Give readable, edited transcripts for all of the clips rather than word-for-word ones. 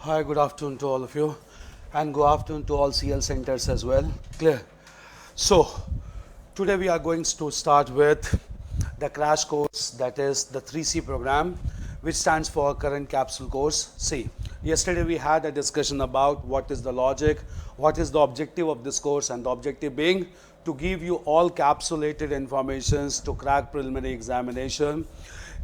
Hi, good afternoon to all of you, and good afternoon to all CL centers as well. Clear? So, today we are going to start with the crash course, that is the 3C program, which stands for Current Capsule Course C. Yesterday we had a discussion about what is the logic, what is the objective of this course, and the objective being to give you all capsulated informations to crack preliminary examination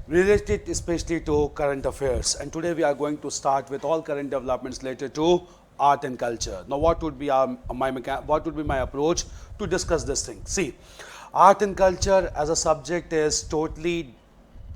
related especially to current affairs. And today we are going to start with all current developments related to art and culture. Now, what would be my approach to discuss this thing? See, art and culture as a subject is totally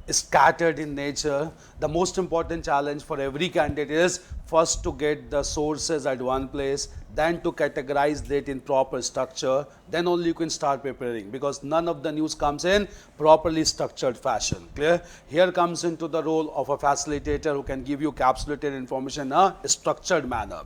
scattered in nature. The most important challenge for every candidate is first to get the sources at one place, then to categorize it in proper structure, then only you can start preparing, because none of the news comes in properly structured fashion. Clear? Here comes into the role of a facilitator who can give you capsulated information in a structured manner.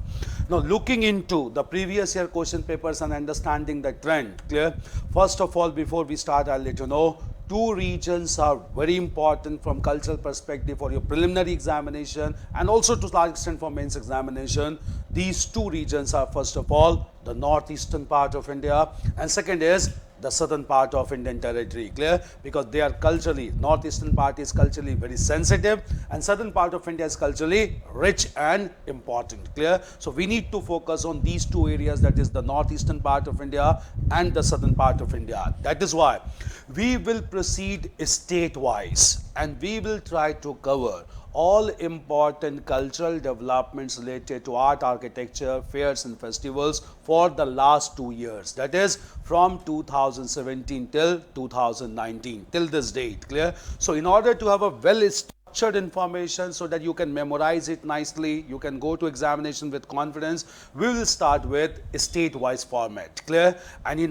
Now, looking into the previous year question papers and understanding the trend. Clear? First of all, before we start, I'll let you know two regions are very important from cultural perspective for your preliminary examination and also to large extent for mains examination. These two regions are, first of all, the northeastern part of India, and second is the southern part of Indian territory. Clear? Because they are culturally, northeastern part is culturally very sensitive and southern part of India is culturally rich and important. Clear? So we need to focus on these two areas, that is the northeastern part of India and the southern part of India. That is why we will proceed state-wise and we will try to cover all important cultural developments related to art, architecture, fairs and festivals for the last 2 years. That is from 2017 till 2019, till this date. Clear? So in order to have a well structured information so that you can memorize it nicely, you can go to examination with confidence, we will start with a state-wise format. Clear? And in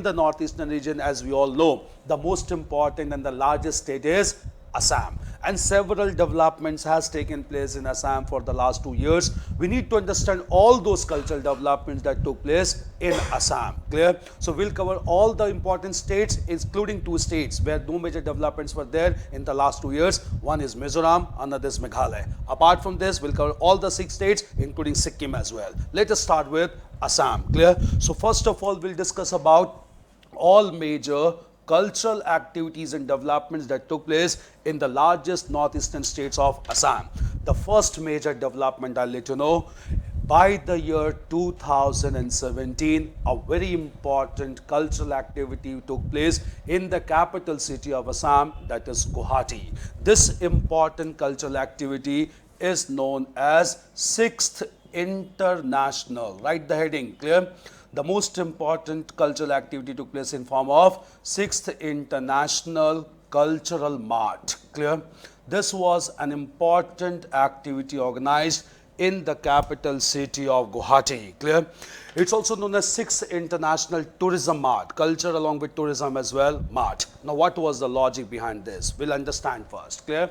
the northeastern region, as we all know, the most important and the largest state is Assam, and several developments has taken place in Assam for the last 2 years. We need to understand all those cultural developments that took place in Assam. Clear? So we'll cover all the important states, including two states where no major developments were there in the last 2 years. One is Mizoram, another is Meghalaya. Apart from this, we'll cover all the 6 states, including Sikkim as well. Let us start with Assam. Clear? So first of all, we'll discuss about all major cultural activities and developments that took place in the largest northeastern states of Assam. The first major development, I'll let you know, by the year 2017, a very important cultural activity took place in the capital city of Assam, that is Guwahati. This important cultural activity is known as 6th International. Write the heading. Clear? The most important cultural activity took place in form of 6th International Cultural Mart. Clear? This was an important activity organized in the capital city of Guwahati. Clear? It's also known as 6th International Tourism Mart, culture along with tourism as well, Mart. Now, what was the logic behind this? We'll understand first. Clear?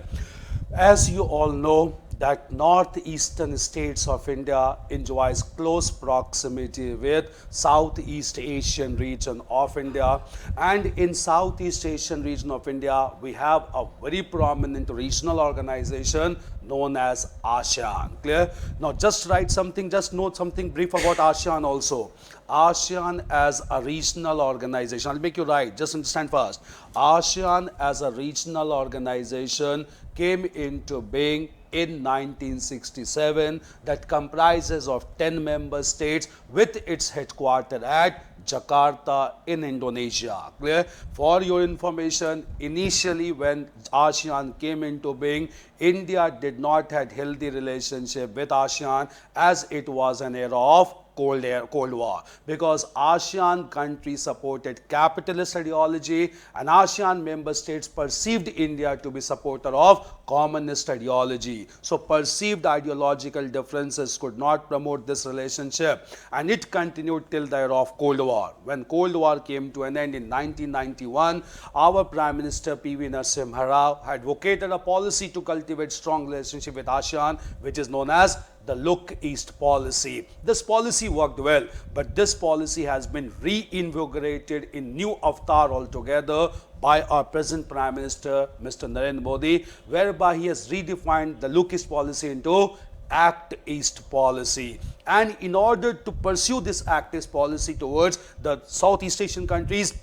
As you all know, that northeastern states of India enjoys close proximity with Southeast Asian region of India, and in Southeast Asian region of India we have a very prominent regional organization known as ASEAN. Clear? Now just write something, just note something brief about ASEAN also. ASEAN as a regional organization, I'll make you write, just understand first. ASEAN as a regional organization came into being in 1967, that comprises of 10 member states with its headquarters at Jakarta in Indonesia. Clear? For your information, initially when ASEAN came into being, India did not have healthy relationship with ASEAN, as it was an era of Cold War, because ASEAN countries supported capitalist ideology and ASEAN member states perceived India to be supporter of communist ideology. So perceived ideological differences could not promote this relationship, and it continued till the era of Cold War. When Cold War came to an end in 1991, our Prime Minister P.V. Narasimha Rao had advocated a policy to cultivate strong relationship with ASEAN, which is known as the Look East policy. This policy worked well, but this policy has been reinvigorated in new avatar altogether by our present Prime Minister, Mr. Narendra Modi, whereby he has redefined the Look East policy into Act East policy. And in order to pursue this Act East policy towards the Southeast Asian countries,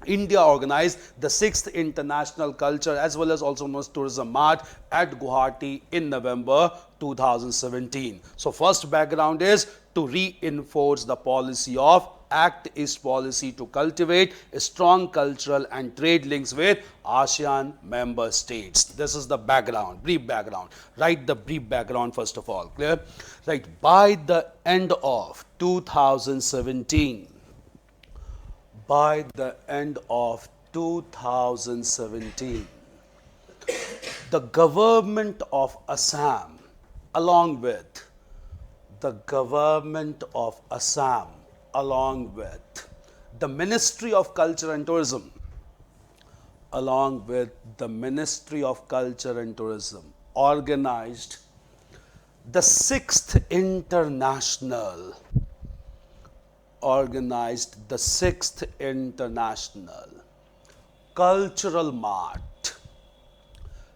India organized the 6th International Culture as well as also known as Tourism March at Guwahati in November 2017. So first background is to reinforce the policy of Act East policy to cultivate strong cultural and trade links with ASEAN member states. This is the background, brief background. Write the brief background first of all. Clear? Right. By the end of 2017, by the end of 2017, the government of Assam, along with the government of Assam, along with the Ministry of Culture and Tourism, along with the Ministry of Culture and Tourism, organized the 6th International Cultural Mart,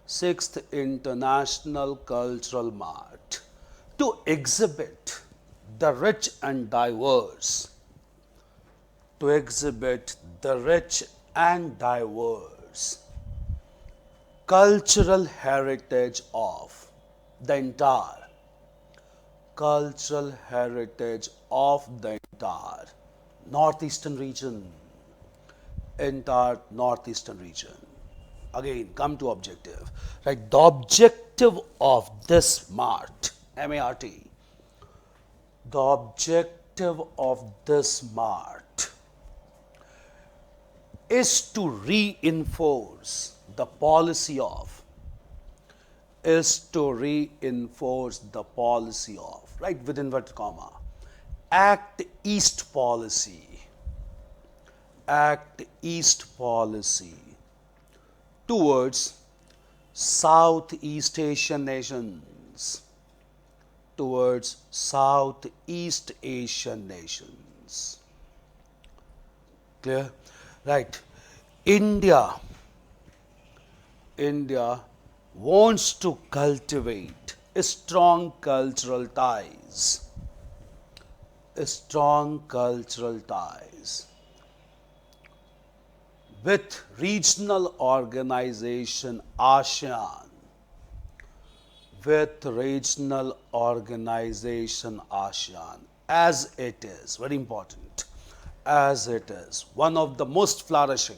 6th International Cultural Mart, to exhibit the rich and diverse, cultural heritage of the entire northeastern region. Again, come to objective. Right, the objective of this MART, M-A-R-T, the objective of this MART is to reinforce the policy of, right, with inverted comma, Act East policy, towards Southeast Asian nations, Clear? Right. India wants to cultivate strong cultural ties, with regional organization ASEAN, as it is, very important, as it is one of the most flourishing,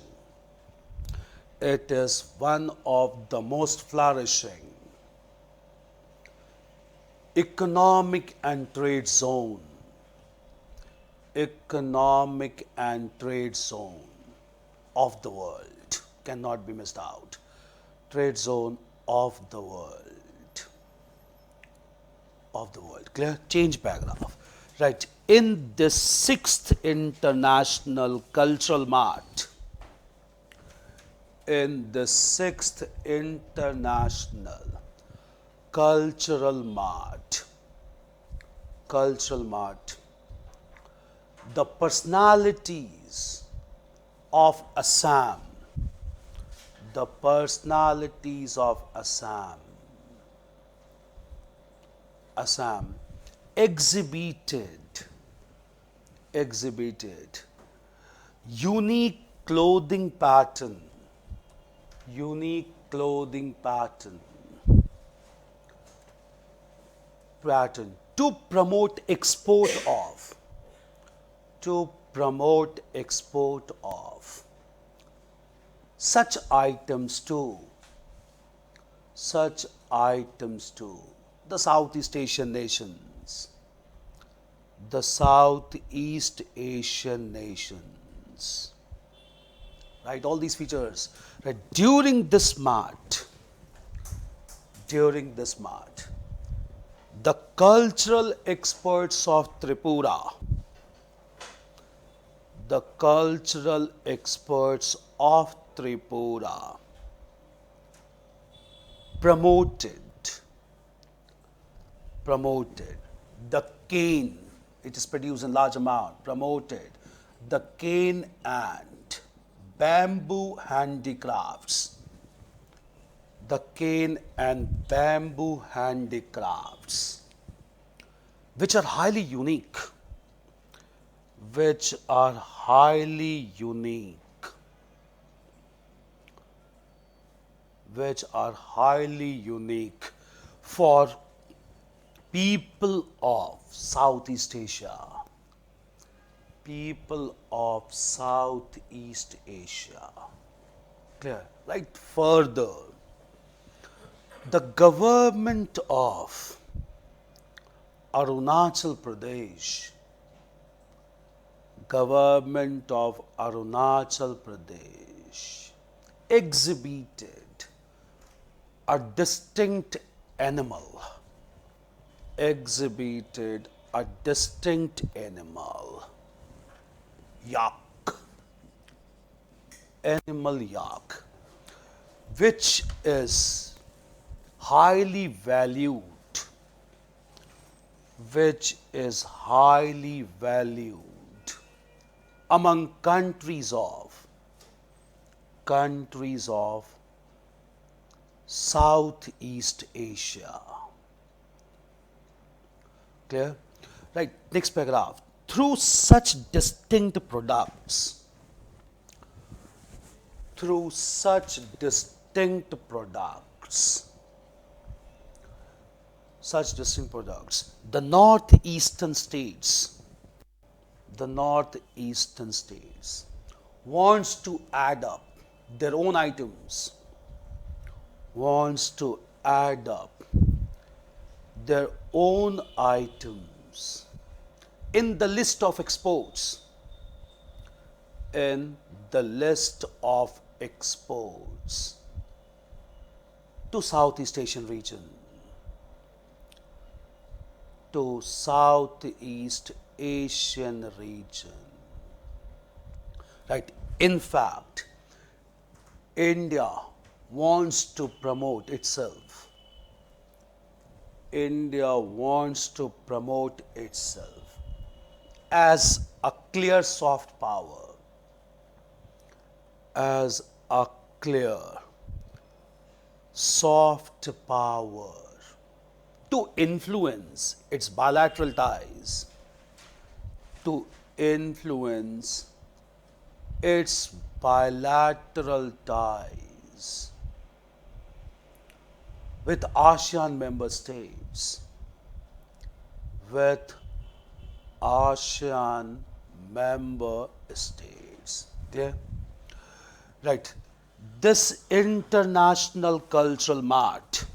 economic and trade zone of the world, cannot be missed out, trade zone of the world. Clear? Change paragraph. Right. In this 6th International Cultural Mart, the personalities of Assam, exhibited unique clothing pattern to promote export of such items to the Southeast Asian nations, right, all these features. Right, during this mart, the cultural experts of Tripura, promoted the cane, it is produced in large amount, promoted the cane and bamboo handicrafts, which are highly unique, which are highly unique, which are highly unique for people of Southeast Asia, people of Southeast Asia. Clear? Right? Further, the government of Arunachal Pradesh, government of Arunachal Pradesh exhibited a distinct animal, exhibited a distinct animal, yak, animal yak, which is highly valued, which is highly valued among countries of Southeast Asia. Clear? Right, next paragraph. Through such distinct products, the northeastern states wants to add up their own items, in the list of exports, to Southeast Asian region, Right. In fact, India wants to promote itself. As a clear soft power, to influence its bilateral ties, with ASEAN member states, Clear? Right. This international cultural mart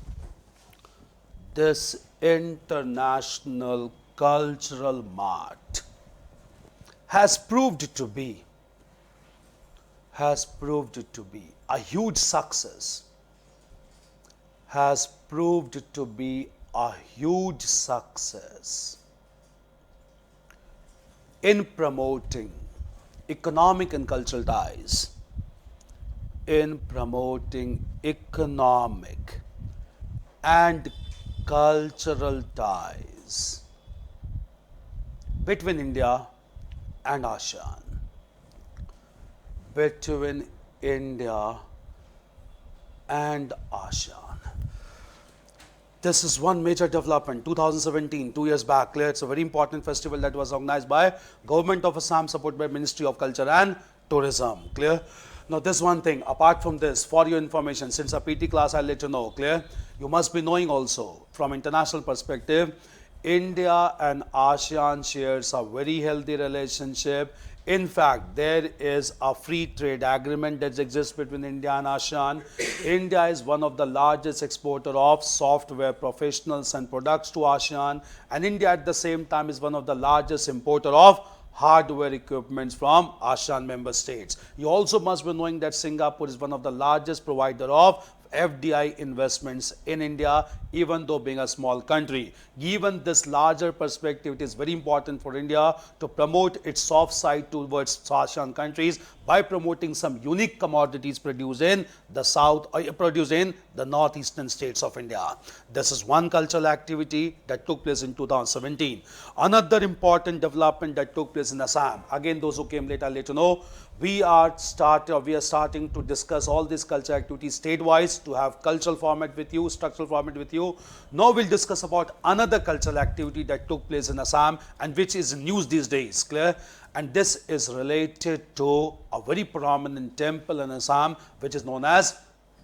has proved to be a huge success, in promoting economic and cultural ties, between India and ASEAN. This is one major development. 2017, 2 years back, clear. It's a very important festival that was organized by Government of Assam, supported by Ministry of Culture and Tourism. Clear? Now, this one thing, apart from this, for your information, since a PT class, I'll let you know. Clear? You must be knowing also, from international perspective, India and ASEAN shares a very healthy relationship. In fact, there is a free trade agreement that exists between India and ASEAN. India is one of the largest exporter of software professionals and products to ASEAN, and India at the same time is one of the largest importer of hardware equipments from ASEAN member states. You also must be knowing that Singapore is one of the largest provider of FDI investments in India, even though being a small country. Given this larger perspective, it is very important for India to promote its soft side towards ASEAN countries by promoting some unique commodities produced in the northeastern states of India. This is one cultural activity that took place in 2017. Another important development that took place in Assam. Again, those who came late, I'll let you know. We are starting to discuss all these cultural activities state-wise. nice to have cultural format with you, structural format with you. Now we'll discuss about another cultural activity that took place in Assam and which is in news these days, clear? And this is related to a very prominent temple in Assam which is known as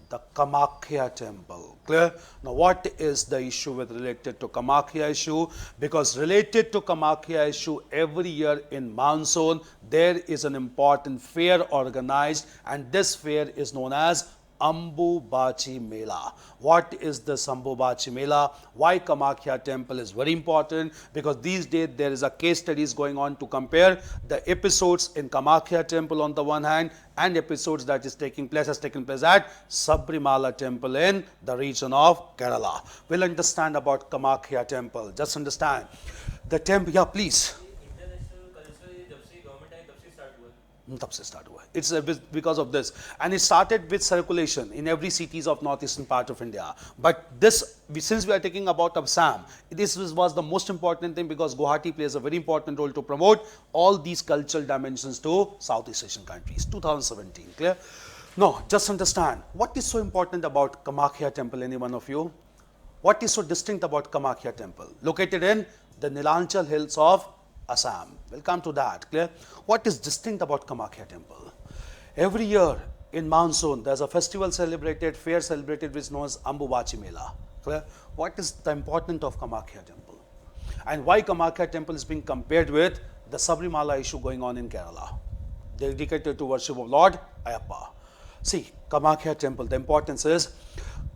the Kamakhya temple, clear? Now what is the issue with related to Kamakhya issue? Because related to Kamakhya issue, every year in monsoon there is an important fair organized, and this fair is known as Ambubachi Mela. What is this Ambubachi Mela? Why Kamakhya temple is very important? Because these days there is a case studies going on to compare the episodes in Kamakhya temple on the one hand and episodes that has taken place at Sabrimala temple in the region of Kerala. We'll understand about Kamakhya temple. Just understand the temple. Yeah, please. तब से start हुआ. It's because of this, and it started with circulation in every cities of northeastern part of India. But this, since we are talking about Assam, this was the most important thing because Guwahati plays a very important role to promote all these cultural dimensions to Southeast Asian countries. 2017, clear? No, just understand what is so important about Kamakhya temple. Any one of you? What is so distinct about Kamakhya temple? Located in the Nilanchal hills of Assam. We'll come to that, clear? What is distinct about Kamakhya temple? Every year in monsoon, there's a festival celebrated, fair celebrated, which is known as Ambubachi Mela, clear? What is the importance of Kamakhya temple? And why Kamakhya temple is being compared with the Sabrimala issue going on in Kerala, dedicated to worship of Lord Ayappa? See, Kamakhya temple, the importance is,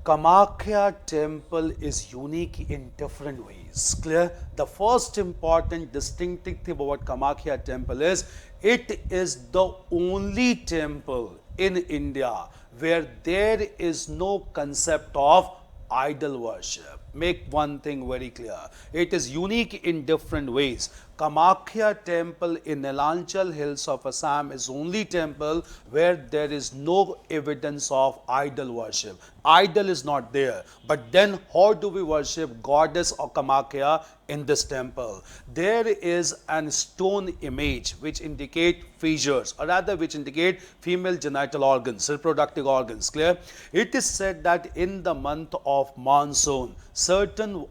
Kamakhya temple is unique in different ways, clear? The first important distinctive thing about Kamakhya temple is, it is the only temple in India where there is no concept of idol worship. Make one thing very clear, it is unique in different ways. Kamakhya temple in Nilanchal hills of Assam is only temple where there is no evidence of idol worship. Idol is not there, but then how do we worship goddess of Kamakhya in this temple? There is an stone image which indicate fissures, or rather which indicate female genital organs, reproductive organs, clear? It is said that in the month of monsoon, certain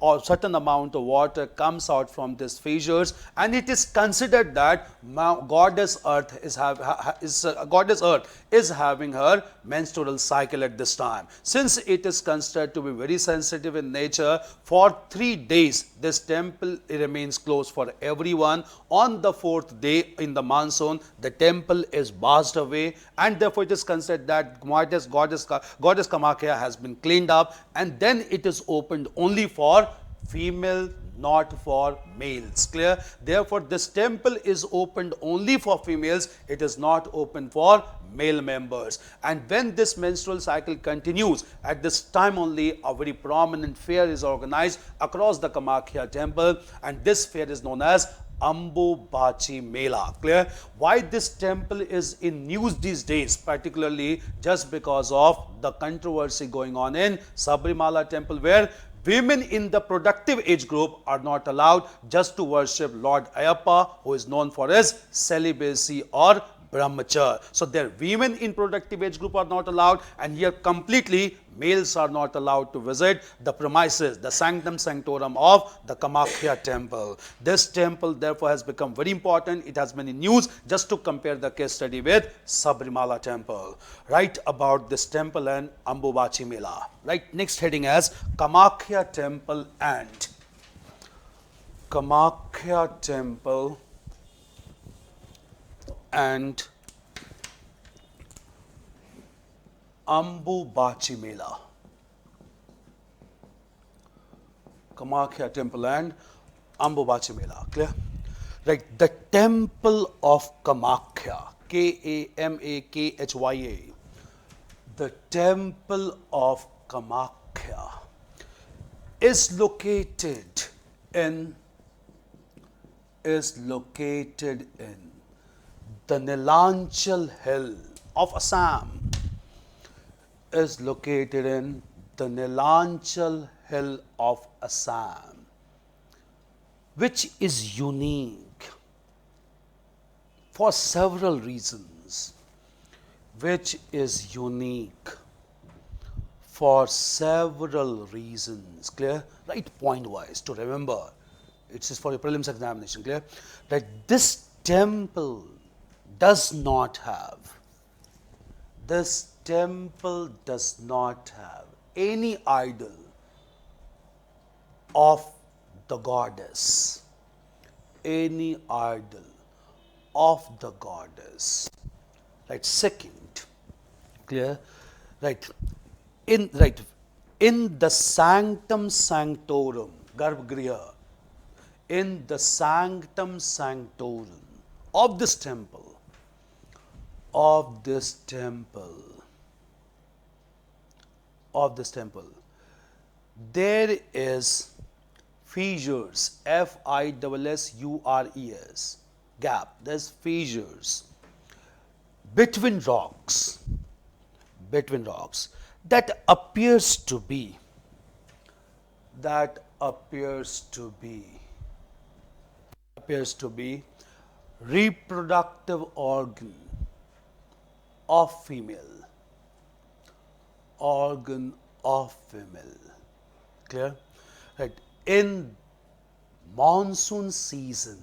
amount of water comes out from these fissures, and it is considered that goddess earth is having her menstrual cycle at this time. Since it is considered to be very sensitive in nature, for 3 days this temple remains closed for everyone. On the 4th day in the monsoon, the temple is barged away, and therefore it is considered that goddess Kamakhya has been cleaned up, and then it is opened only for female, not for males, clear? Therefore this temple is opened only for females, it is not open for male members. And when this menstrual cycle continues, at this time only a very prominent fair is organized across the Kamakhya temple, and this fair is known as Ambubachi Mela, clear? Why this temple is in news these days, particularly just because of the controversy going on in Sabrimala temple, where women in the productive age group are not allowed just to worship Lord Ayappa, who is known for his celibacy or brahmacharya. So their women in productive age group are not allowed, and here completely males are not allowed to visit the premises, the sanctum sanctorum of the Kamakhya temple. This temple therefore has become very important. It has been in news just to compare the case study with Sabrimala temple. Right about this temple and Ambubachi Mela. Right, next heading as Kamakhya temple and Kamakhya temple and Ambubachi Mela. Kamakhya temple and Ambubachi Mela, clear? Right, the temple of Kamakhya, Kamakhya, the temple of Kamakhya is located in the Nilanchal hill of Assam, is located in the Nilanchal hill of Assam, which is unique for several reasons, for several reasons. Clear? Right, point wise to remember. It's just for your prelims examination. Clear? That this temple does not have, this temple does not have any idol of the goddess, any idol of the goddess. Right, second, clear? Right, in the sanctum sanctorum, Garbhagriha, in the sanctum sanctorum of this temple, of this temple, of this temple, there is fissures, fissures, gap, there's fissures between rocks, that appears to be, reproductive organ of female, clear? Right, in monsoon season,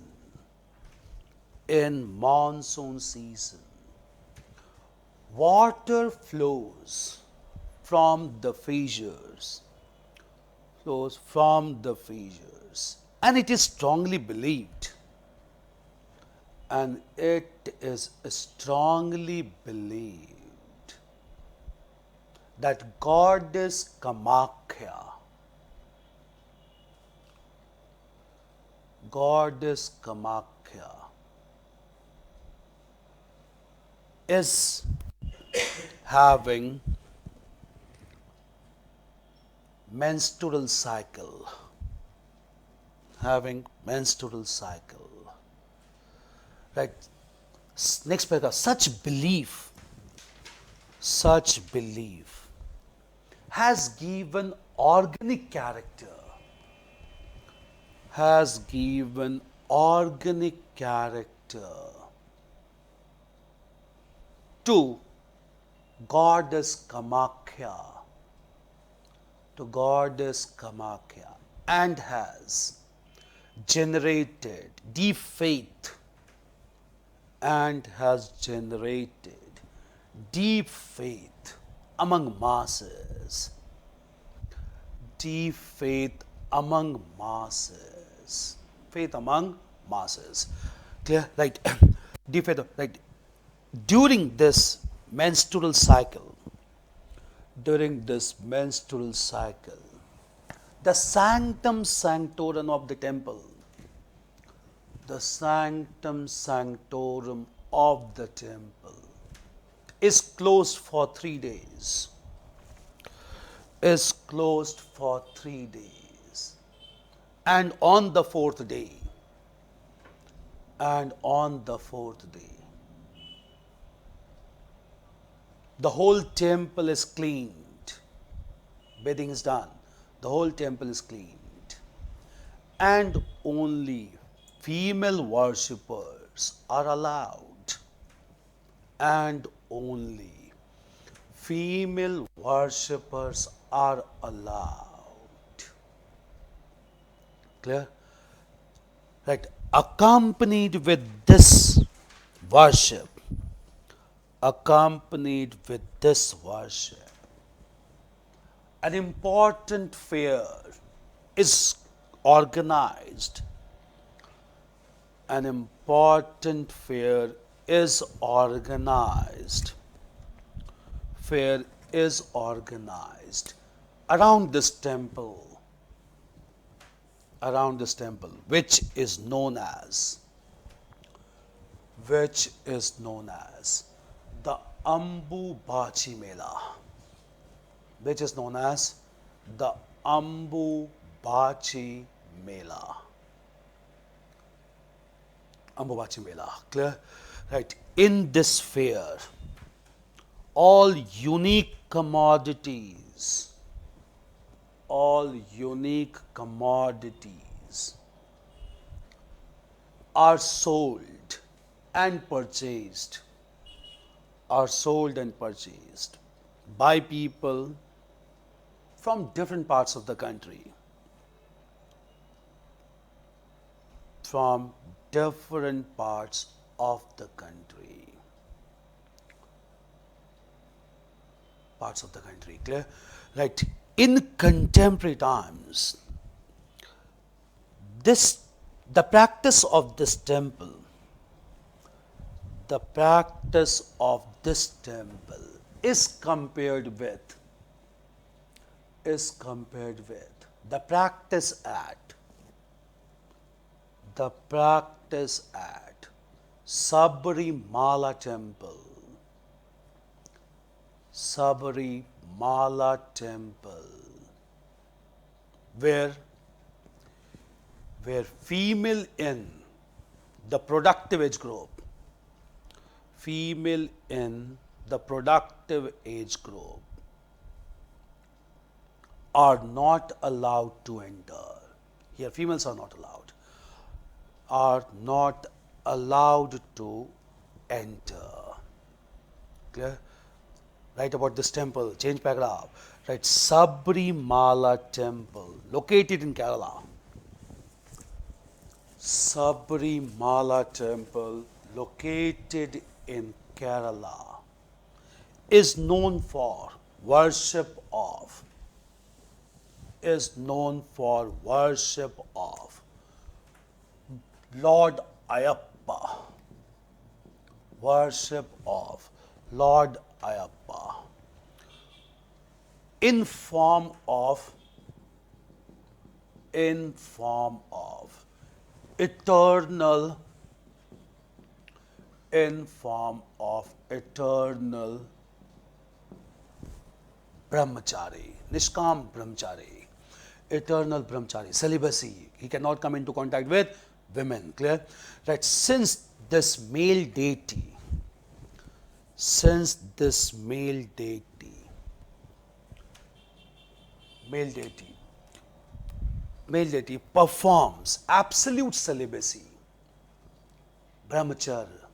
water flows from the fissures, and it is strongly believed, that goddess Kamakhya, is having menstrual cycle, right? Next paragraph. Such belief has given organic character, to goddess Kamakhya, and has generated deep faith, among masses, Clear? Right. Deep faith, right. During this menstrual cycle, the sanctum sanctorum of the temple, is closed for 3 days. And on the fourth day, the whole temple is cleaned. Bathing is done. The whole temple is cleaned. And only female worshippers are allowed. Clear? Right. Accompanied with this worship, an important fair is organized. Around this temple, which is known as the Ambu Bachi Mela, Clear? Right. In this fair, all unique commodities are sold and purchased by people from different parts of the country. From different parts of the country. Parts of the country, clear? Right. In contemporary times, the practice of this temple is compared with the practice at Sabrimala temple. Sabrimala temple, where female in the productive age group are not allowed to enter. Here females are not allowed to enter. Clear? Right about this temple, change paragraph. Right, Sabrimala temple, located in Kerala. Sabrimala temple, located in Kerala, is known for worship of Lord Ayappa. Worship of Lord Ayappa in form of eternal brahmachari, nishkam brahmachari, eternal brahmachari, celibacy. He cannot come into contact with women. Clear? Right. Since this male deity performs absolute celibacy, brahmacharya,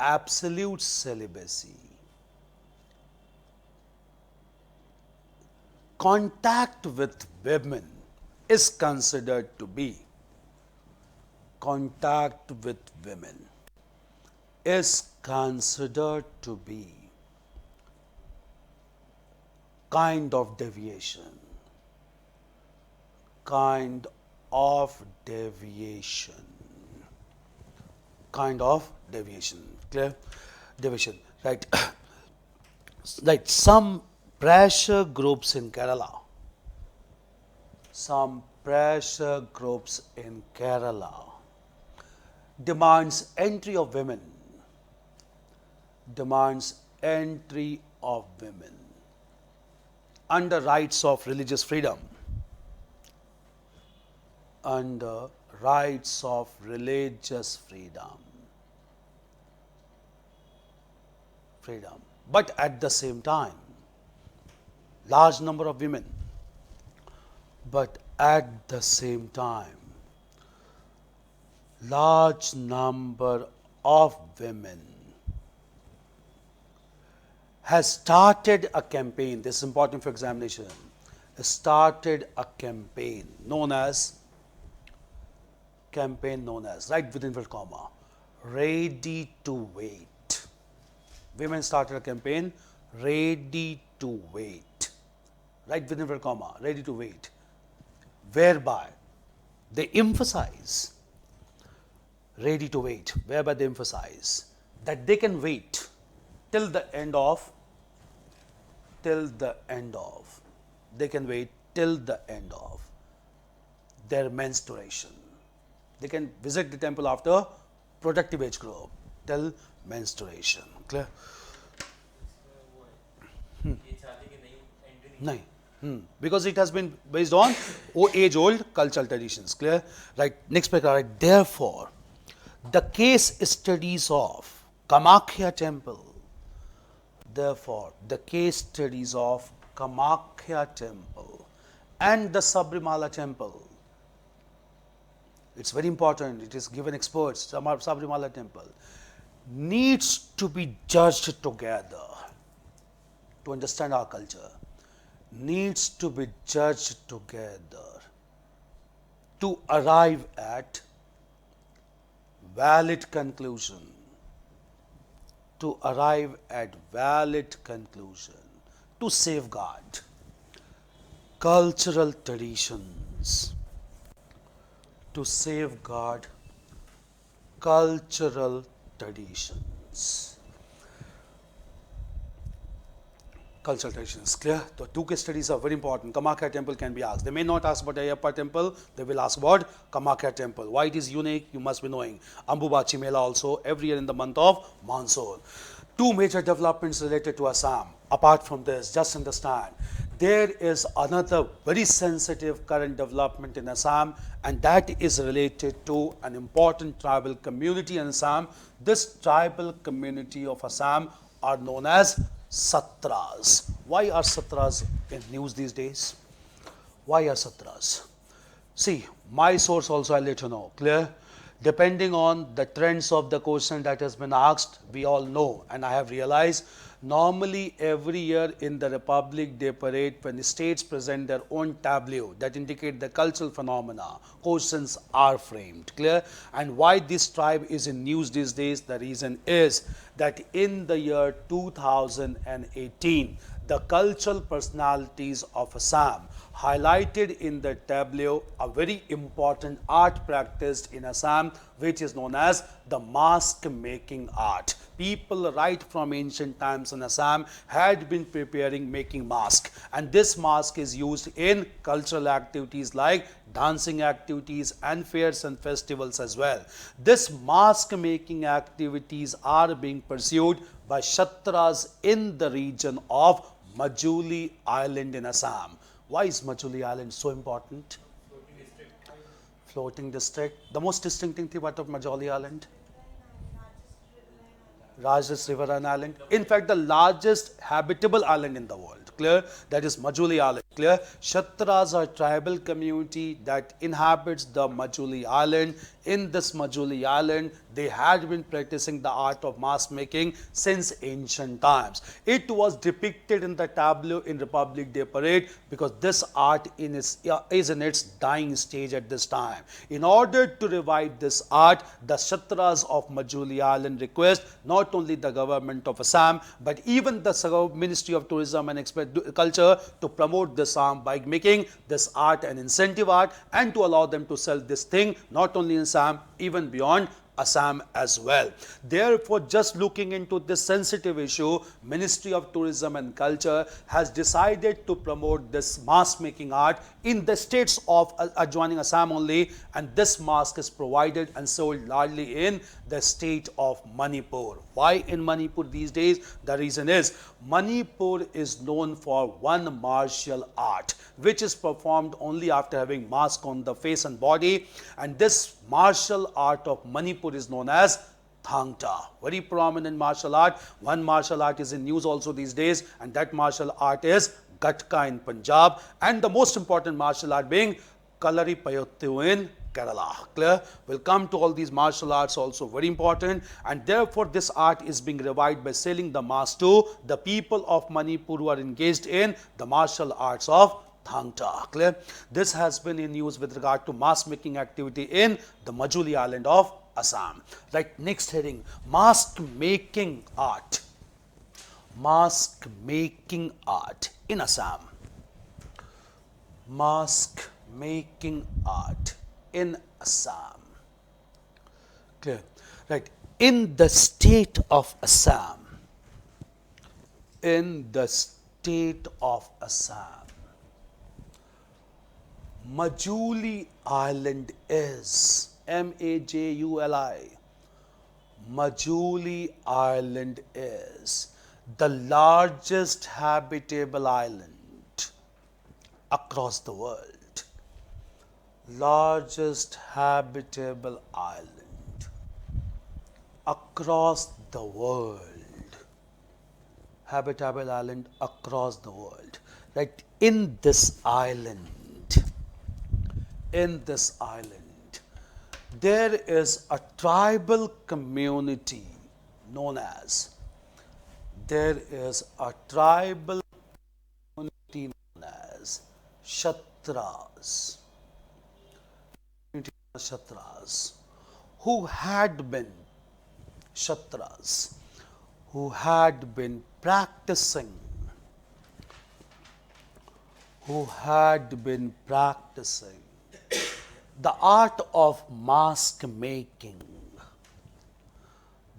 absolute celibacy, contact with women is considered to be kind of deviation. Kind of deviation. Clear? Deviation. Right. Like some pressure groups in Kerala. Demands entry of women. Under rights of religious freedom. But at the same time, large number of women has started a campaign. This is important for examination. Started a campaign known as, right within inverted comma, ready to wait. Women started a campaign, ready to wait, right within inverted comma, ready to wait, whereby they emphasize that they can wait till the end of their menstruation. They can visit the temple after productive age group till menstruation. Clear? No. Because it has been based on age-old cultural traditions. Clear? Right. Next paragraph. Right. Therefore, the case studies of Kamakhya temple. And the Sabrimala temple. It's very important. It is given experts. Sabrimala temple needs to be judged together to understand our culture. needs to be judged together to arrive at valid conclusion, to arrive at valid conclusion, to safeguard cultural traditions, to safeguard cultural traditions. Cultural traditions, clear? The two case studies are very important. Kamakya temple can be asked. They may not ask about Ayyappa temple, they will ask about Kamakya temple. Why it is unique, you must be knowing. Ambubachi Mela also every year in the month of monsoon. Two major developments related to Assam. Apart from this, just understand, there is another very sensitive current development in Assam, and that is related to an important tribal community in Assam. This tribal community of Assam are known as Satras. Why are Satras in news these days? Why are Satras? See, my source also I'll let you know, clear? Depending on the trends of the question that has been asked, we all know, and I have realized, normally every year in the Republic Day parade, when the states present their own tableau that indicate the cultural phenomena, questions are framed, clear? And why this tribe is in news these days, the reason is that in the year 2018, the cultural personalities of Assam highlighted in the tableau a very important art practiced in Assam, which is known as the mask making art. People right from ancient times in Assam had been preparing making mask, and this mask is used in cultural activities like dancing activities and fairs and festivals as well. This mask making activities are being pursued by Kshatras in the region of Majuli Island in Assam. Why is Majuli Island so important? Floating district. The most distinctive thing about Majuli Island? Largest riverine island. In fact, the largest habitable island in the world. Clear? That is Majuli Island. Clear? Kshatras are tribal community that inhabits the Majuli Island. In this Majuli Island, they had been practicing the art of mask making since ancient times. It was depicted in the tableau in Republic Day parade because this art is in its dying stage at this time. In order to revive this art, the Kshatras of Majuli Island request not only the government of Assam but even the Ministry of Tourism and Culture to promote this art by making this art an incentive art and to allow them to sell this thing not only in Assam, even beyond Assam as well. Therefore, just looking into this sensitive issue, Ministry of Tourism and Culture has decided to promote this mask making art in the states of adjoining Assam only, and this mask is provided and sold largely in the state of Manipur. Why in Manipur these days? The reason is Manipur is known for one martial art which is performed only after having mask on the face and body, and this martial art of Manipur is known as Thangta. Very prominent martial art. One martial art is in news also these days, and that martial art is Gatka in Punjab, and the most important martial art being Kalari Payottu in Kerala. Clear? We'll come to all these martial arts also very important, and therefore this art is being revived by selling the mask to the people of Manipur who are engaged in the martial arts of Thangta. Clear? This has been in news with regard to mask making activity in the Majuli Island of Assam. Right, next heading, mask making art. Mask making art in Assam. Mask making art in Assam. Clear? Right, in the state of Assam. In the state of Assam, Majuli Island is Majuli. Majuli Island is the largest habitable island across the world. Largest habitable island across the world. Habitable island across the world. Right, in this island, there is a tribal community known as, Kshatras, Kshatras, who had been Kshatras, who had been practicing, the art of mask making,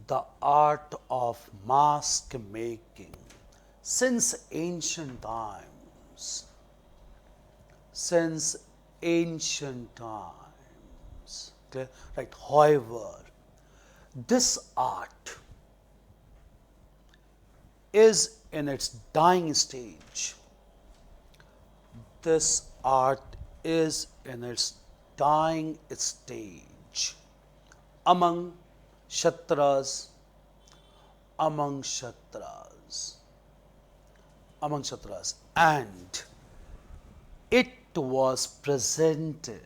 the art of mask making since ancient times, since ancient times. Clear? Right. However, this art is in its dying stage. This art is in its dying stage among Kshatras, among Kshatras, among Kshatras, and it was presented,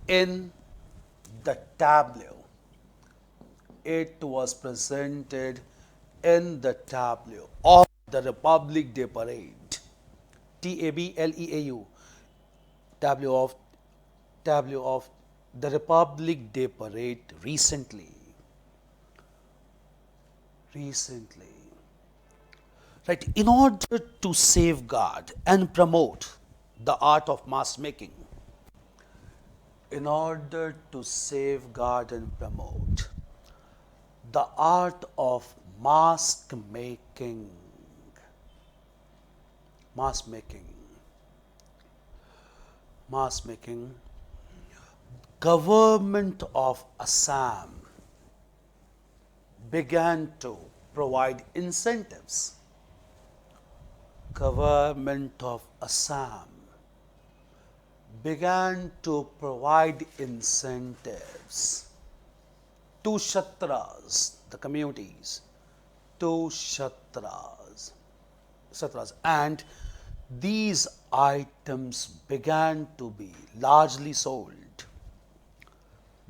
in the tableau. It was presented in the tableau of the Republic Day Parade, TABLEAU, tableau of the Republic Day Parade recently. Right, in order to safeguard and promote the art of mask making, in order to safeguard and promote the art of mask making, government of Assam began to provide incentives. Government of Assam began to provide incentives to Kshatras, the communities, to Kshatras, and these items began to be largely sold.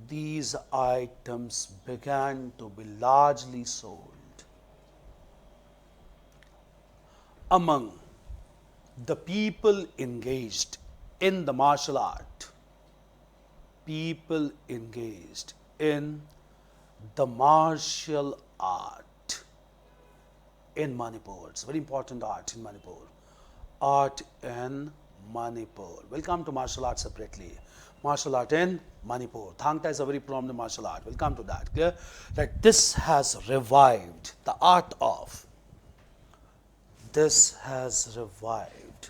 These items began to be largely sold among the people engaged in the martial art. People engaged in the martial art in Manipur. It's very important art in Manipur. Art in Manipur. We'll come to martial art separately. Martial art in Manipur. Thangta is a very prominent martial art. We'll come to that. Clear? That this has revived the art of. This has revived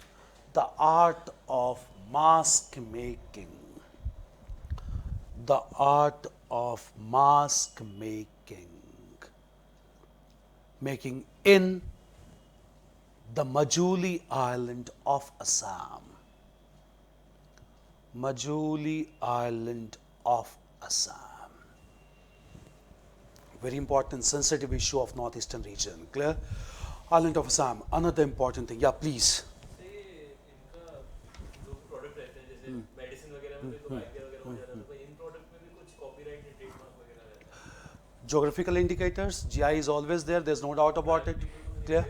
the art of mask making. The art of mask making in the Majuli island of Assam. Majuli island of Assam. Very important, sensitive issue of northeastern region. Clear? Island of Assam. Another important thing. Yeah, please. Geographical indicators, GI is always there, there's no doubt about it. Clear?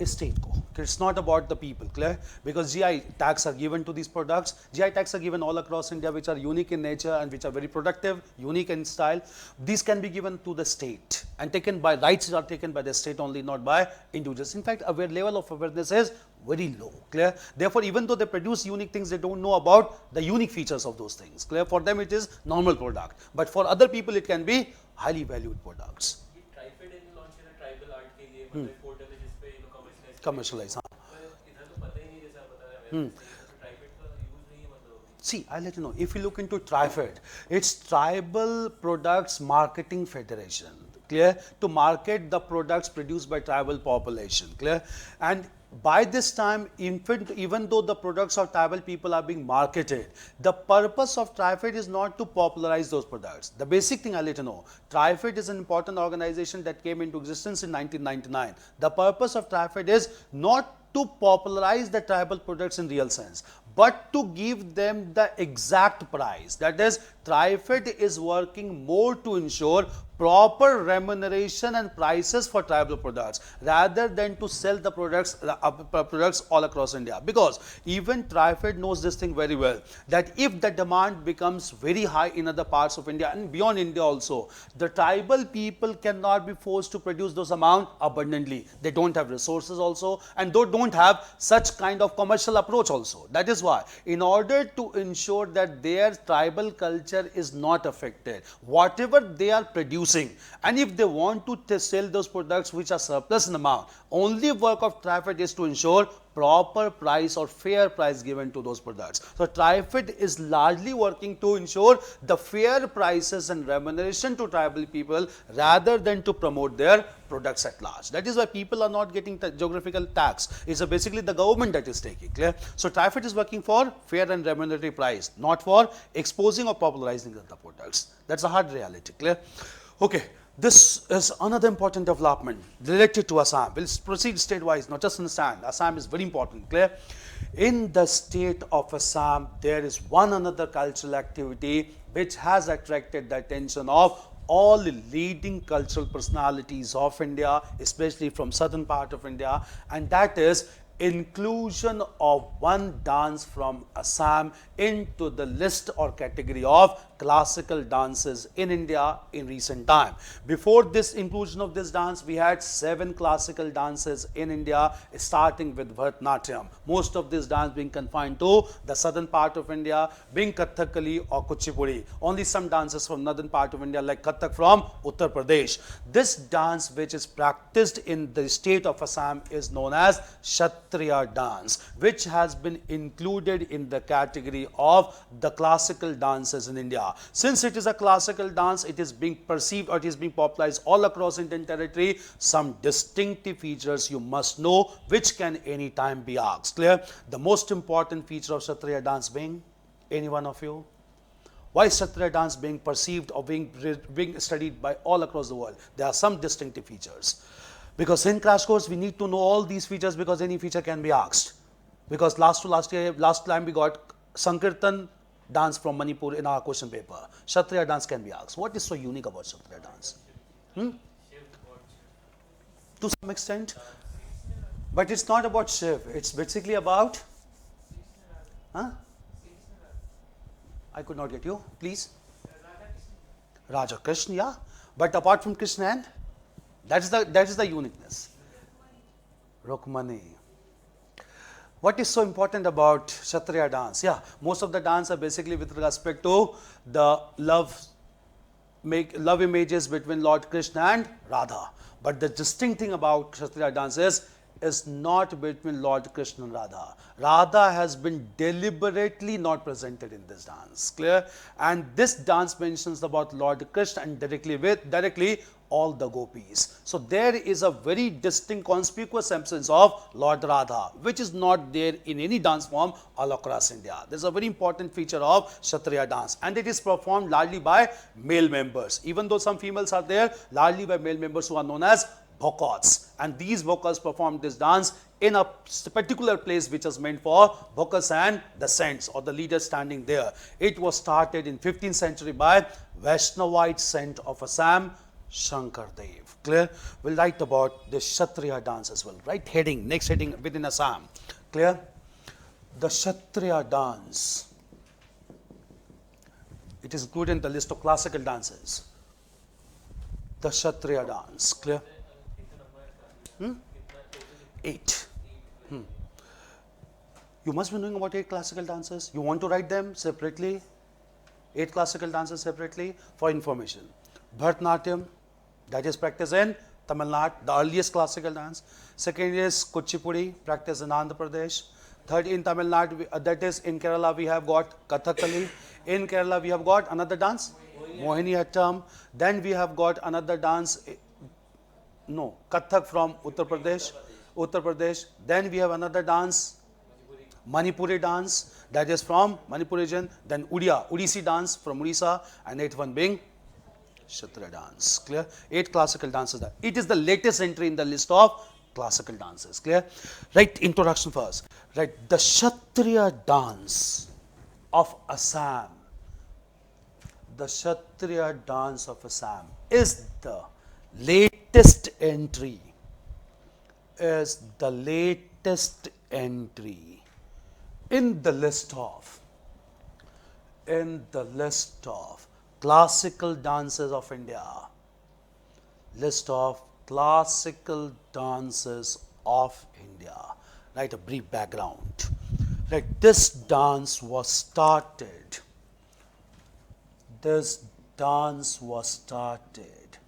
State co. It's not about the people, clear? Because GI tags are given to these products. GI tags are given all across India, which are unique in nature and which are very productive, unique in style. These can be given to the state and taken by rights are taken by the state only, not by individuals. In fact, our level of awareness is very low, clear? Therefore, even though they produce unique things, they don't know about the unique features of those things, clear? For them, it is normal product, but for other people, it can be highly valued products. Commercialize. See, I'll let you know. If you look into TriFed, it's Tribal Products Marketing Federation, clear? To market the products produced by tribal population, clear? And by this time, even though the products of tribal people are being marketed, the purpose of TriFed is not to popularize those products. The basic thing I'll let you know, TriFed is an important organization that came into existence in 1999. The purpose of TriFed is not to popularize the tribal products in real sense, but to give them the exact price. That is, TriFed is working more to ensure proper remuneration and prices for tribal products rather than to sell the products all across India. Because even Trifid knows this thing very well, that if the demand becomes very high in other parts of India and beyond India also, the tribal people cannot be forced to produce those amount abundantly. They don't have resources also, and they don't have such kind of commercial approach also. That is why, in order to ensure that their tribal culture is not affected, whatever they are producing, and if they want to sell those products which are surplus in amount, only work of Trifid is to ensure proper price or fair price given to those products. So Trifid is largely working to ensure the fair prices and remuneration to tribal people rather than to promote their products at large. That is why people are not getting the geographical tax. It's basically the government that is taking. Clear? So Trifid is working for fair and remunerative price, not for exposing or popularizing the products. That's a hard reality. Clear? Okay. This is another important development related to Assam. We'll proceed state-wise, not just understand. Assam is very important, clear? In the state of Assam, there is one another cultural activity which has attracted the attention of all leading cultural personalities of India, especially from southern part of India, and that is inclusion of one dance from Assam into the list or category of classical dances in India in recent time. Before this inclusion of this dance, we had 7 classical dances in India, starting with Bharatanatyam. Most of this dance being confined to the southern part of India, being Kathakali or Kuchipudi. Only some dances from northern part of India like Kathak from Uttar Pradesh. This dance, which is practiced in the state of Assam, is known as Kshatriya Dance, which has been included in the category of the classical dances in India. Since it is a classical dance, it is being perceived or it is being popularized all across Indian territory. Some distinctive features you must know, which can any time be asked. Clear? The most important feature of Kshatriya dance being, any one of you? Why is Kshatriya dance being perceived or being studied by all across the world? There are some distinctive features. Because in crash course, we need to know all these features, because any feature can be asked. Because last time we got Sankirtan dance from Manipur in our question paper. Kshatriya dance can be asked. What is so unique about Kshatriya dance? To some extent. But it's not about Shiv. It's basically about... Huh? I could not get you. Please. Raja Krishna, yeah. But apart from Krishna, and that is the uniqueness. Rukmani. What is so important about Kshatriya dance? Yeah, most of the dance are basically with respect to the love images between Lord Krishna and Radha. But the distinct thing about Kshatriya dance is not between Lord Krishna and Radha. Radha has been deliberately not presented in this dance. Clear? And this dance mentions about Lord Krishna and directly all the gopis. So there is a very distinct conspicuous absence of Lord Radha, which is not there in any dance form all across India. There is a very important feature of Kshatriya dance, and it is performed largely by male members. Even though some females are there, largely by male members who are known as bhokas. And these bhokas perform this dance in a particular place which is meant for bhokas and the saints or the leaders standing there. It was started in 15th century by Vaishnavite saint of Assam, Shankardev. Clear? We'll write about the Kshatriya dance as well. Right heading, next heading within Assam. Clear? The Kshatriya dance. It is included in the list of classical dances. The Kshatriya dance. Clear? 8. You must be knowing about 8 classical dances. You want to write them separately? 8 classical dances separately for information. Bharatanatyam, that is practiced in Tamil Nadu, the earliest classical dance. Second is Kuchipudi, practiced in Andhra Pradesh. Third in Tamil Nadu, that is in Kerala we have got Kathakali. In Kerala we have got another dance, Mohiniyattam. Then we have got another dance, Kathak from Uttar Pradesh. Then we have another dance, Manipuri dance, that is from Manipur region. Then Odissi dance from Orissa, and 8th one being Kshatriya dance. Clear? 8 classical dances. It is the latest entry in the list of classical dances. Clear? Right, introduction first. Right, the Kshatriya dance of Assam. The Kshatriya dance of Assam is the latest entry, is the latest entry in the list of classical dances of India. List of classical dances of India. Right, a brief background. Right, this dance was started. This dance was started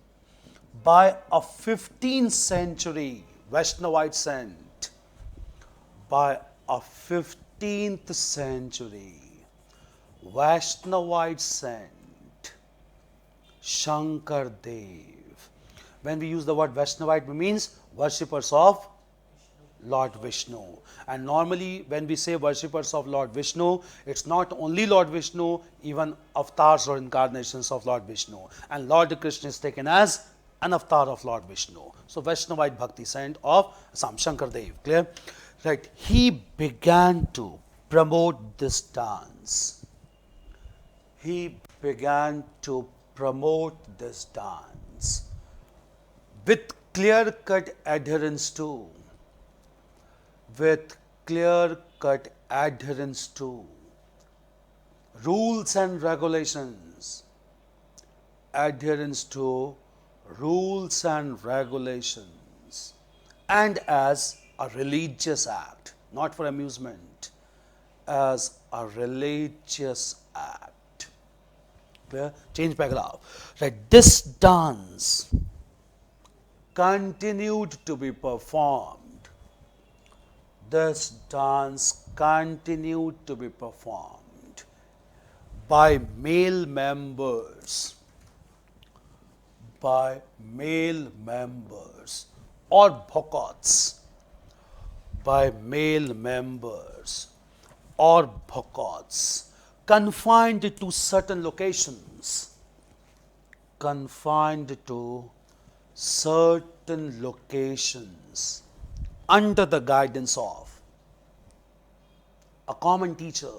by a 15th century Vaishnavite saint, by a 15th century Vaishnavite saint, Shankar Dev. When we use the word Vaishnavite, it means worshippers of Lord Vishnu. And normally when we say worshippers of Lord Vishnu, it's not only Lord Vishnu, even avatars or incarnations of Lord Vishnu. And Lord Krishna is taken as an avatar of Lord Vishnu. So Vaishnavite Bhakti saint of Assam, Shankar Dev. Clear? Right. He began to promote this dance. He began to promote this dance with clear-cut adherence to rules and regulations, and as a religious act, not for amusement, as a religious act. Clear? Change paragraph. Right. This dance continued to be performed. This dance continued to be performed by male members, or bhakots, confined to certain locations, under the guidance of a common teacher,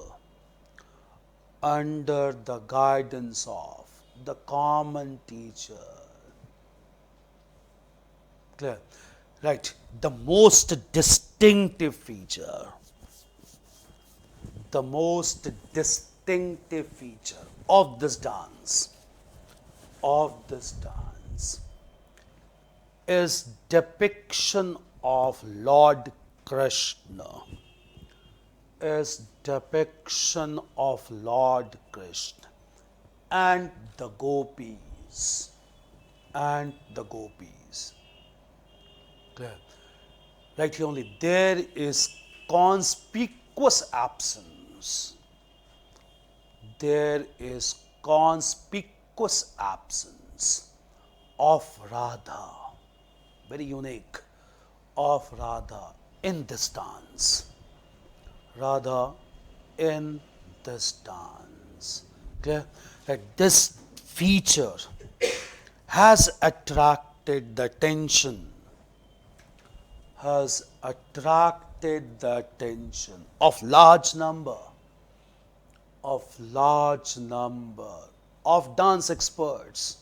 Clear? Right. The most distinctive feature of this dance is depiction of Lord Krishna, and the gopis. Clear? Right here only, there is conspicuous absence. Of Radha, very unique, of Radha in this dance. Clear? That this feature has attracted the attention, of large number of dance experts,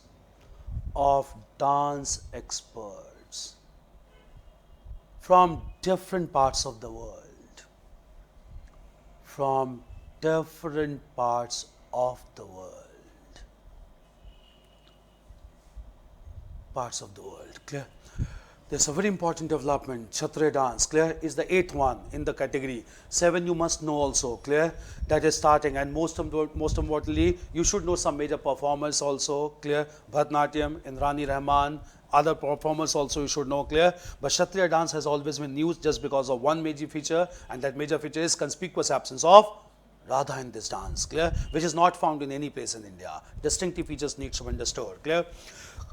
from different parts of the world. Clear? There's a very important development. Kshatriya Dance, clear, is the 8th one in the category. 7 you must know also, clear, that is starting. And most importantly, you should know some major performers also, clear, Bharatanatyam, Indrani Rahman, other performers also you should know, clear. But Kshatriya Dance has always been used just because of one major feature, and that major feature is conspicuous absence of Radha in this dance, clear, which is not found in any place in India. Distinctive features need to be understood, clear.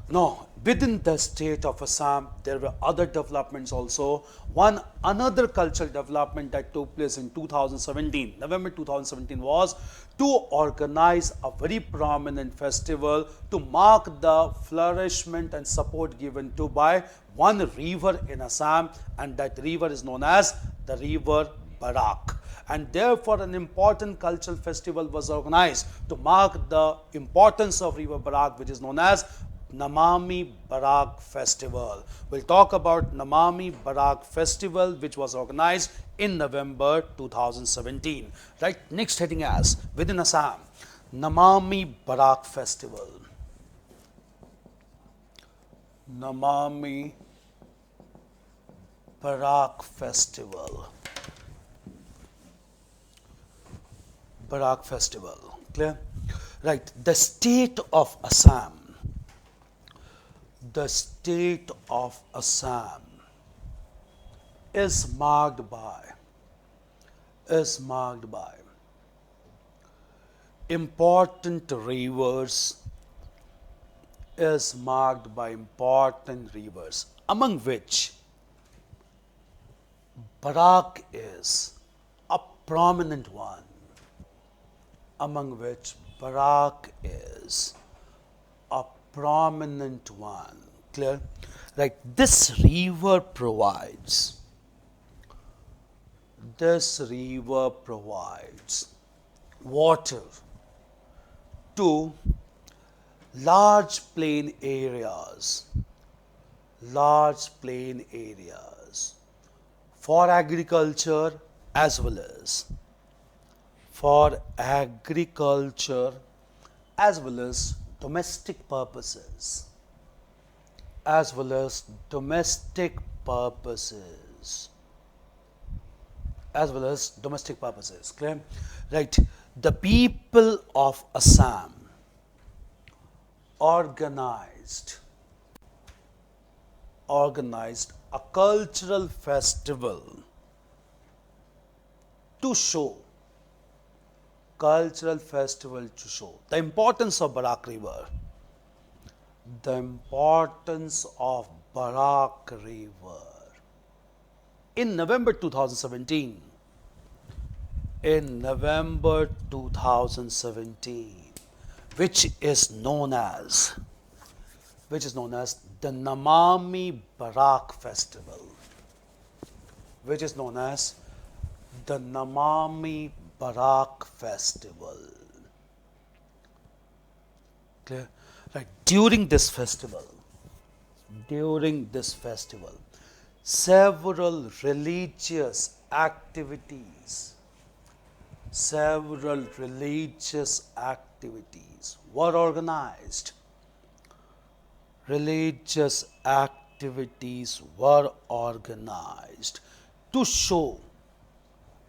Now, within the state of Assam, there were other developments also. Another cultural development that took place in 2017, November 2017, was to organize a very prominent festival to mark the flourishment and support given to by one river in Assam, and that river is known as the river Barak. And therefore, an important cultural festival was organized to mark the importance of river Barak, which is known as Namami Barak Festival. We'll talk about Namami Barak Festival, which was organized in November 2017. Right, next heading as within Assam, Namami Barak Festival. Namami Barak Festival. Barak Festival. Clear? Right. The state of Assam. The state of Assam is marked by important rivers, among which Barak is a prominent one. Clear? Right. This river provides water to large plain areas for agriculture as well as domestic purposes. Clear? Right. The people of Assam organized a cultural festival to show the importance of Barak River. In November 2017, which is known as the Namami Barak Festival. Clear? Right. During this festival, several religious activities were organized. To show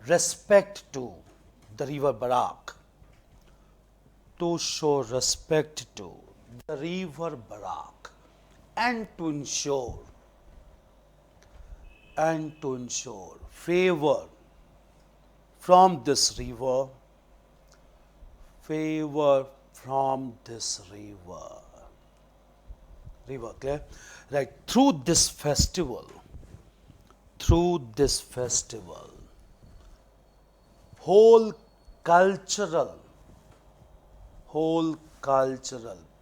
respect to the river Barak. And to ensure favor from this river. Clear? Right. Through this festival, whole cultural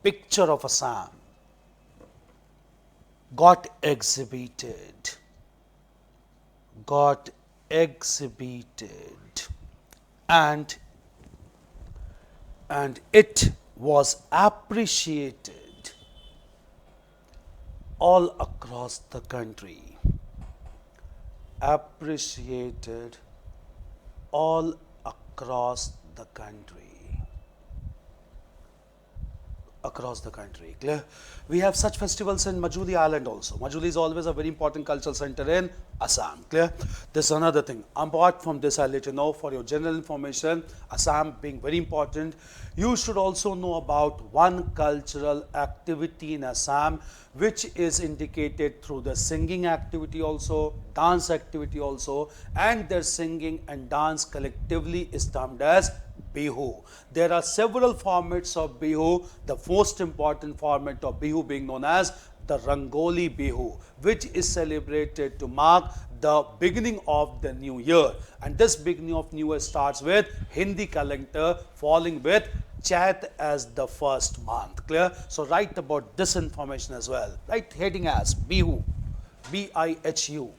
picture of Assam got exhibited, and it was appreciated all across the country. Clear? We have such festivals in Majuli Island also. Majuli is always a very important cultural center in Assam. Clear? This is another thing. Apart from this, I'll let you know for your general information, Assam being very important, you should also know about one cultural activity in Assam which is indicated through the singing activity also, dance activity also, and their singing and dance collectively is termed as Bihu. There are several formats of Bihu, the most important format of Bihu being known as the Rangoli Bihu, which is celebrated to mark the beginning of the new year. And this beginning of new year starts with Hindi calendar falling with Chat as the first month. Clear? So write about this information as well. Right? Heading as Bihu, B-I-H-U,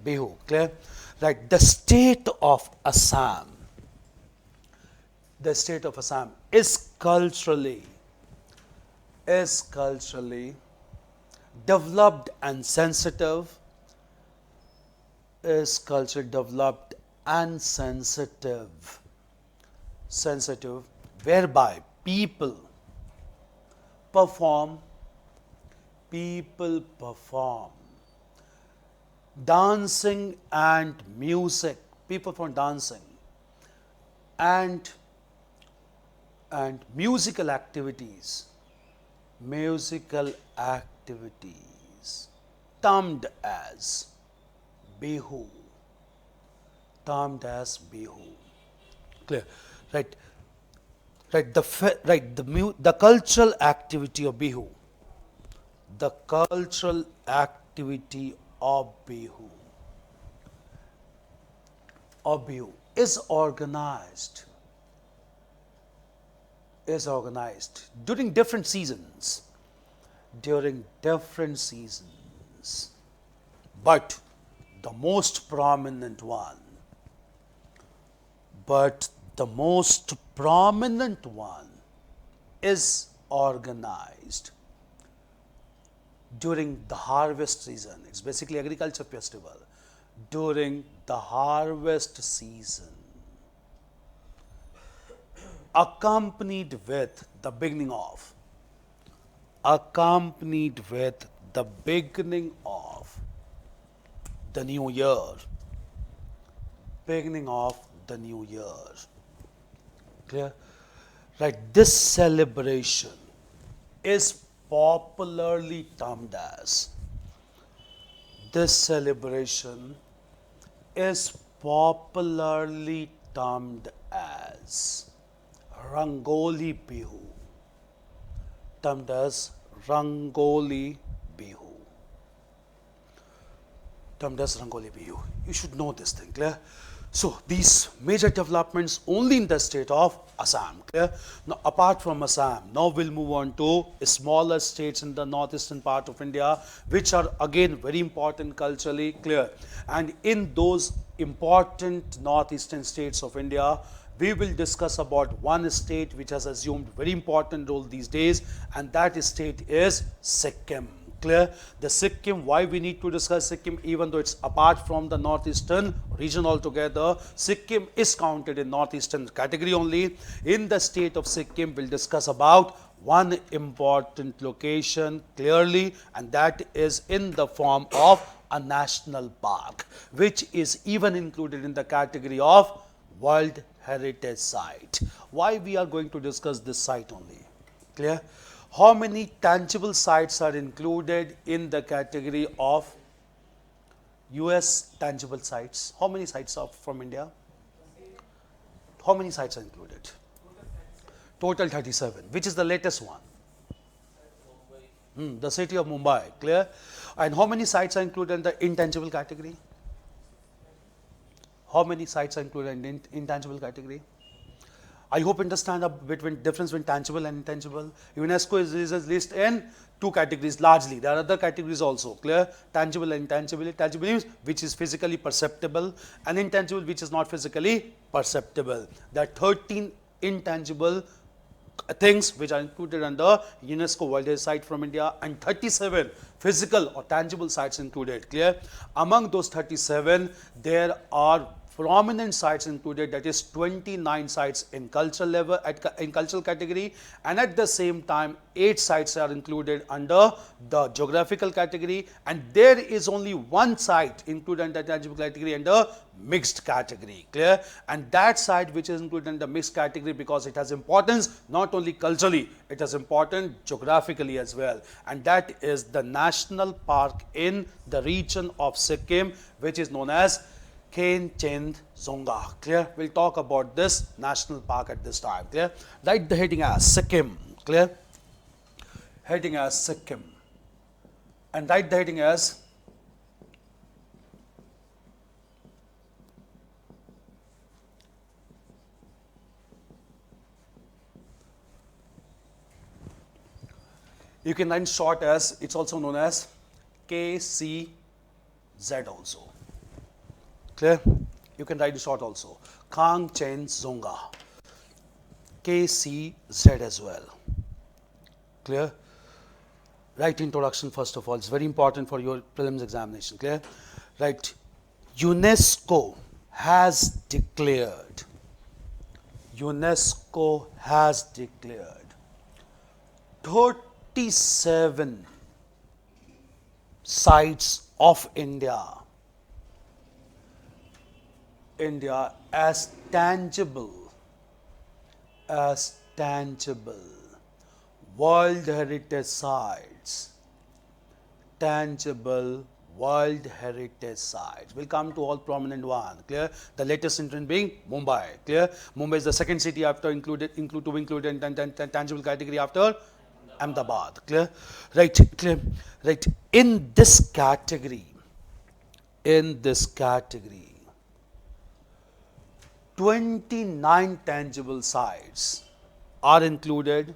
Bihu. Clear? Right? The state of Assam is culturally is culturally developed and sensitive, is culturally developed and sensitive, whereby perform perform dancing and music, people from dancing and musical activities termed as Bihu. Clear? Right. Right. The cultural activity of Bihu. The cultural activity of Bihu is organized during different seasons. But the most prominent one is organized during the harvest season. It's basically agriculture festival. During the harvest season, accompanied with the beginning of the new year. Clear? Right. This celebration is popularly termed as Rangoli Bihu. You should know this thing, clear? So these major developments only in the state of Assam, clear? Now apart from Assam, now we'll move on to smaller states in the northeastern part of India, which are again very important culturally, clear? And in those important northeastern states of India, we will discuss about one state which has assumed very important role these days, and that state is Sikkim. Clear? The Sikkim, why we need to discuss Sikkim, even though it's apart from the northeastern region altogether, Sikkim is counted in northeastern category only. In the state of Sikkim, we'll discuss about one important location clearly, and that is in the form of a national park, which is even included in the category of World Heritage Site. Why we are going to discuss this site only? Clear? How many tangible sites are included in the category of US tangible sites? How many sites are from India? How many sites are included? Total 37. Which is the latest one? The city of Mumbai. Clear? And how many sites are included in the intangible category? How many sites are included in the intangible category? I hope you understand the difference between tangible and intangible. UNESCO is list in two categories largely. There are other categories also. Clear? Tangible and intangible. Tangible means which is physically perceptible, and intangible which is not physically perceptible. There are 13 intangible things which are included under UNESCO World Heritage Site from India, and 37 physical or tangible sites included. Clear? Among those 37, there are prominent sites included, that is 29 sites in cultural level, in cultural category, and at the same time 8 sites are included under the geographical category, and there is only one site included under tangible category under mixed category. Clear? And that site which is included in the mixed category, because it has importance not only culturally, it has importance geographically as well, and that is the national park in the region of Sikkim, which is known as Khenchen Zonga. Clear? We'll talk about this national park at this time. Clear? Write the heading as Sikkim. Clear? Heading as Sikkim. And write the heading as you can write short as, it's also known as KCZ also. Clear? You can write it short also. Khenchen Zonga. KCZ as well. Clear? Right, introduction first of all. It's very important for your prelims examination. Clear? Right. UNESCO has declared. UNESCO has declared 37 sites of India as tangible World Heritage Sites, tangible World Heritage Sites. We'll come to all prominent one. Clear? The latest entrant being Mumbai. Clear? Mumbai is the second city after included in tangible category after Ahmedabad. Clear? Right. Clear. Right. In this category, 29 tangible sites are included.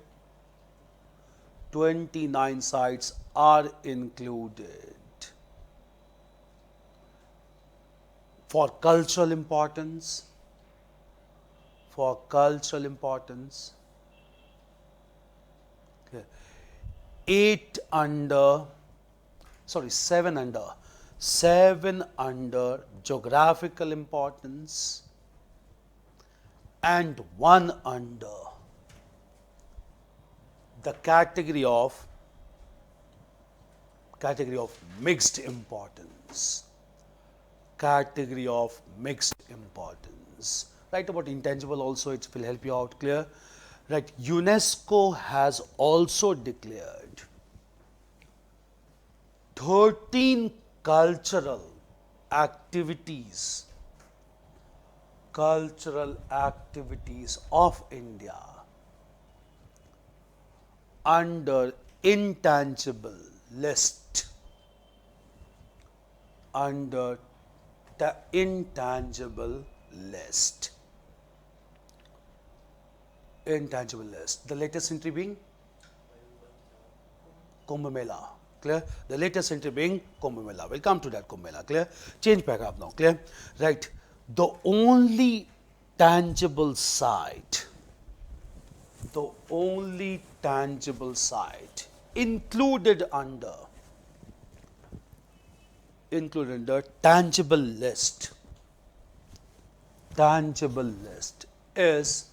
29 sites are included for cultural importance. Okay. 7 under geographical importance and 1 under the category of mixed importance. Right, about intangible also it will help you out. Clear? Right. UNESCO has also declared 13 cultural activities of India under intangible list. The latest entry being Kumbh Mela. Clear? The latest entry being Kumbh Mela. We'll come to that Kumbh Mela. Clear? Change paragraph now. Clear? Right. The only tangible site included under tangible list is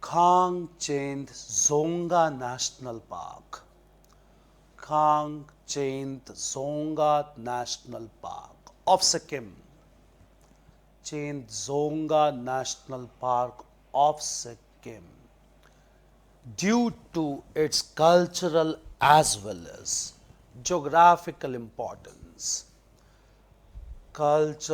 Khangchend Zonga National Park. Of Sikkim. Zonga National Park of Sikkim, due to its cultural as well as geographical importance. First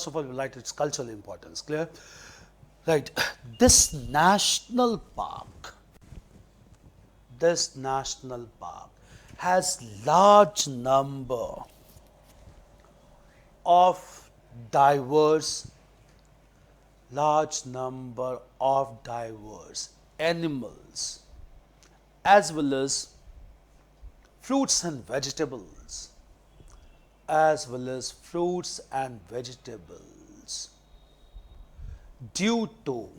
of all, we write its cultural importance. Clear? Right. This national park has large number of diverse animals as well as fruits and vegetables due to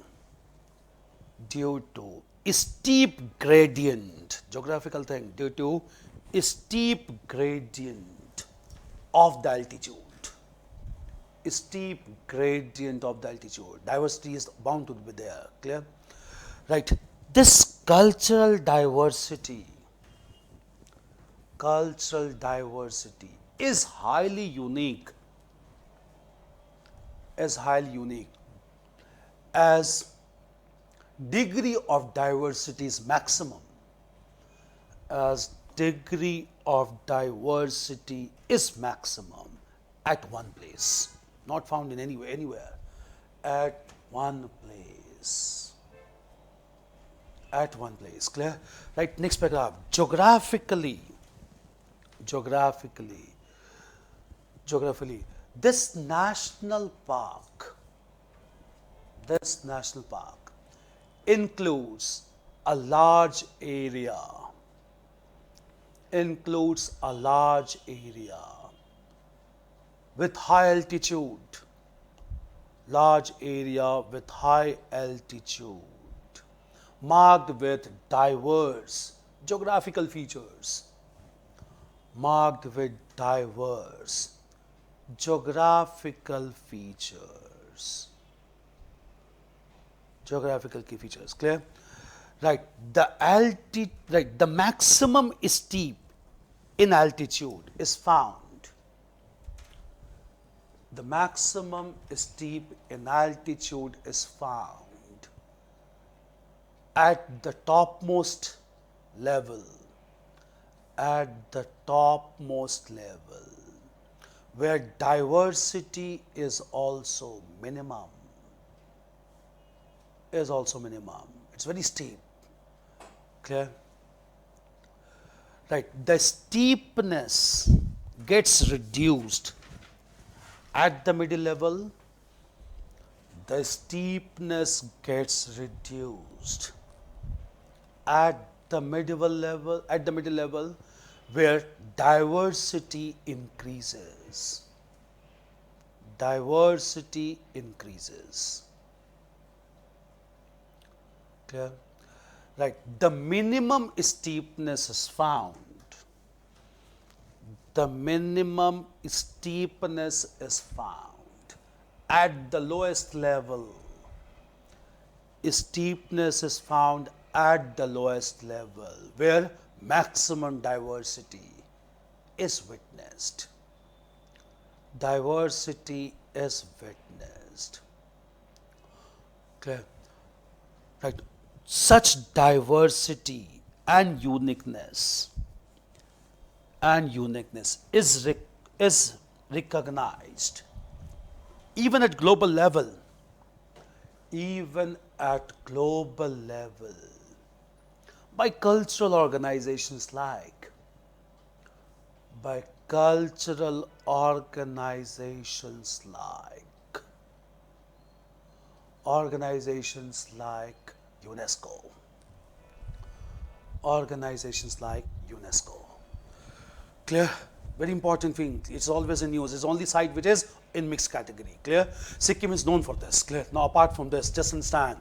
steep gradient, geographical thing, due to steep gradient of the altitude. Diversity is bound to be there. Clear? Right. This cultural diversity is highly unique as degree of diversity is maximum at one place, not found in anywhere, at one place. Clear? Right. Next paragraph. Geographically, this national park includes a large area with high altitude, large area with high altitude, marked with diverse geographical features, marked with diverse geographical features. Geographical key features, clear? Right, the maximum steep in altitude is found. The maximum steep in altitude is found at the topmost level, at the topmost level, where diversity is also minimum. It's very steep. Clear? Right. The steepness gets reduced at the middle level. The steepness gets reduced at the middle level, where diversity increases. Diversity increases. Clear? Right. The minimum steepness is found. The minimum steepness is found at the lowest level. Steepness is found at the lowest level, where maximum diversity is witnessed. Diversity is witnessed. Clear? Right. Such diversity and uniqueness is recognized even at global level. Even at global level, by cultural organizations like UNESCO. Clear? Very important thing. It's always in news. It's the only site which is in mixed category. Clear? Sikkim is known for this. Clear? Now, apart from this, just understand,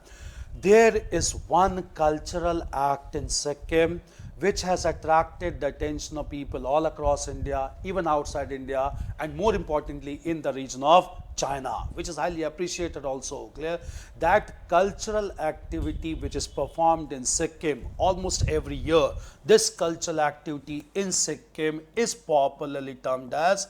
there is one cultural act in Sikkim which has attracted the attention of people all across India, even outside India, and more importantly in the region of China, which is highly appreciated also. Clear? That cultural activity which is performed in Sikkim almost every year, this cultural activity in Sikkim is popularly termed as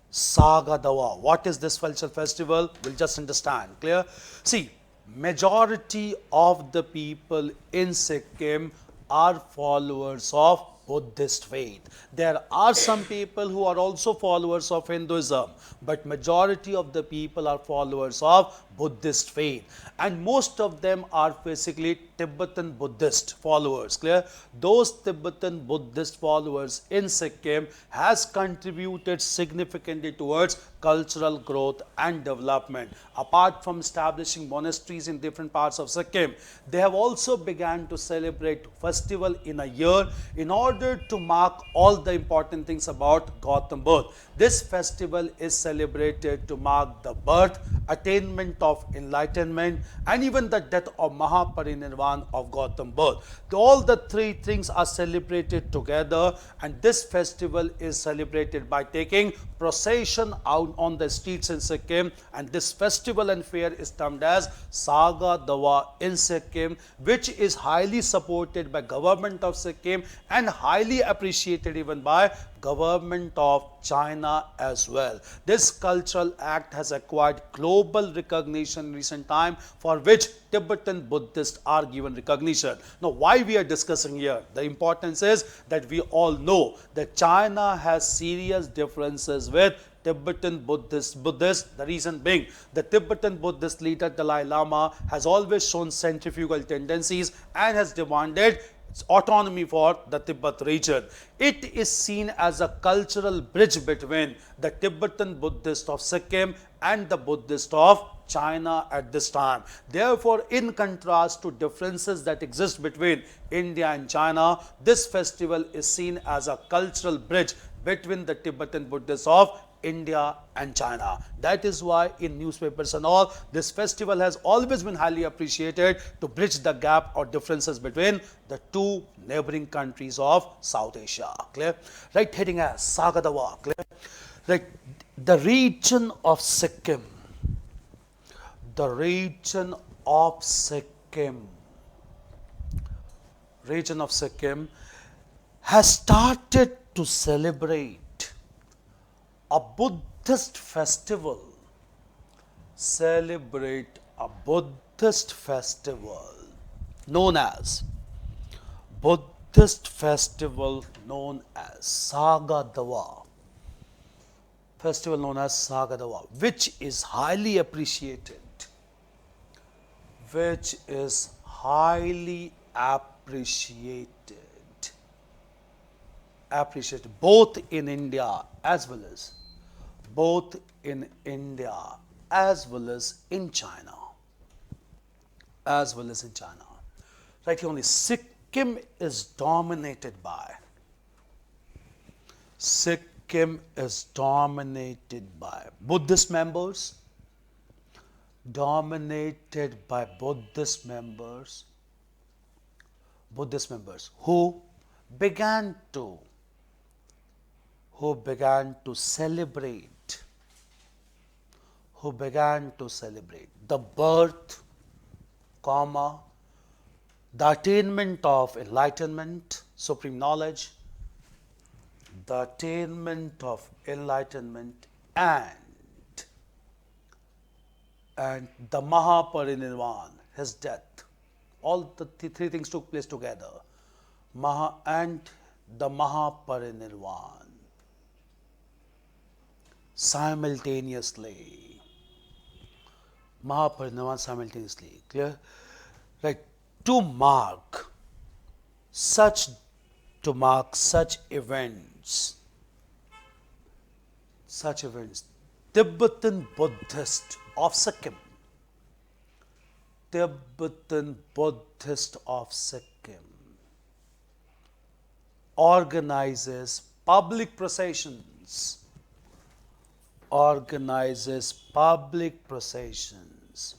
Saga Dawa. What is this cultural festival? We'll just understand. Clear? See, majority of the people in Sikkim are followers of Buddhist faith. There are some people who are also followers of Hinduism, but majority of the people are followers of Buddhist faith, and most of them are basically Tibetan Buddhist followers. Clear? Those Tibetan Buddhist followers in Sikkim has contributed significantly towards cultural growth and development. Apart from establishing monasteries in different parts of Sikkim, they have also began to celebrate festival in a year in order to mark all the important things about Gautam Buddha. This festival is celebrated to mark the birth, attainment of enlightenment, and even the death of Mahaparinirvan of Gautam Buddha. All the three things are celebrated together, and this festival is celebrated by taking procession out on the streets in Sikkim, and this festival and fair is termed as Saga Dawa in Sikkim, which is highly supported by government of Sikkim and highly appreciated even by government of China as well. This cultural act has acquired global recognition in recent time, for which Tibetan Buddhists are given recognition. Now, why we are discussing here? The importance is that we all know that China has serious differences with Tibetan Buddhists. The reason being, the Tibetan Buddhist leader Dalai Lama has always shown centrifugal tendencies and has demanded autonomy for the Tibet region. It is seen as a cultural bridge between the Tibetan Buddhist of Sikkim and the Buddhist of China at this time. Therefore, in contrast to differences that exist between India and China, this festival is seen as a cultural bridge between the Tibetan Buddhists of India and China. That is why in newspapers and all, this festival has always been highly appreciated to bridge the gap or differences between the two neighboring countries of South Asia. Clear? Right, heading as Sagadawa. Clear? Right, the region of Sikkim. The region of Sikkim has started to celebrate a Buddhist festival. Known as Sagadawa. Which is highly appreciated. Both in India as well as in China. Right here only, Sikkim is dominated by Buddhist members, who began to celebrate the birth, the attainment of enlightenment, supreme knowledge, and the Mahaparinirvan, his death. All the three things took place together. The Mahaparinirvan simultaneously. Clear? Right. To mark such events, Tibetan Buddhist of Sikkim organizes public processions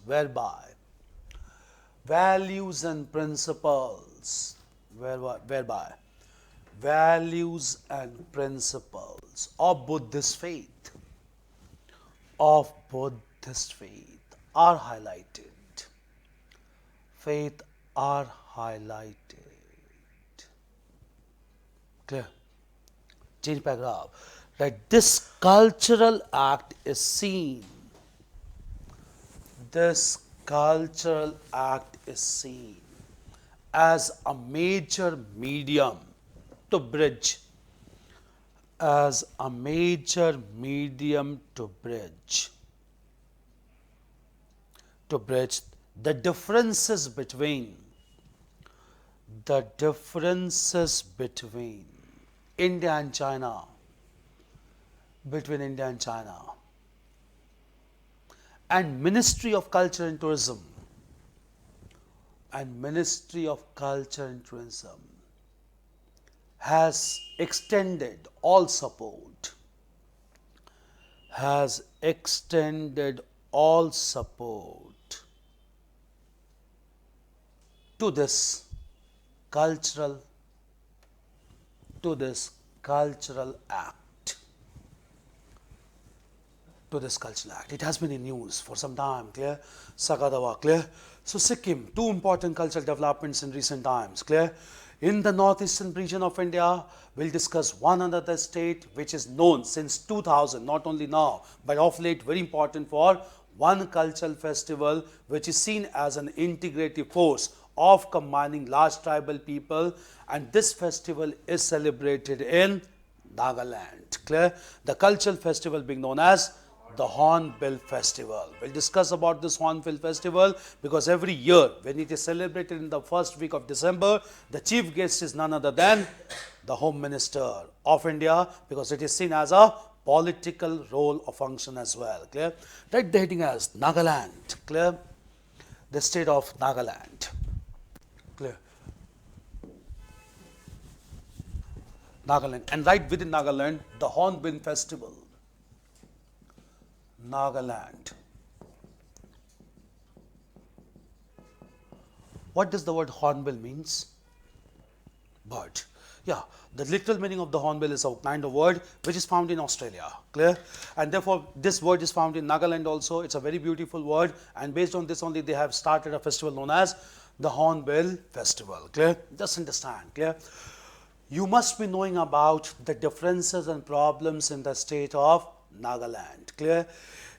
whereby values and principles of Buddhist faith are highlighted. Clear? Change paragraph. Right. This cultural act is seen as a major medium to bridge the differences between India and China, and Ministry of Culture and Tourism has extended all support to this cultural act. It has been in news for some time. Clear? Sagadawa. Clear? So Sikkim, two important cultural developments in recent times. Clear? In the northeastern region of India, we'll discuss one another state which is known since 2000, not only now, but of late very important for one cultural festival which is seen as an integrative force of combining large tribal people, and this festival is celebrated in Nagaland. Clear? The cultural festival being known as the Hornbill Festival. We'll discuss about this Hornbill Festival because every year when it is celebrated in the first week of December, the chief guest is none other than the Home Minister of India, because it is seen as a political role or function as well. Clear? Right, the heading as Nagaland. Clear? The state of Nagaland. Clear? Nagaland. And right within Nagaland, the Hornbill Festival. Nagaland. What does the word hornbill means? Bird. Yeah, the literal meaning of the hornbill is a kind of word which is found in Australia. Clear? And therefore, this word is found in Nagaland also. It's a very beautiful word, and based on this only they have started a festival known as the Hornbill Festival. Clear? Just understand. Clear? You must be knowing about the differences and problems in the state of Nagaland. Clear?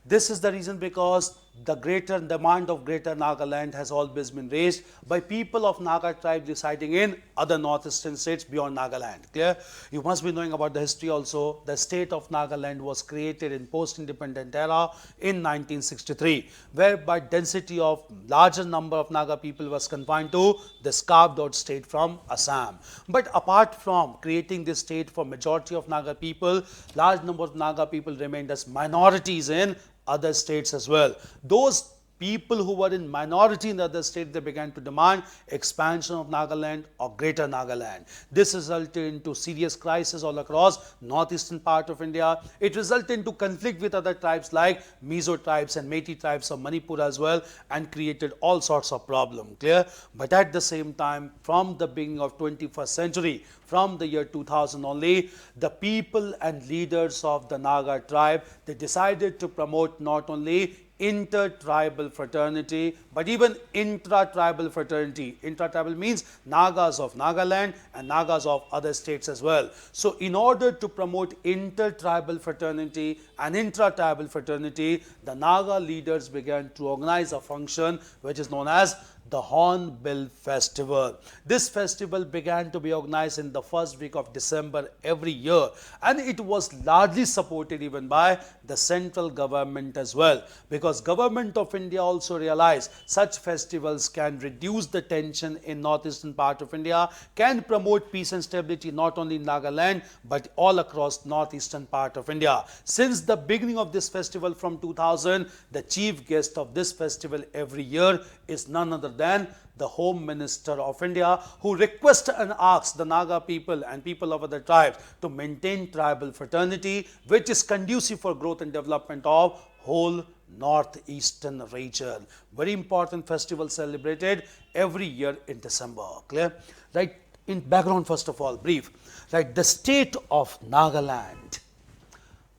This is the reason because the greater demand of Greater Nagaland has always been raised by people of Naga tribe residing in other northeastern states beyond Nagaland. Clear? You must be knowing about the history also. The state of Nagaland was created in post-independent era in 1963, whereby density of larger number of Naga people was confined to this carved out state from Assam. But apart from creating this state for majority of Naga people, large number of Naga people remained as minorities in other states as well. Those people who were in minority in the other states, they began to demand expansion of Nagaland or Greater Nagaland. This resulted into serious crisis all across northeastern part of India. It resulted into conflict with other tribes like Mizo tribes and Meitei tribes of Manipur as well, and created all sorts of problems. Clear? But at the same time, from the beginning of 21st century, from the year 2000 only, the people and leaders of the Naga tribe, they decided to promote not only inter-tribal fraternity, but even intra-tribal fraternity. Intra-tribal means Nagas of Nagaland and Nagas of other states as well. So, in order to promote inter-tribal fraternity and intra-tribal fraternity, the Naga leaders began to organize a function which is known as the Hornbill Festival. This festival began to be organized in the first week of December every year, and it was largely supported even by the central government as well, because government of India also realized such festivals can reduce the tension in northeastern part of India, can promote peace and stability not only in Nagaland but all across northeastern part of India. Since the beginning of this festival from 2000, the chief guest of this festival every year is none other than the Home Minister of India, who requests and asks the Naga people and people of other tribes to maintain tribal fraternity, which is conducive for growth and development of whole northeastern region. Very important festival celebrated every year in December. Clear? Right? In background, first of all, brief. Right? The state of Nagaland.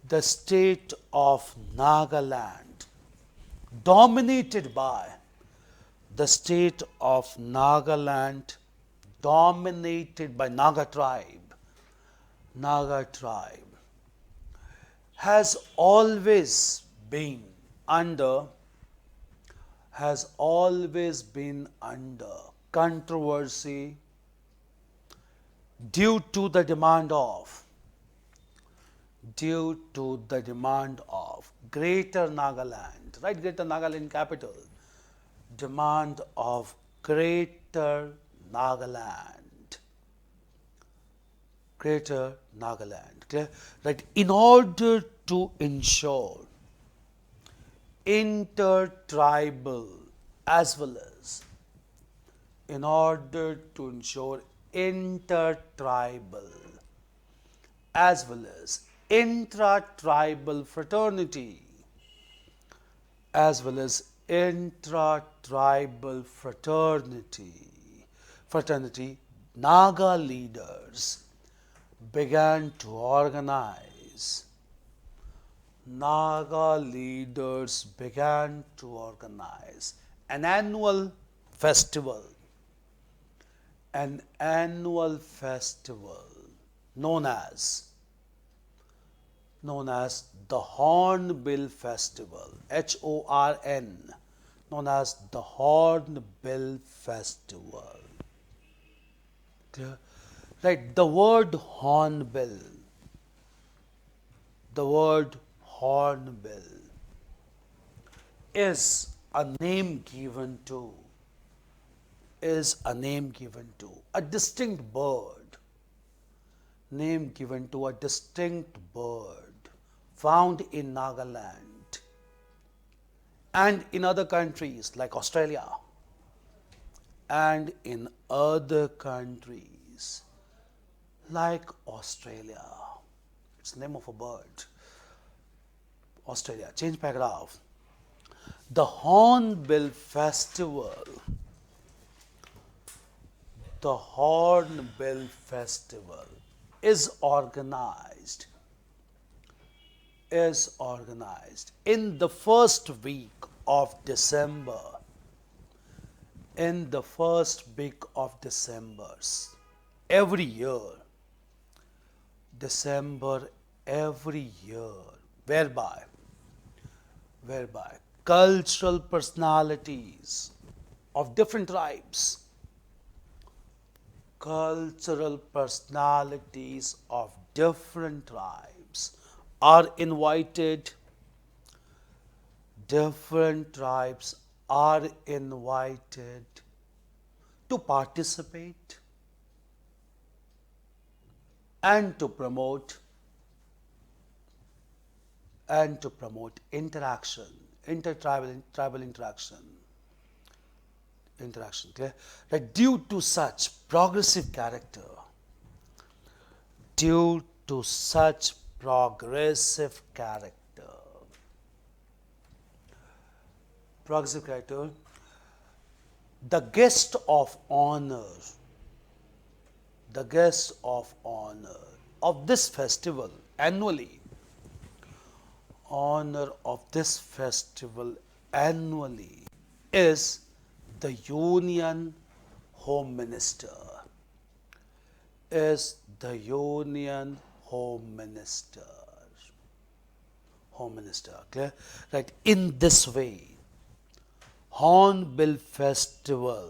The state of Nagaland, dominated by the state of Nagaland, dominated by Naga tribe, has always been under controversy due to the demand of Greater Nagaland, right? Greater Nagaland capital. Demand of Greater Nagaland. Greater Nagaland. Clear? Right? In order to ensure intertribal as well as intra-tribal fraternity, Naga leaders began to organize an annual festival known as the Hornbill Festival, H-O-R-N, known as the Hornbill Festival. Clear? Right, the word hornbill is a name given to a distinct bird, found in Nagaland and in other countries like Australia and in other countries like Australia. It's the name of a bird. Australia. Change paragraph. The Hornbill Festival. The Hornbill Festival is organized in the first week of December. In the first week of December. Every year. December every year. Whereby cultural personalities of different tribes are invited. Different tribes are invited to participate and to promote interaction, tribal interaction. Clear? That due to such progressive character, the guest of honor of this festival annually is the Union Home Minister. Clear? Right. In this way, Hornbill Festival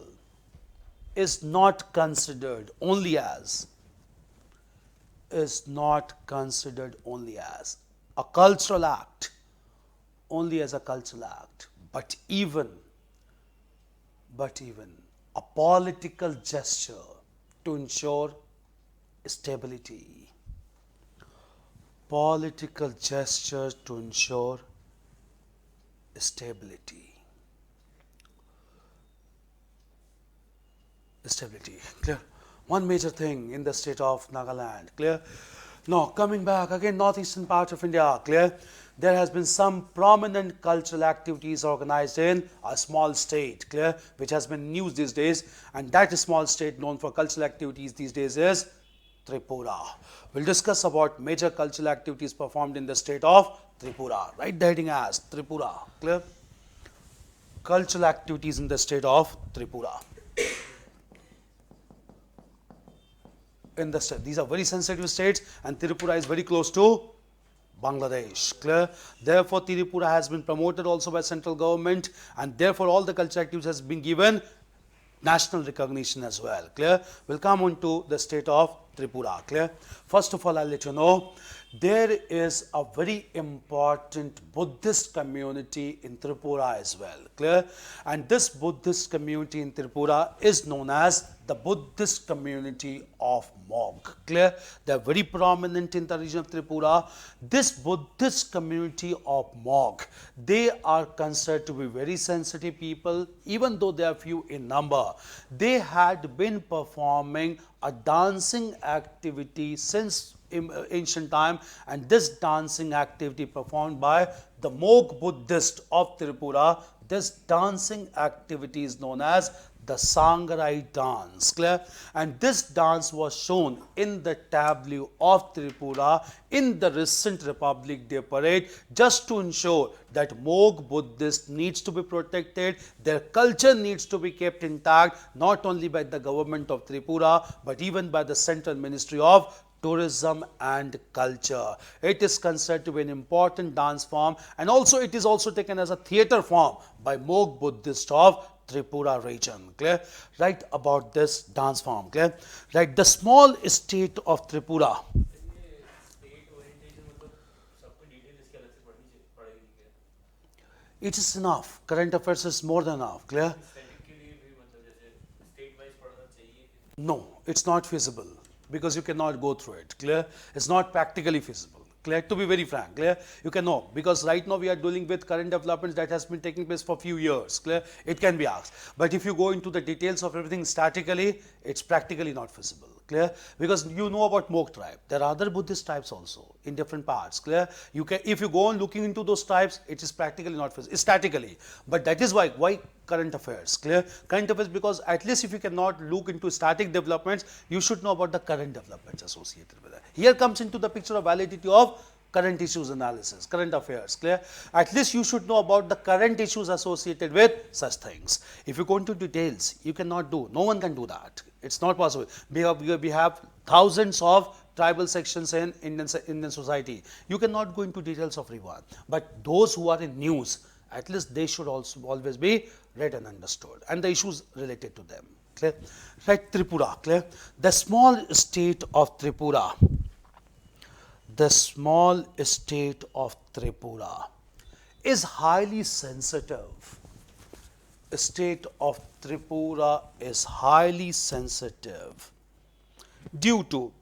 is not considered only as a cultural act, but even a political gesture to ensure stability. Clear? One major thing in the state of Nagaland. Clear? Now coming back again, northeastern part of India. Clear? There has been some prominent cultural activities organized in a small state, clear, which has been news these days, and that small state known for cultural activities these days is Tripura. We'll discuss about major cultural activities performed in the state of Tripura. Write the heading as Tripura, clear? Cultural activities in the state of Tripura. These are very sensitive states, and Tripura is very close to Bangladesh, clear? Therefore, Tripura has been promoted also by central government, and therefore all the cultural activities has been given national recognition as well, clear? We'll come on to the state of Tripura, clear? First of all, I'll let you know, there is a very important Buddhist community in Tripura as well, clear? And this Buddhist community in Tripura is known as the Buddhist community of Mog, clear? They are very prominent in the region of Tripura. This Buddhist community of Mog, they are considered to be very sensitive people, even though they are few in number. They had been performing a dancing activity since ancient time, and this dancing activity performed by the Mog Buddhist of Tripura, this dancing activity is known as the Sangharai dance, clear? And this dance was shown in the tableau of Tripura in the recent Republic Day parade, just to ensure that Mog Buddhist needs to be protected, their culture needs to be kept intact, not only by the government of Tripura, but even by the Central Ministry of Tourism and Culture. It is considered to be an important dance form, and also it is also taken as a theatre form by Mog Buddhist of Tripura region, clear? Right about this dance form, clear? Right, the small state of Tripura. It is enough. Current affairs is more than enough, clear? No, it's not feasible, because you cannot go through it, clear? It's not practically feasible, clear? To be very frank, clear? You cannot, because right now we are dealing with current developments that has been taking place for few years, clear? It can be asked, but if you go into the details of everything statically, it's practically not feasible, clear? Because you know about Mok tribe. There are other Buddhist tribes also in different parts, clear? You can, if you go on looking into those tribes, it is practically not feasible, it's statically. But that is why current affairs, clear? Current affairs, because at least if you cannot look into static developments, you should know about the current developments associated with that. Here comes into the picture of validity of current issues analysis, current affairs, clear? At least you should know about the current issues associated with such things. If you go into details, you cannot do, no one can do that. It's not possible. We have thousands of tribal sections in Indian society. You cannot go into details of everyone. But those who are in news, at least they should also always be read and understood, and the issues related to them, clear? Right, Tripura, clear? The small state of Tripura, the small state of Tripura is highly sensitive. The state of Tripura is highly sensitive due to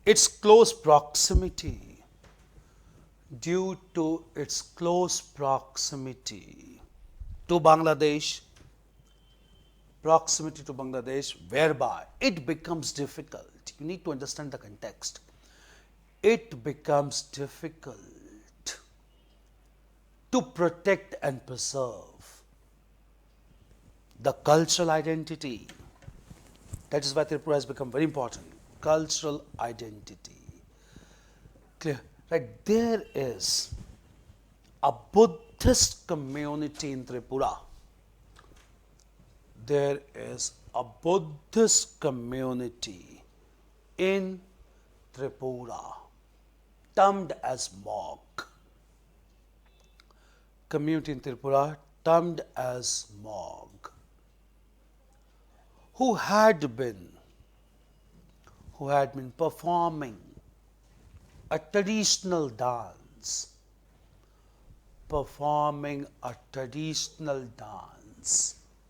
its close proximity, to Bangladesh, whereby it becomes difficult. You need to understand the context. It becomes difficult to protect and preserve the cultural identity. That is why Tripura has become very important. Cultural identity. Clear? Right? There is a Buddhist community in Tripura. There is a Buddhist community in Tripura, termed as Mog. Community in Tripura, termed as Mog, who had been performing a traditional dance,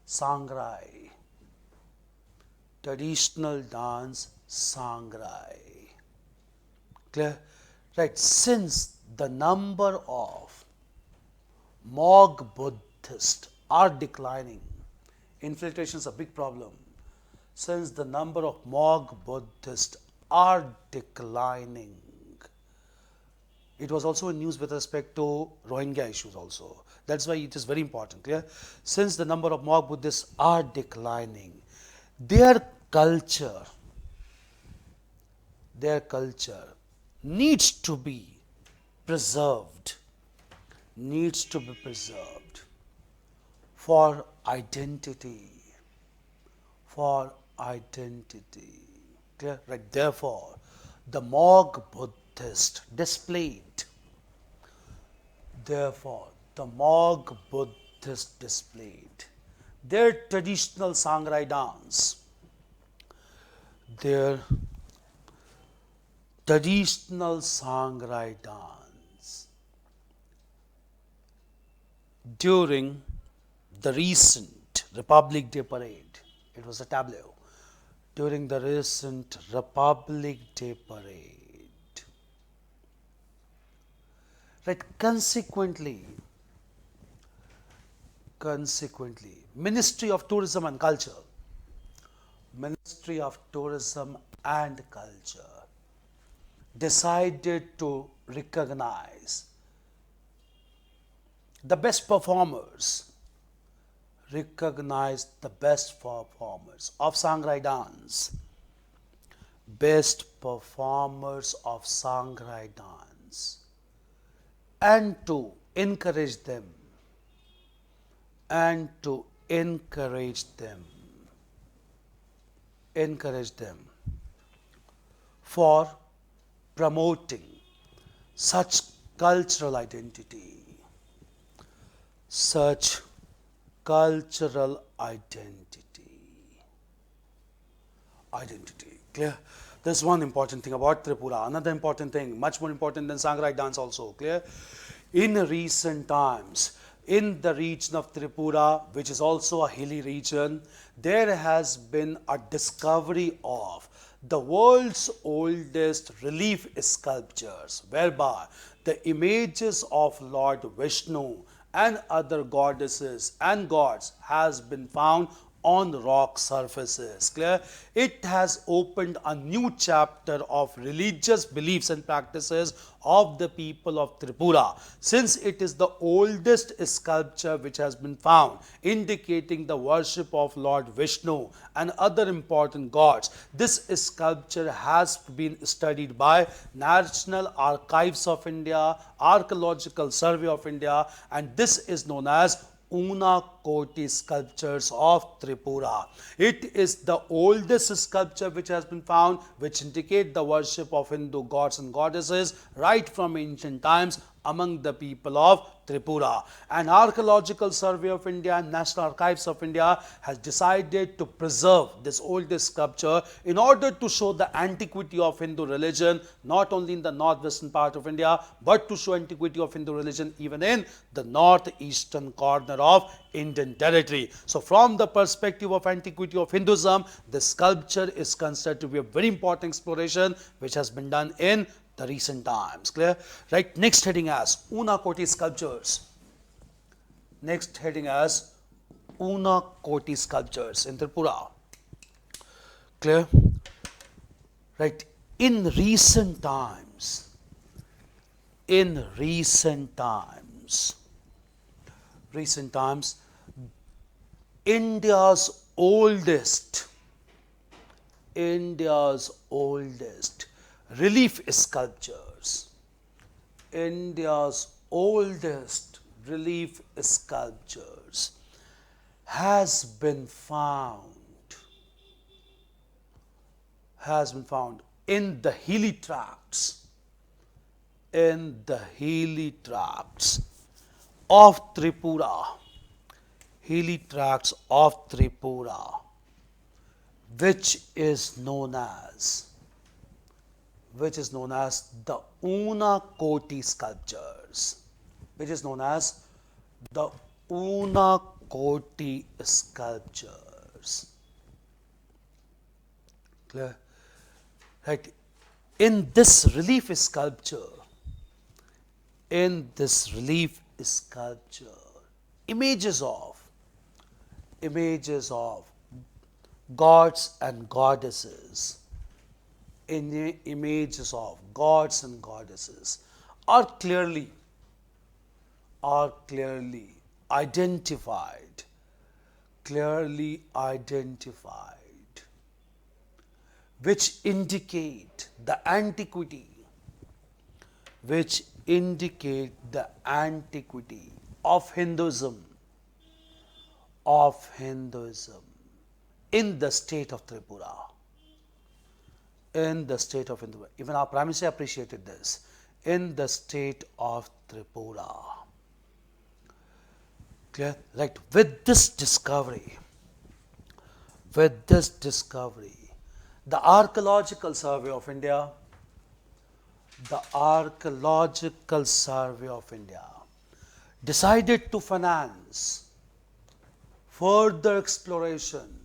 Sangrai, traditional dance, Sangrai. Clear? Right, since the number of Mog Buddhists are declining, infiltration is a big problem. Since the number of Mog Buddhists are declining, it was also in news with respect to Rohingya issues also. That's why it is very important, clear? Since the number of Mog Buddhists are declining, their culture needs to be preserved, for identity, clear? Right, therefore, the Mog Buddhist displayed their traditional Sangrai dance, during the recent Republic Day parade. It was a tableau during the recent Republic Day parade. Right, consequently, Ministry of Tourism and Culture decided to recognize the best performers of Sangrai dance, and to encourage them for promoting such cultural identity, clear? There's one important thing about Tripura. Another important thing, much more important than Sangrai dance also, clear? In recent times, in the region of Tripura, which is also a hilly region, there has been a discovery of the world's oldest relief sculptures, whereby the images of Lord Vishnu and other goddesses and gods has been found on rock surfaces. Clear? It has opened a new chapter of religious beliefs and practices of the people of Tripura, since it is the oldest sculpture which has been found, indicating the worship of Lord Vishnu and other important gods. This sculpture has been studied by National Archives of India, Archaeological Survey of India, and this is known as Unakoti sculptures of Tripura. It is the oldest sculpture which has been found, which indicate the worship of Hindu gods and goddesses right from ancient times among the people of Tripura. And Archaeological Survey of India and National Archives of India has decided to preserve this oldest sculpture in order to show the antiquity of Hindu religion, not only in the northwestern part of India, but to show antiquity of Hindu religion even in the northeastern corner of Indian territory. So from the perspective of antiquity of Hinduism, the sculpture is considered to be a very important exploration which has been done in the recent times. Clear? Right. Next heading as Unakoti sculptures. Next heading as Unakoti sculptures in Tripura. Clear? Right. In recent times, India's oldest relief sculptures, has been found in the hilly tracts of Tripura, which is known as the Unakoti sculptures. Clear? Right. In this relief sculpture, images of gods and goddesses, are clearly identified, which indicate the antiquity of Hinduism in the state of Tripura. Even our Prime Minister appreciated this. In the state of Tripura. Clear? Right. With this discovery, the Archaeological Survey of India, decided to finance further exploration,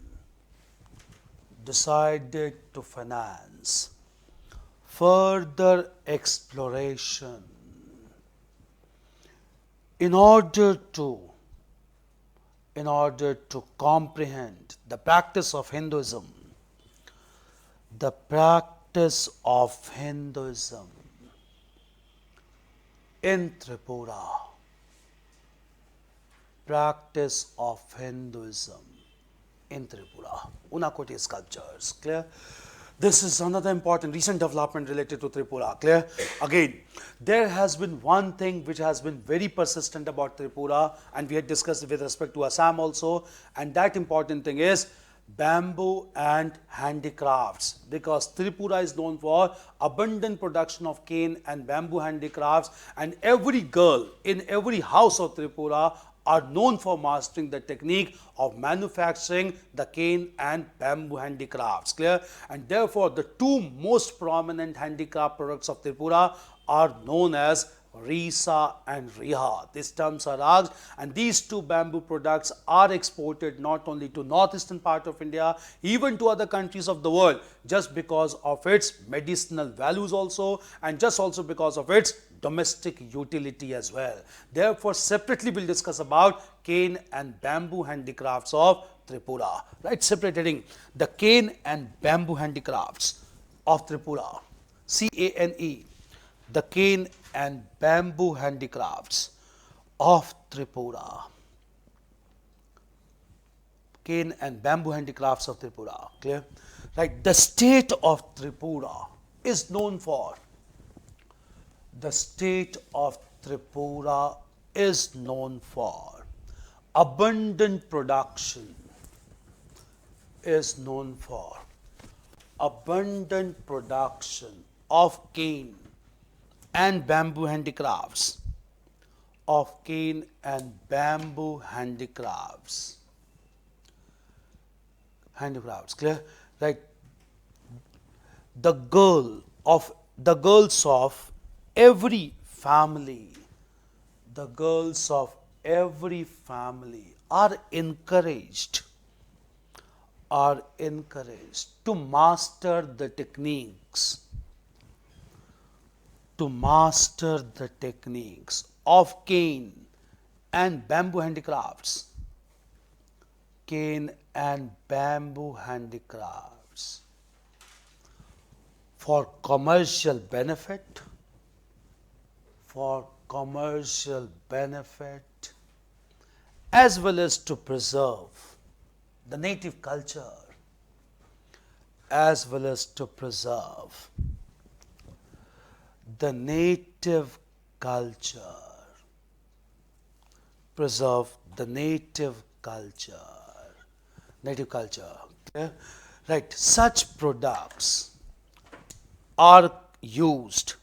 in order to comprehend the practice of Hinduism in Tripura. Unakoti sculptures. Clear? This is another important recent development related to Tripura. Clear? Again, there has been one thing which has been very persistent about Tripura, and we had discussed with respect to Assam also, and that important thing is bamboo and handicrafts, because Tripura is known for abundant production of cane and bamboo handicrafts, and every girl in every house of Tripura are known for mastering the technique of manufacturing the cane and bamboo handicrafts. Clear? And therefore, the two most prominent handicraft products of Tripura are known as Orissa and Riha. These terms are asked, and these two bamboo products are exported not only to northeastern part of India, even to other countries of the world, just because of its medicinal values also, and just also because of its domestic utility as well. Therefore, separately we'll discuss about cane and bamboo handicrafts of Tripura. Right, separate heading, the cane and bamboo handicrafts of Tripura. CANE, the cane and bamboo handicrafts of Tripura. Cane and bamboo handicrafts of Tripura. Clear? Right, the state of Tripura is known for, the state of Tripura is known for abundant production, is known for abundant production of cane and bamboo handicrafts, of cane and bamboo handicrafts. Handicrafts, clear? Right. The girls of every family, the girls of every family are encouraged to master the techniques, of cane and bamboo handicrafts, cane and bamboo handicrafts, for commercial benefit, as well as to preserve the native culture, preserve the native culture. Okay? Right, such products are used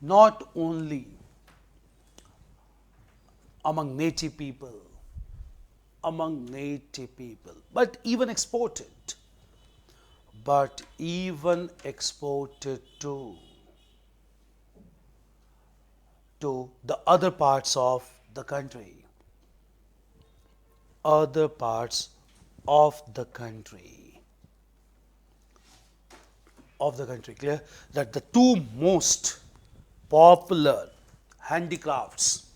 not only among native people, but even exported to the other parts of the country. Clear? That the two most popular handicrafts,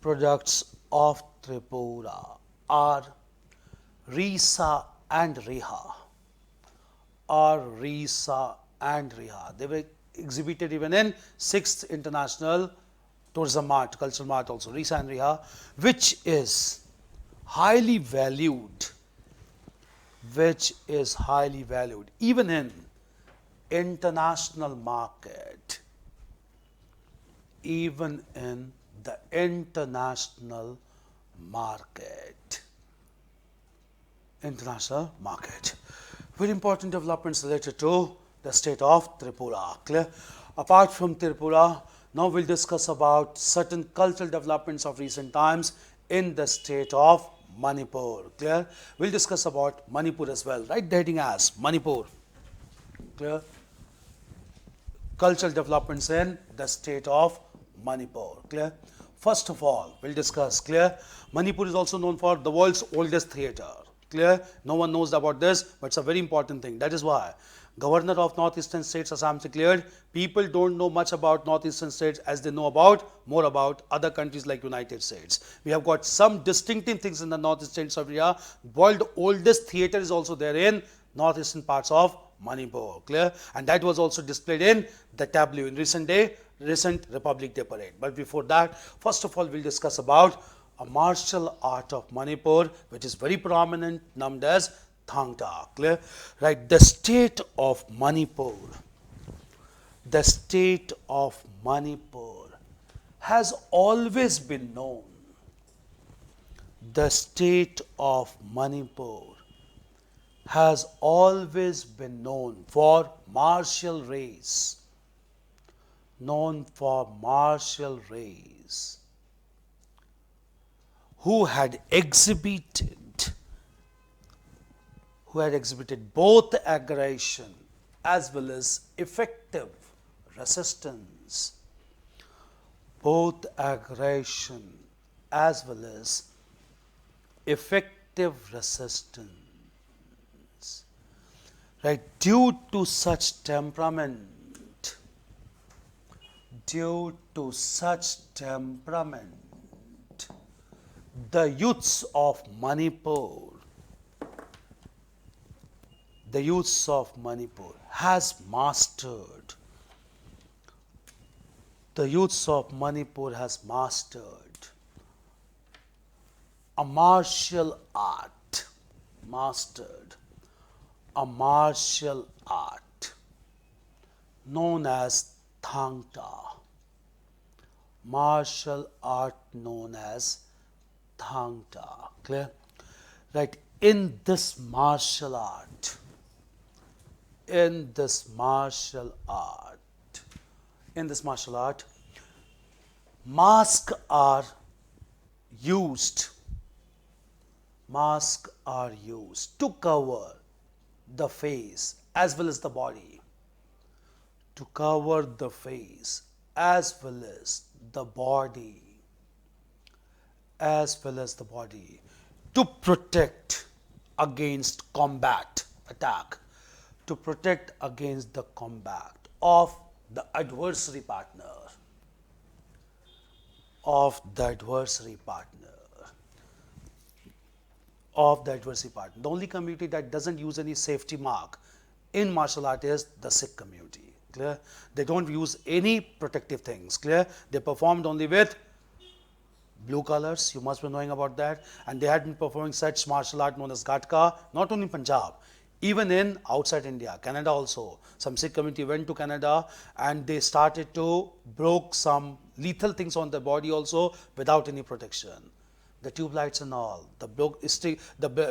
products of Tripura are Orissa and Riha. They were exhibited even in 6th International Tourism Mart, Cultural Mart also, Orissa and Riha, which is highly valued even in international market, Very important developments related to the state of Tripura. Clear? Apart from Tripura, now we'll discuss about certain cultural developments of recent times in the state of Manipur. Clear? We'll discuss about Manipur as well. Write the heading as Manipur. Clear? Cultural developments in the state of Manipur. Clear? First of all, we'll discuss, clear, Manipur is also known for the world's oldest theatre. Clear? No one knows about this, but it's a very important thing. That is why Governor of Northeastern States Assam declared people don't know much about Northeastern States as they know more about other countries like United States. We have got some distinctive things in the Northeastern states of India. World oldest theatre is also there in northeastern parts of Manipur. Clear? And that was also displayed in the tableau in recent Republic Day parade. But before that, first of all, we'll discuss about a martial art of Manipur, which is very prominent, named as Thang Ta. Clear? Right? The state of Manipur has always been known. The state of Manipur has always been known for martial race. Who had exhibited both aggression as well as effective resistance both aggression as well as effective resistance. Right, due to such temperament, the youths of Manipur has mastered a martial art, known as Thangta. Clear? Right. In this martial art, masks are used to cover the face as well as the body. To protect against combat attack, to protect against the combat of the adversary partner. The only community that doesn't use any safety mark in martial art is the Sikh community. Clear? They don't use any protective things. Clear? They performed only with blue colors. You must be knowing about that. And they had been performing such martial art known as Gatka, not only in Punjab, even in outside India, Canada also. Some Sikh community went to Canada and they started to broke some lethal things on their body also without any protection. The tube lights and all, the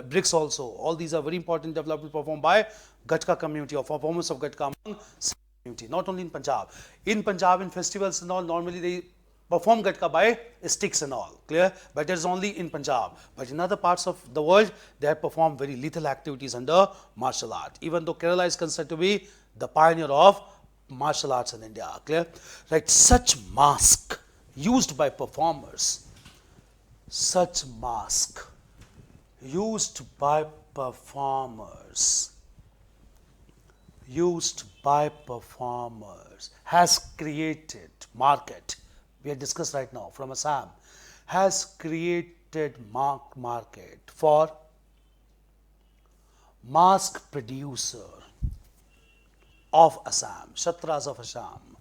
bricks also, all these are very important developments performed by Gatka community or performance of Gatka among Sikh community, not only in Punjab. In Punjab, in festivals and all, normally they perform Gatka by sticks and all, clear? But it is only in Punjab. But in other parts of the world, they have performed very lethal activities under martial art, even though Kerala is considered to be the pioneer of martial arts in India, clear? Right, such mask used by performers, has created market. We have discussed right now from Assam, has created market for mask producer of Assam, Kshatras of Assam,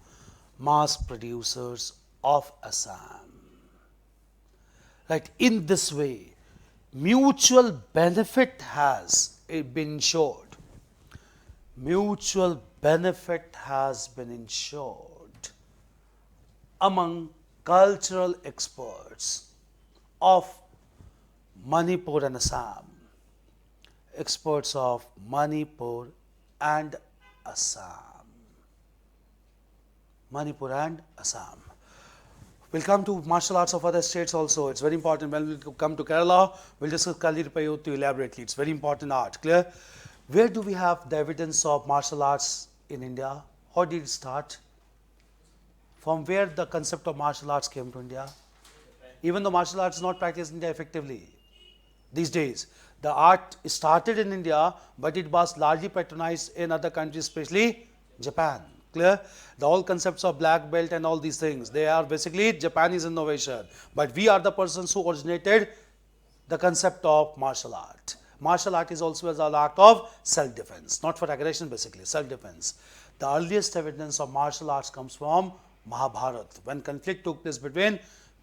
mask producers of Assam. Right, in this way, mutual benefit has been ensured. Among cultural experts of Manipur and Assam. We'll come to martial arts of other states also. It's very important. When we come to Kerala, we'll discuss Kaliripayottu elaborately. It's very important art. Clear? Where do we have the evidence of martial arts in India? How did it start? From where the concept of martial arts came to India? Even though martial arts is not practiced in India effectively these days. The art started in India, but it was largely patronized in other countries, especially Japan. Clear? The whole concepts of black belt and all these things, they are basically Japanese innovation. But we are the persons who originated the concept of martial art. Martial art is also as an act of self-defense, not for aggression basically, self-defense. The earliest evidence of martial arts comes from Mahabharata, when conflict took place between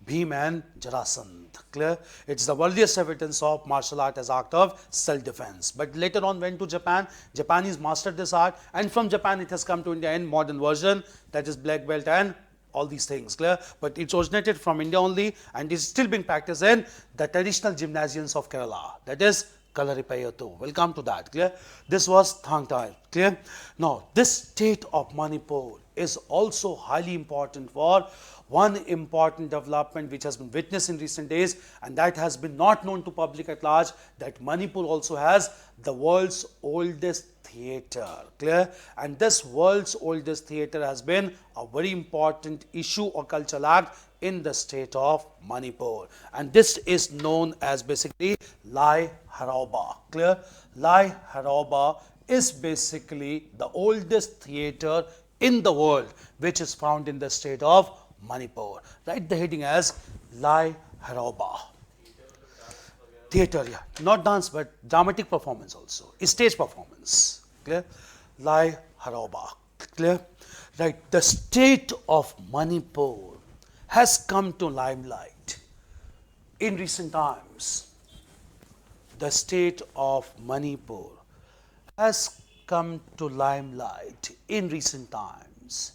Bhim and Jarasandh. Clear? It's the earliest evidence of martial art as act of self-defense. But later on went to Japan. Japanese mastered this art, and from Japan it has come to India in modern version, that is black belt and all these things. Clear? But it's originated from India only, and is still being practiced in the traditional gymnasiums of Kerala. That is Kalarippayattu. We'll come to that. Clear? This was Thangta. Clear? Now, this state of Manipur is also highly important for one important development which has been witnessed in recent days, and that has been not known to public at large, that Manipur also has the world's oldest theatre. Clear? And this world's oldest theatre has been a very important issue or cultural act in the state of Manipur, and this is known as basically Lai Haroba. Clear? Lai Haroba is basically the oldest theatre in the world which is found in the state of Manipur. Write the heading as Lai Haroba. Theatre, yeah. Not dance but dramatic performance also. Stage performance. Clear? Lai Haroba. Clear? Right. The state of Manipur has come to limelight in recent times. The state of Manipur has come to limelight in recent times.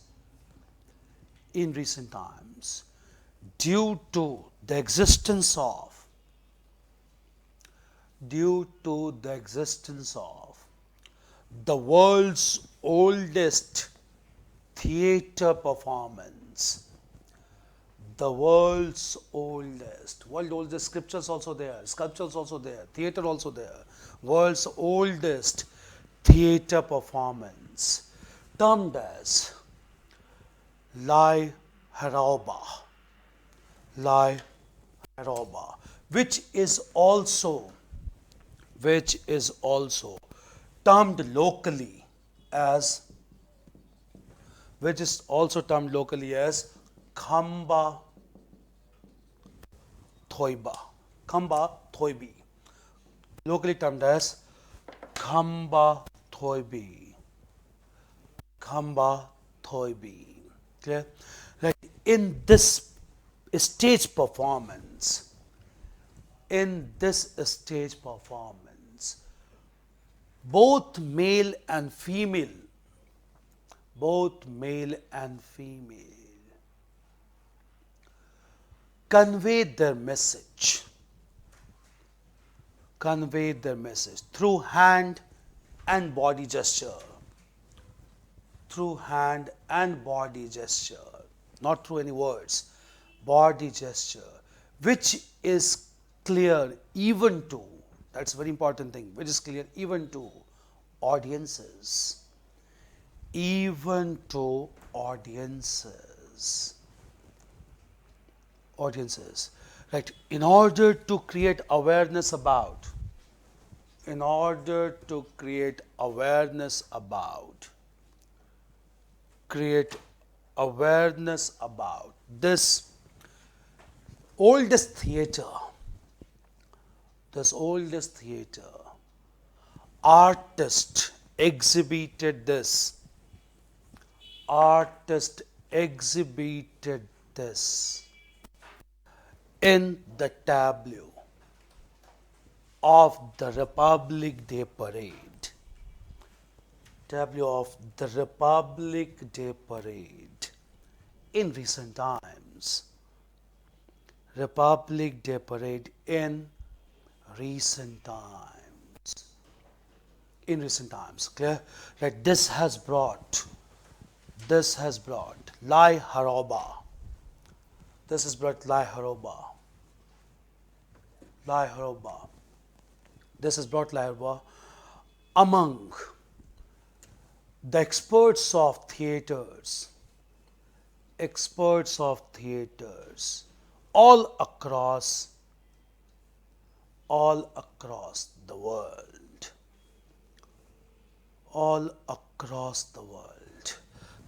Due to the existence of the world's oldest theatre performance. The world's oldest, scriptures also there, sculptures also there, theatre also there. World's oldest theatre performance, termed as Lai Haroba, which is also termed locally as Khamba Thoibi, locally termed as Khamba Thoibi. Clear? Like in this stage performance, both male and female convey their message through hand and body gesture, not through any words, body gesture, which is clear even to, that's a very important thing, which is clear even to audiences. Right. In order to create awareness about this oldest theatre, artist exhibited this in the tableau of the Republic Day Parade. In recent times. Clear? Right. This has brought Lai Haroba. Among the experts of theatres all across the world.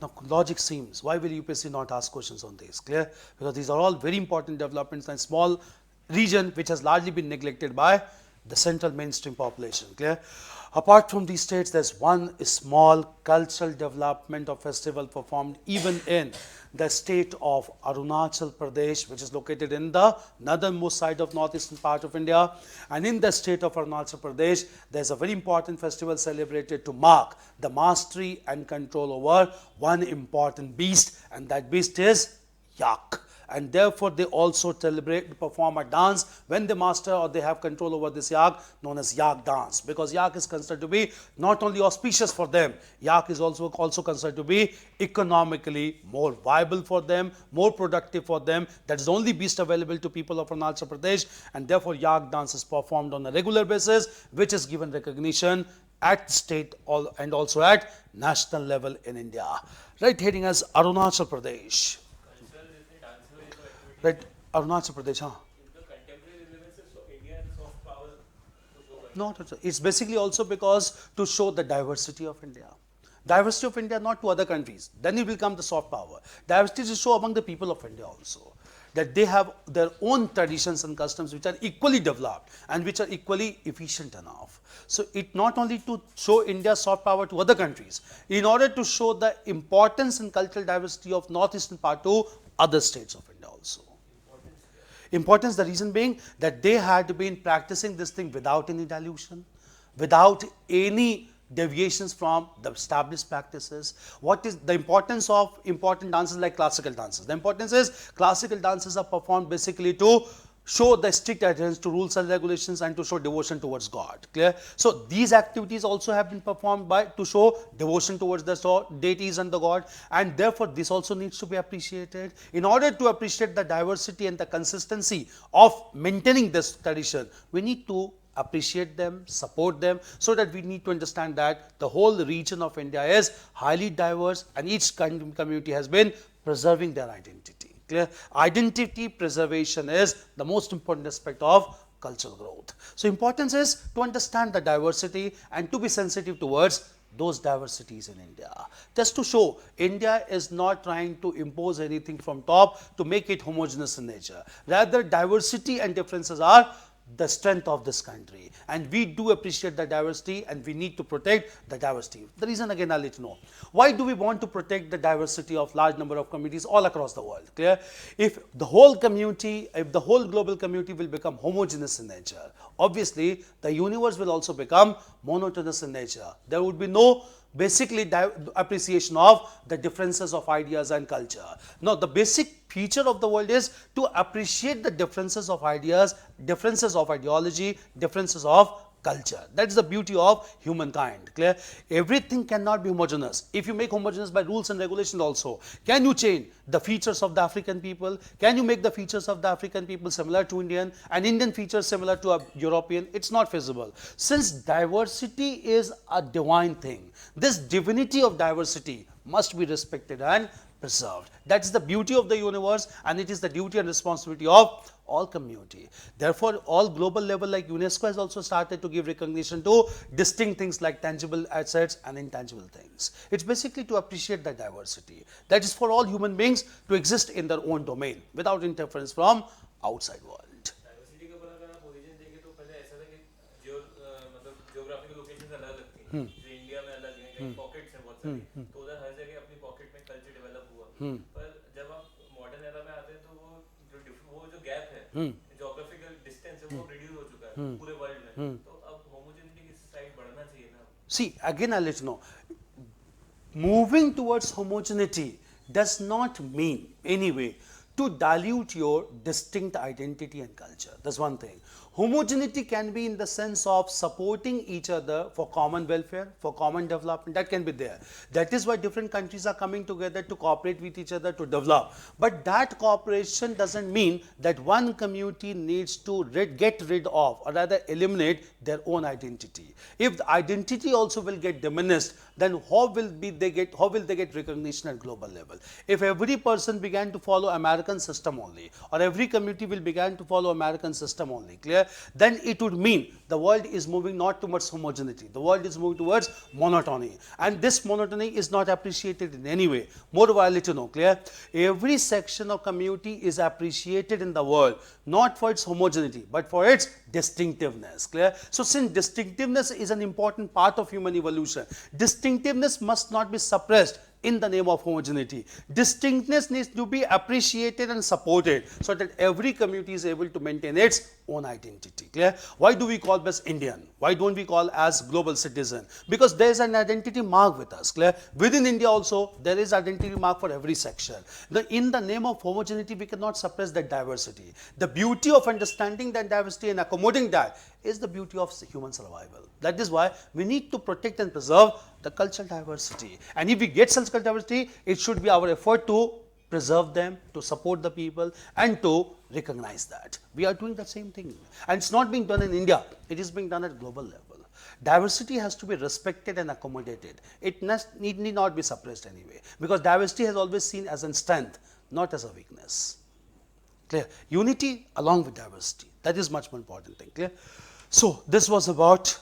Now, logic seems, why will UPSC not ask questions on this? Clear? Because these are all very important developments in a small region which has largely been neglected by the central mainstream population. Clear? Apart from these states, there's one small cultural development or festival performed even in the state of Arunachal Pradesh, which is located in the northernmost side of northeastern part of India. And in the state of Arunachal Pradesh, there's a very important festival celebrated to mark the mastery and control over one important beast, and that beast is yak. And therefore, they also celebrate, perform a dance when they master or they have control over this yak, known as yak dance. Because yak is considered to be not only auspicious for them, yak is also considered to be economically more viable for them, more productive for them. That is the only beast available to people of Arunachal Pradesh, and therefore yak dance is performed on a regular basis, which is given recognition at state and also at national level in India. Right, heading as Arunachal Pradesh. Right, Arunachal Pradesh, huh? Not at all. It's basically also because to show the diversity of India. Diversity of India not to other countries. Then it will come the soft power. Diversity to show among the people of India also, that they have their own traditions and customs which are equally developed and which are equally efficient enough. So it not only to show India's soft power to other countries, in order to show the importance and cultural diversity of northeastern part to other states of India also. Importance, the reason being that they had been practicing this thing without any dilution, without any deviations from the established practices. What is the importance of important dances like classical dances? The importance is classical dances are performed basically to show the strict adherence to rules and regulations and to show devotion towards God. Clear? So these activities also have been performed to show devotion towards the deities and the God, and therefore this also needs to be appreciated. In order to appreciate the diversity and the consistency of maintaining this tradition, we need to appreciate them, support them, so that we need to understand that the whole region of India is highly diverse and each community has been preserving their identity. Clear? Identity preservation is the most important aspect of cultural growth. So importance is to understand the diversity and to be sensitive towards those diversities in India. Just to show India is not trying to impose anything from top to make it homogeneous in nature. Rather, diversity and differences are the strength of this country, and we do appreciate the diversity and we need to protect the diversity. The reason again I'll let you know. Why do we want to protect the diversity of large number of communities all across the world? Clear? If the whole community, if the whole global community will become homogeneous in nature, obviously the universe will also become monotonous in nature. There would be no basically appreciation of the differences of ideas and culture. Now, the basic feature of the world is to appreciate the differences of ideas, differences of ideology, differences of culture. That is the beauty of humankind. Clear? Everything cannot be homogeneous. If you make homogeneous by rules and regulations also, can you change the features of the African people? Can you make the features of the African people similar to Indian and Indian features similar to a European? It's not feasible. Since diversity is a divine thing, this divinity of diversity must be respected and preserved. That is the beauty of the universe, and it is the duty and responsibility of all community. Therefore, all global level like UNESCO has also started to give recognition to distinct things like tangible assets and intangible things. It's basically to appreciate the diversity. That is for all human beings to exist in their own domain without interference from outside world. Diversity का अगर आप origin देखें तो पहले ऐसा था कि geographical locations अलग अलग थी, जो इंडिया में अलग हैं, कहीं पॉकेट्स हैं बहुत सारी, तो उधर हर जगह अपनी पॉकेट में कल्चर डेवलप हुआ। पर जब आप मॉडर्न एरा में आते हैं तो वो जो गैप है, जियोग्राफिकल डिस्टेंस है, वो रिड्यूस हो चुका है पूरे वर्ल्ड में। तो अब होमोजेनिटी की साइड बढ़ना चाहिए ना। See, again I'll let you know, moving towards homogeneity does not mean anyway to dilute your distinct identity and culture. That's one thing. Homogeneity can be in the sense of supporting each other for common welfare, for common development. That can be there. That is why different countries are coming together to cooperate with each other to develop. But that cooperation doesn't mean that one community needs to get rid of or rather eliminate their own identity. If the identity also will get diminished, then how will they get recognition at global level? If every person began to follow American system only, or every community will begin to follow American system only, clear? Then it would mean the world is moving not towards homogeneity. The world is moving towards monotony, and this monotony is not appreciated in any way. Moreover, I'll let you know, clear? Every section of community is appreciated in the world not for its homogeneity but for its distinctiveness, clear? So since distinctiveness is an important part of human evolution, distinctiveness must not be suppressed in the name of homogeneity. Distinctness needs to be appreciated and supported so that every community is able to maintain its own identity. Clear? Why do we call us Indian? Why don't we call as global citizen? Because there is an identity mark with us. Clear? Within India also, there is identity mark for every section. In the name of homogeneity, we cannot suppress that diversity. The beauty of understanding that diversity and accommodating that is the beauty of human survival. That is why we need to protect and preserve the cultural diversity. And if we get such cultural diversity, it should be our effort to preserve them, to support the people, and to recognize that. We are doing the same thing. And it's not being done in India, it is being done at global level. Diversity has to be respected and accommodated. It need not be suppressed anyway, because diversity has always seen as a strength, not as a weakness. Clear? Unity along with diversity. That is much more important thing. Clear? So, this was about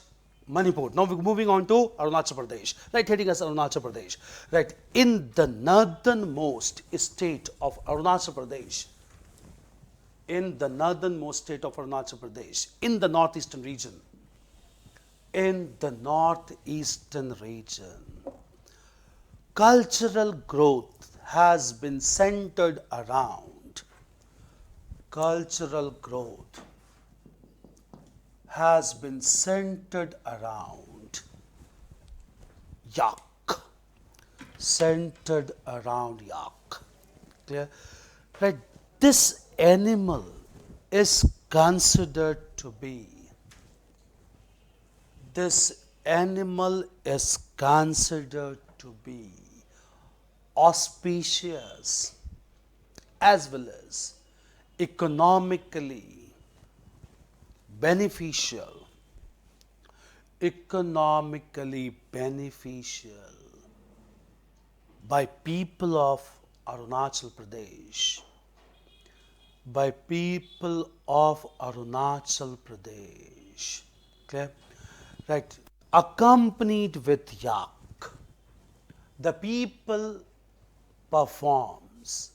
Manipur. Now, we're moving on to Arunachal Pradesh. Right, heading as Arunachal Pradesh. Right, in the northernmost state of Arunachal Pradesh, in the northernmost state of Arunachal Pradesh, in the northeastern region, cultural growth has been centered around, yak, clear? Right, this animal is considered to be auspicious as well as economically beneficial by people of Arunachal Pradesh. Clear? Right. Accompanied with yak, the people performs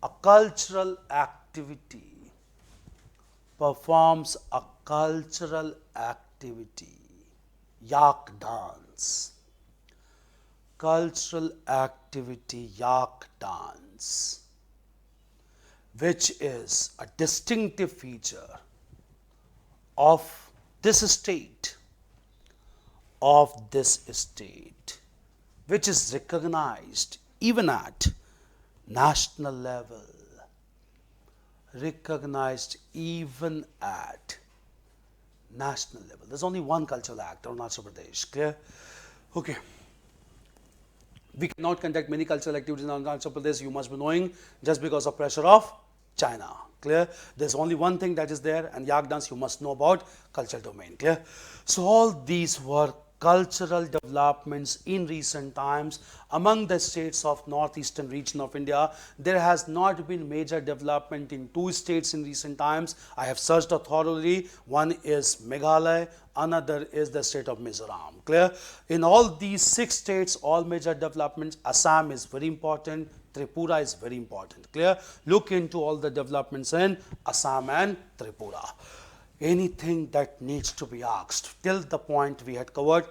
a cultural activity, yak dance. Which is a distinctive feature of this state, which is recognized even at national level. There's only one cultural act, Arunachal Pradesh. Clear? Okay. We cannot conduct many cultural activities in Arunachal Pradesh, you must be knowing, just because of pressure of China. Clear? There's only one thing that is there, and yak dance you must know about, cultural domain. Clear? So all these were cultural developments in recent times among the states of northeastern region of India. There has not been major development in two states in recent times. I have searched thoroughly. One is Meghalaya, another is the state of Mizoram. Clear? In all these 6 states, all major developments, Assam is very important, Tripura is very important. Clear? Look into all the developments in Assam and Tripura. Anything that needs to be asked till the point we had covered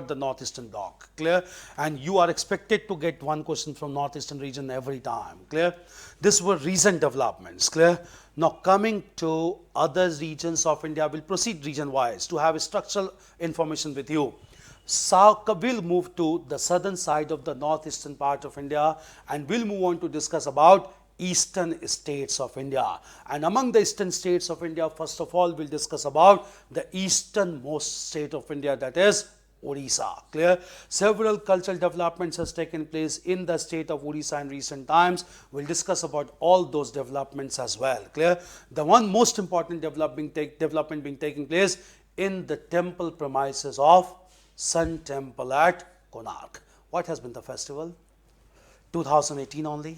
the northeastern block. Clear? And you are expected to get one question from northeastern region every time. Clear? These were recent developments. Clear? Now coming to other regions of India, we'll proceed region wise to have structural information with you. So we'll move to the southern side of the northeastern part of India, and we'll move on to discuss about eastern states of India. And among the eastern states of India, first of all, we'll discuss about the easternmost state of India, that is Orissa. Clear? Several cultural developments has taken place in the state of Orissa in recent times. We'll discuss about all those developments as well. Clear? The one most important development being taking place in the temple premises of Sun Temple at Konark. What has been the festival? 2018 only.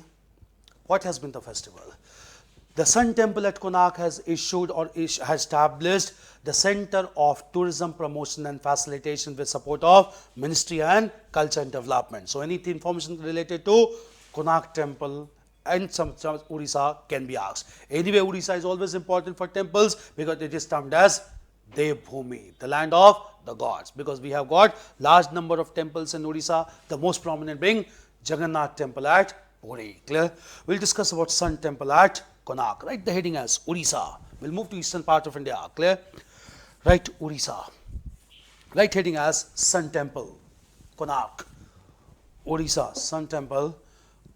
What has been the festival? The Sun Temple at Konark has issued or has established the Center of Tourism Promotion and Facilitation with support of Ministry and Culture and Development. So any information related to Konark Temple and some Orissa can be asked. Anyway, Orissa is always important for temples because it is termed as Devbhumi, the land of the gods, because we have got large number of temples in Orissa, the most prominent being Jagannath Temple at Puri. Clear? We'll discuss about Sun Temple at Konark. Write the heading as Orissa. We'll move to eastern part of India. Clear? Right, Orissa. Right heading as Sun Temple, Konark. Orissa, Sun Temple,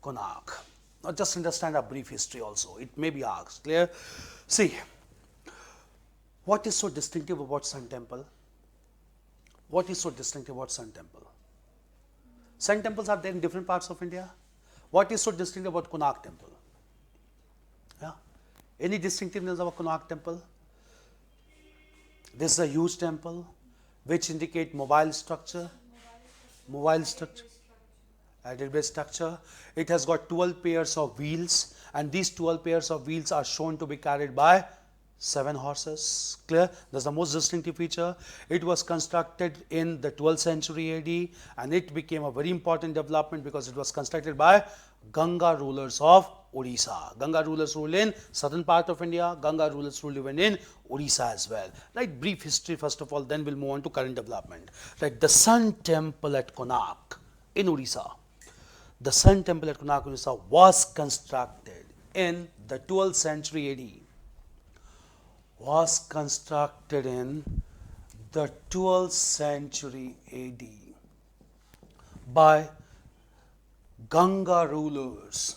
Konark. Now just understand a brief history also. It may be asked. Clear? See, what is so distinctive about Sun Temple? What is so distinctive about Sun Temple? Sun temples are there in different parts of India. What is so distinctive about Konark Temple? Yeah. Any distinctiveness about Konark Temple? This is a huge temple which indicate mobile structure. Mobile structure. Added base structure. It has got 12 pairs of wheels, and these 12 pairs of wheels are shown to be carried by 7 horses. Clear? That's the most distinctive feature. It was constructed in the 12th century AD, and it became a very important development because it was constructed by Ganga rulers of Orissa. Ganga rulers ruled in southern part of India. Ganga rulers ruled even in Orissa as well. Right, brief history first of all, then we'll move on to current development. Right, the Sun Temple at Konark in Orissa. The Sun Temple at Konark, Orissa was constructed in the 12th century AD. Was constructed in the 12th century AD by Ganga rulers.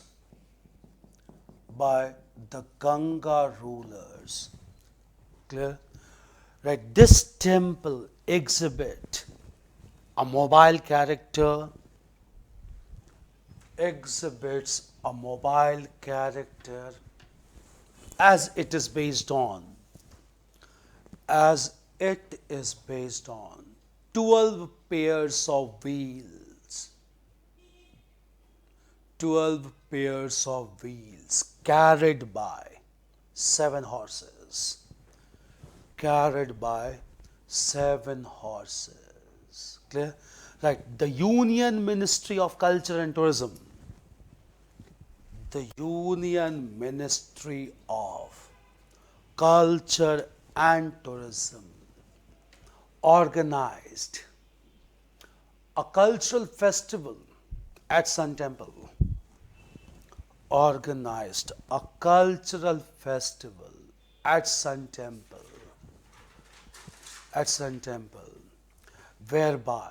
By the Ganga rulers. Clear? Right. This temple exhibit a mobile character. Exhibits a mobile character as it is based on. As it is based on 12 pairs of wheels. 12 pairs of wheels carried by 7 horses. Carried by 7 horses. Clear? Right. The Union Ministry of Culture and Tourism. The Union Ministry of Culture and Tourism organized a cultural festival at Sun Temple. Organized a cultural festival at Sun Temple. At Sun Temple, whereby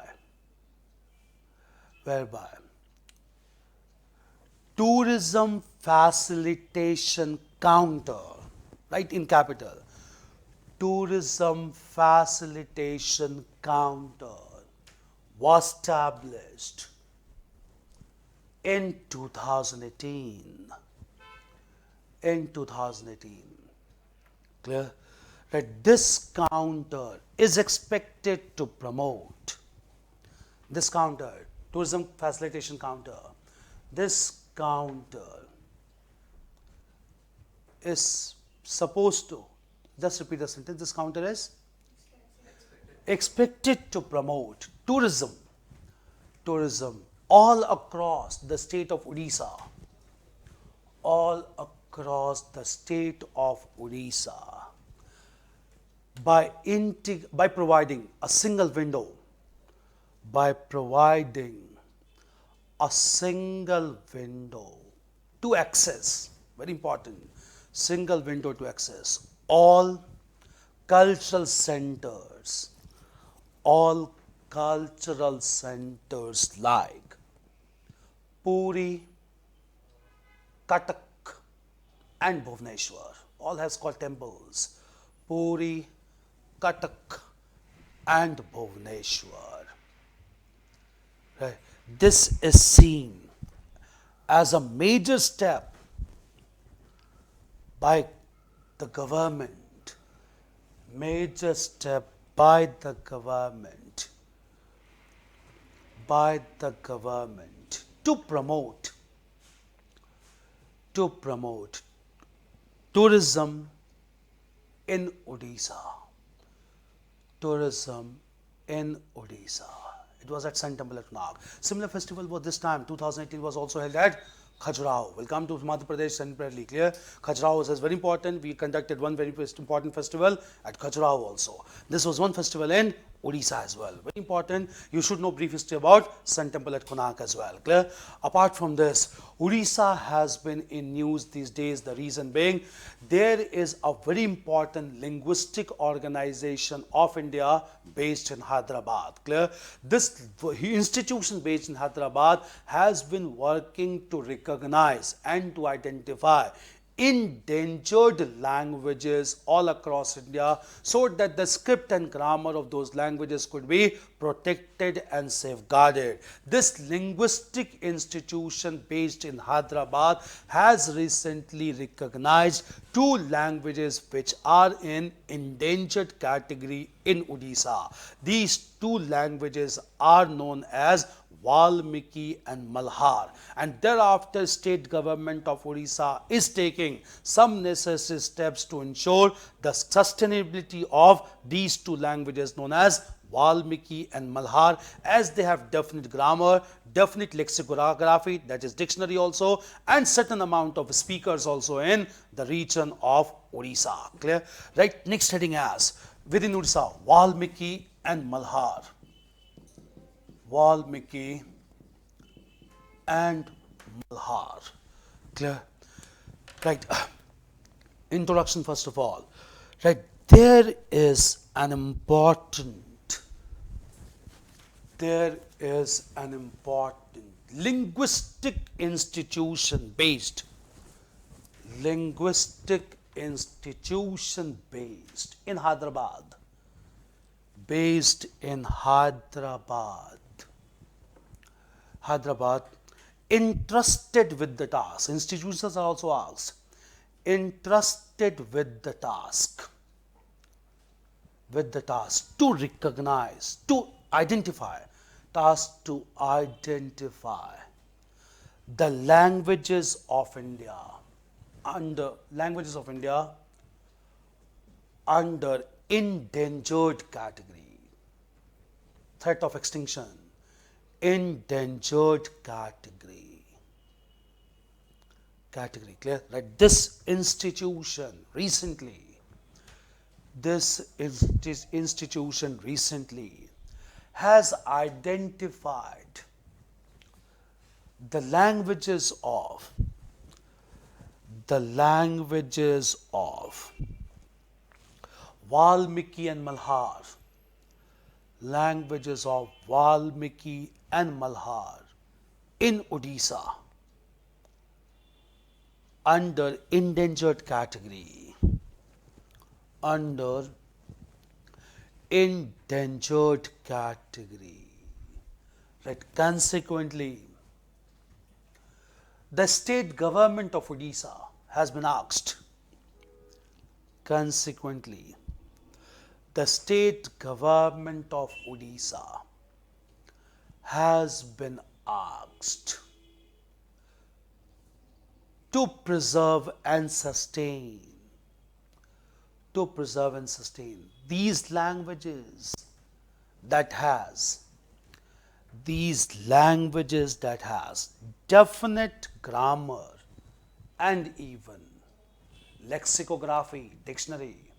tourism facilitation counter, right, in capital, tourism facilitation counter was established in 2018. In 2018. Clear? That this counter is expected to promote. This counter, tourism facilitation counter, this counter is supposed to, just repeat the sentence, this counter is expected to promote tourism all across the state of Orissa. All across the state of Orissa by providing a single window. By providing a single window to access, very important, single window to access all cultural centers like Puri, Cuttack and Bhubaneswar. All has got temples. Puri, Cuttack and Bhubaneswar. Right. This is seen as a major step by the government. Major step by the government. By the government to promote tourism in Odisha. Tourism in Odisha. It was at Sun Temple at Konark. Similar festival was this time, 2018, was also held at Khajuraho. We'll come to Madhya Pradesh separately. Clear? Khajuraho is very important. We conducted one very important festival at Khajuraho also. This was one festival in Orissa as well. Very important. You should know brief history about Sun Temple at Konark as well. Clear? Apart from this, Orissa has been in news these days. The reason being, there is a very important linguistic organization of India based in Hyderabad. Clear? This institution based in Hyderabad has been working to recognize and to identify endangered languages all across India so that the script and grammar of those languages could be protected and safeguarded. This linguistic institution based in Hyderabad has recently recognized two languages which are in endangered category in Odisha. These two languages are known as Valmiki and Malhar, and thereafter state government of Orissa is taking some necessary steps to ensure the sustainability of these two languages known as Valmiki and Malhar, as they have definite grammar, definite lexicography, that is dictionary also, and certain amount of speakers also in the region of Orissa. Clear? Right, next heading as within Orissa, Valmiki and Malhar. Valmiki and Malhar. Clear? Right. Introduction first of all. Right. There is an important linguistic institution based in Hyderabad. Hyderabad, entrusted with the task. Institutions are also asked, entrusted with the task to recognize, to identify the languages of India under endangered category, threat of extinction, endangered category. Clear? Right? This institution recently has identified the languages of Valmiki and Malhar, in Odisha under endangered category. Right. Consequently, the state government of Odisha has been asked. The state government of Odisha has been asked to preserve and sustain these languages that has definite grammar and even lexicography, dictionary,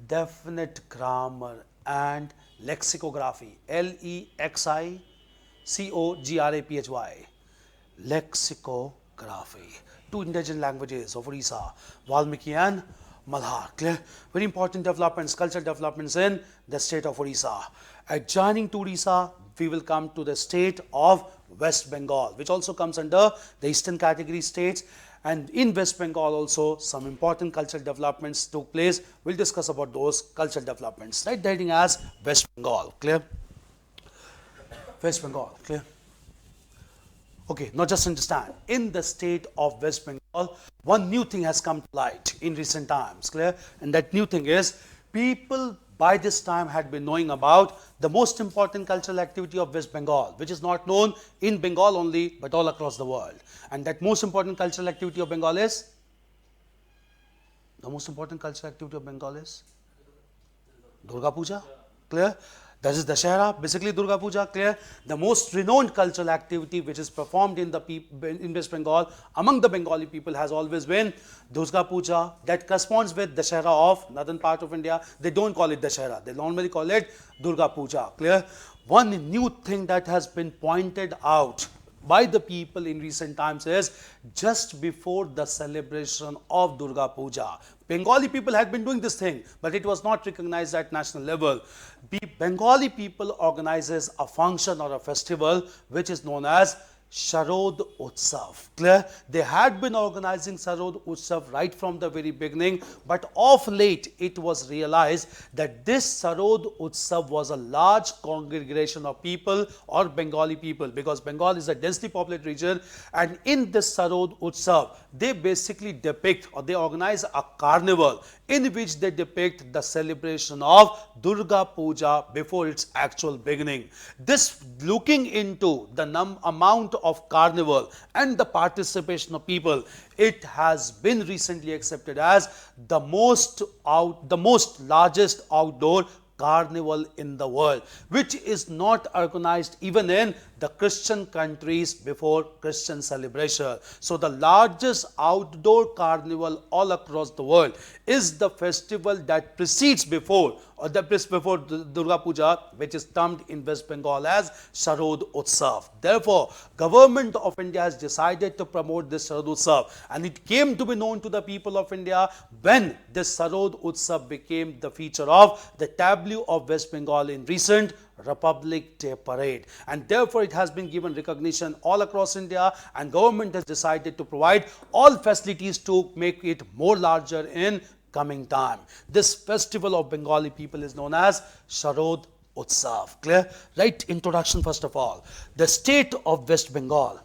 definite grammar and lexicography, lexicography, lexicography, two indigenous languages of Orissa, Valmiki and Malhar. Clear? Very important developments, cultural developments in the state of Orissa. Adjoining to Orissa, we will come to the state of West Bengal, which also comes under the eastern category states. And in West Bengal also some important cultural developments took place. We'll discuss about those cultural developments. Right, the heading as West Bengal. Clear? West Bengal. Clear? Okay, now just understand, in the state of West Bengal, one new thing has come to light in recent times. Clear? And that new thing is, people by this time had been knowing about the most important cultural activity of West Bengal, which is not known in Bengal only, but all across the world. And that most important cultural activity of Bengal is? The most important cultural activity of Bengal is Durga Puja. Clear? That is Dashera, basically Durga Puja, clear? The most renowned cultural activity which is performed in in West Bengal among the Bengali people has always been Durga Puja. That corresponds with Dashera of northern part of India. They don't call it Dashera. They normally call it Durga Puja, clear? One new thing that has been pointed out by the people in recent times is just before the celebration of Durga Puja. Bengali people had been doing this thing, but it was not recognized at national level. Bengali people organizes a function or a festival which is known as Sharod Utsav. Clear? They had been organizing Sharod Utsav right from the very beginning, but of late it was realized that this Sharod Utsav was a large congregation of people or Bengali people, because Bengal is a densely populated region, and in this Sharod Utsav they basically depict or they organize a carnival in which they depict the celebration of Durga Puja before its actual beginning. This, looking into the amount of carnival and the participation of people, it has been recently accepted as the most largest outdoor carnival in the world, which is not organized even in the Christian countries before Christian celebration. So the largest outdoor carnival all across the world is the festival that precedes before Durga Puja, which is termed in West Bengal as Sharod Utsav. Therefore, Government of India has decided to promote this Sharod Utsav, and it came to be known to the people of India when this Sharod Utsav became the feature of the tableau of West Bengal in recent Republic Day parade, and therefore it has been given recognition all across India, and government has decided to provide all facilities to make it more larger in coming time. This festival of Bengali people is known as Sharod Utsav. Clear? Right? Introduction first of all. The state of West Bengal.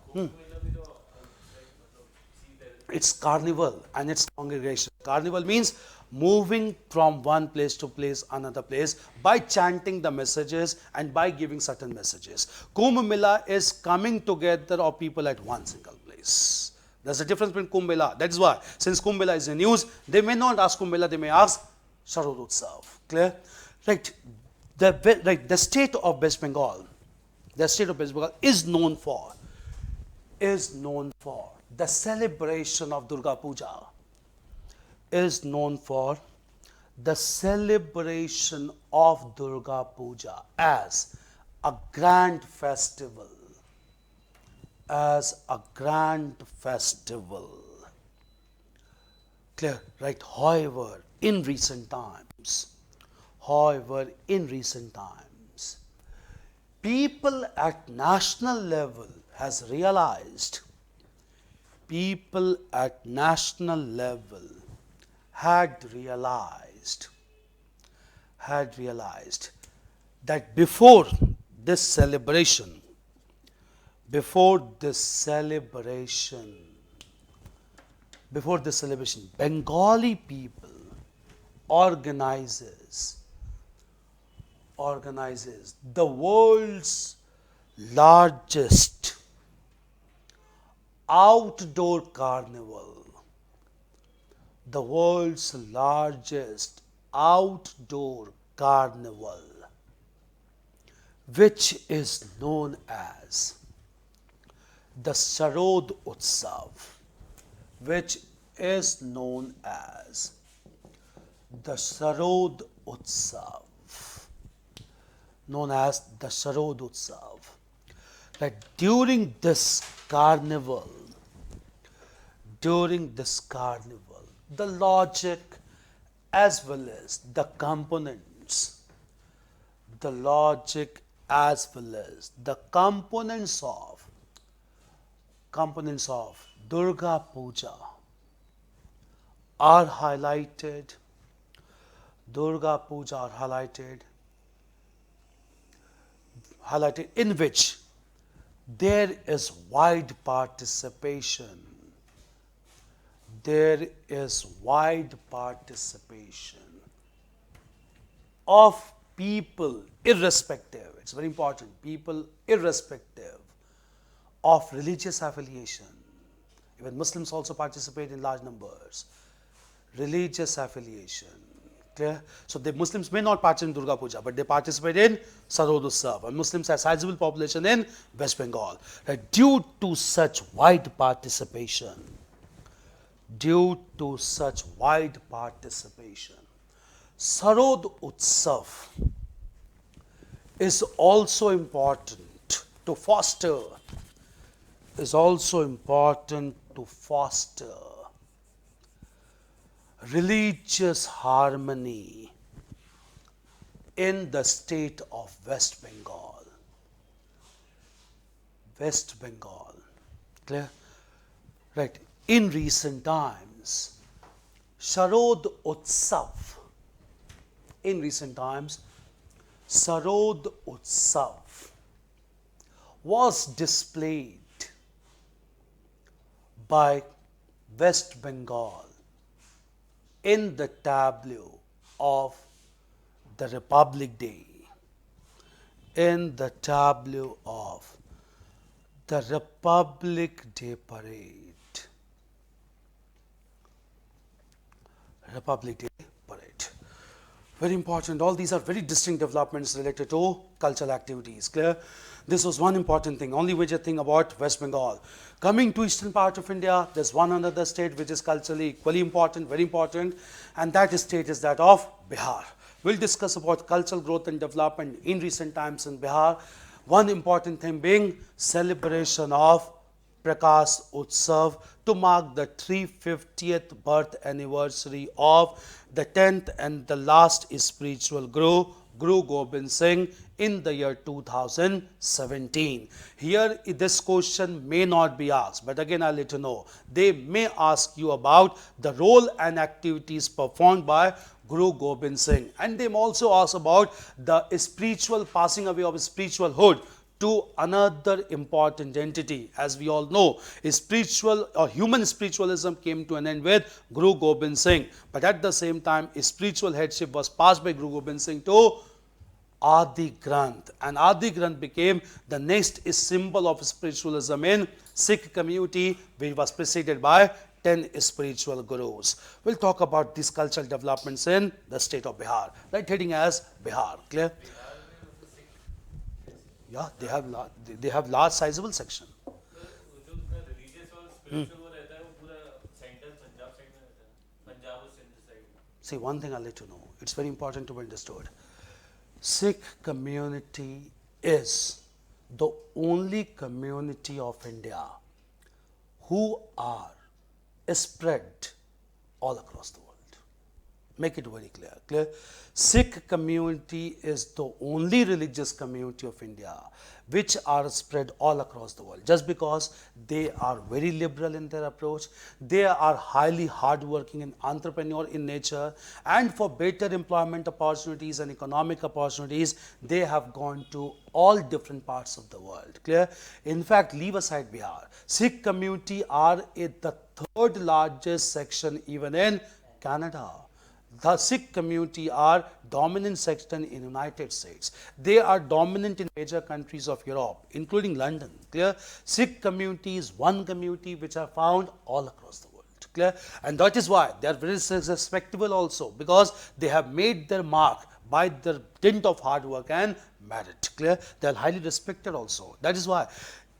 It's carnival and it's congregation. Carnival means moving from one place to another place by chanting the messages and by giving certain messages. Kumbh Mela is coming together of people at one single place. There's a difference between Kumbh Mela. That is why, since Kumbh Mela is in news, they may not ask Kumbh Mela, they may ask Sharod Utsav. Clear? Right. The state of West Bengal, is known for the celebration of Durga Puja, is known for the celebration of Durga Puja as a grand festival. Clear? Right? However, in recent times, people at national level has realized, had realized that before this celebration, Bengali people organizes the world's largest outdoor carnival. The world's largest outdoor carnival, which is known as the Sharod Utsav, that during this carnival, the logic as well as the components of Durga Puja are highlighted. In which there is wide participation. Of people irrespective, it's very important, people irrespective of religious affiliation. Even Muslims also participate in large numbers. Religious affiliation, Clear? So the Muslims may not participate in Durga Puja, but they participate in Sarod Utsav. And Muslims have sizable population in West Bengal. Right? Due to such wide participation, Sarod Utsav is also important to foster religious harmony in the state of West Bengal. Clear? Right. In recent times, Sarod Utsav was displayed by West Bengal in the tableau of the Republic Day. Parade. Very important. All these are very distinct developments related to cultural activities. Clear? This was one important thing, only major thing about West Bengal. Coming to eastern part of India, there's one another state which is culturally equally important, very important, and that state is that of Bihar. We'll discuss about cultural growth and development in recent times in Bihar. One important thing being celebration of Prakash Utsav to mark the 350th birth anniversary of the 10th and the last spiritual Guru Gobind Singh in the year 2017. Here this question may not be asked, but again I'll let you know. They may ask you about the role and activities performed by Guru Gobind Singh, and they may also ask about the spiritual passing away of spiritualhood to another important entity. As we all know, spiritual or human spiritualism came to an end with Guru Gobind Singh, but at the same time spiritual headship was passed by Guru Gobind Singh to Adi Granth, and Adi Granth became the next symbol of spiritualism in Sikh community, which was preceded by 10 spiritual gurus. We'll talk about these cultural developments in the state of Bihar, right, heading as Bihar. Clear? Yeah, they have large sizable section. See, one thing I'll let you know, it's very important to be understood. Sikh community is the only community of India who are spread all across the world. Make it very clear. Sikh community is the only religious community of India which are spread all across the world, just because they are very liberal in their approach, they are highly hardworking and entrepreneur in nature, and for better employment opportunities and economic opportunities, they have gone to all different parts of the world. Clear? In fact, leave aside Bihar, Sikh community are the third largest section even in Canada. The Sikh community are dominant section in United States. They are dominant in major countries of Europe, including London. Clear? Sikh community is one community which are found all across the world. Clear? And that is why they are very respectable also, because they have made their mark by the dint of hard work and merit. Clear? They are highly respected also. That is why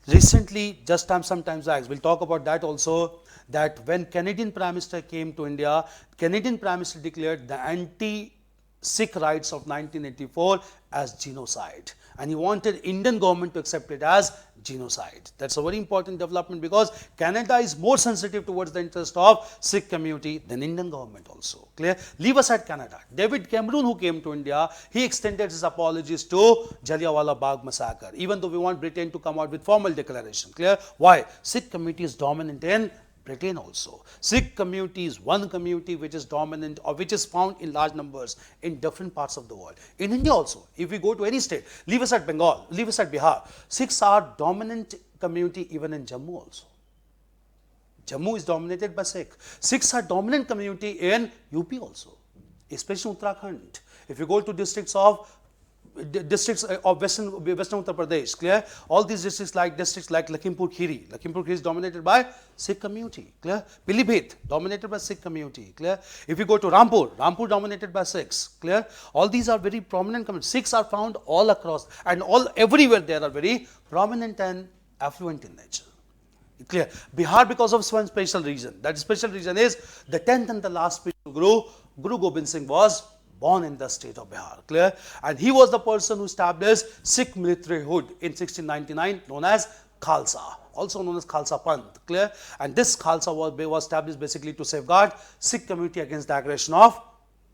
recently, just sometimes we'll talk about that also, that when Canadian Prime Minister came to India, Canadian Prime Minister declared the anti-Sikh riots of 1984 as genocide, and he wanted Indian government to accept it as genocide. That's a very important development, because Canada is more sensitive towards the interest of Sikh community than Indian government also. Clear? Leave aside Canada. David Cameron, who came to India, he extended his apologies to Jallianwala Bagh massacre, even though we want Britain to come out with formal declaration. Clear? Why? Sikh community is dominant in Britain also. Sikh community is one community which is dominant or which is found in large numbers in different parts of the world. In India also, if we go to any state, leave aside Bengal, leave aside Bihar, Sikhs are dominant community even in Jammu also. Jammu is dominated by Sikh. Sikhs are dominant community in UP also, especially Uttarakhand. If you go to districts of districts of Western Uttar Pradesh, clear? All these districts like Lakhimpur Kheri. Lakhimpur Kheri is dominated by Sikh community, clear? Pilibhit, dominated by Sikh community, clear? If you go to Rampur dominated by Sikhs, clear? All these are very prominent communities. Sikhs are found all across, and everywhere they are very prominent and affluent in nature. Clear? Bihar, because of one special reason. That special reason is the 10th and the last spiritual Guru Gobind Singh was born in the state of Bihar. Clear? And he was the person who established Sikh militaryhood in 1699, known as Khalsa, also known as Khalsa Panth. Clear? And this Khalsa was established basically to safeguard Sikh community against the aggression of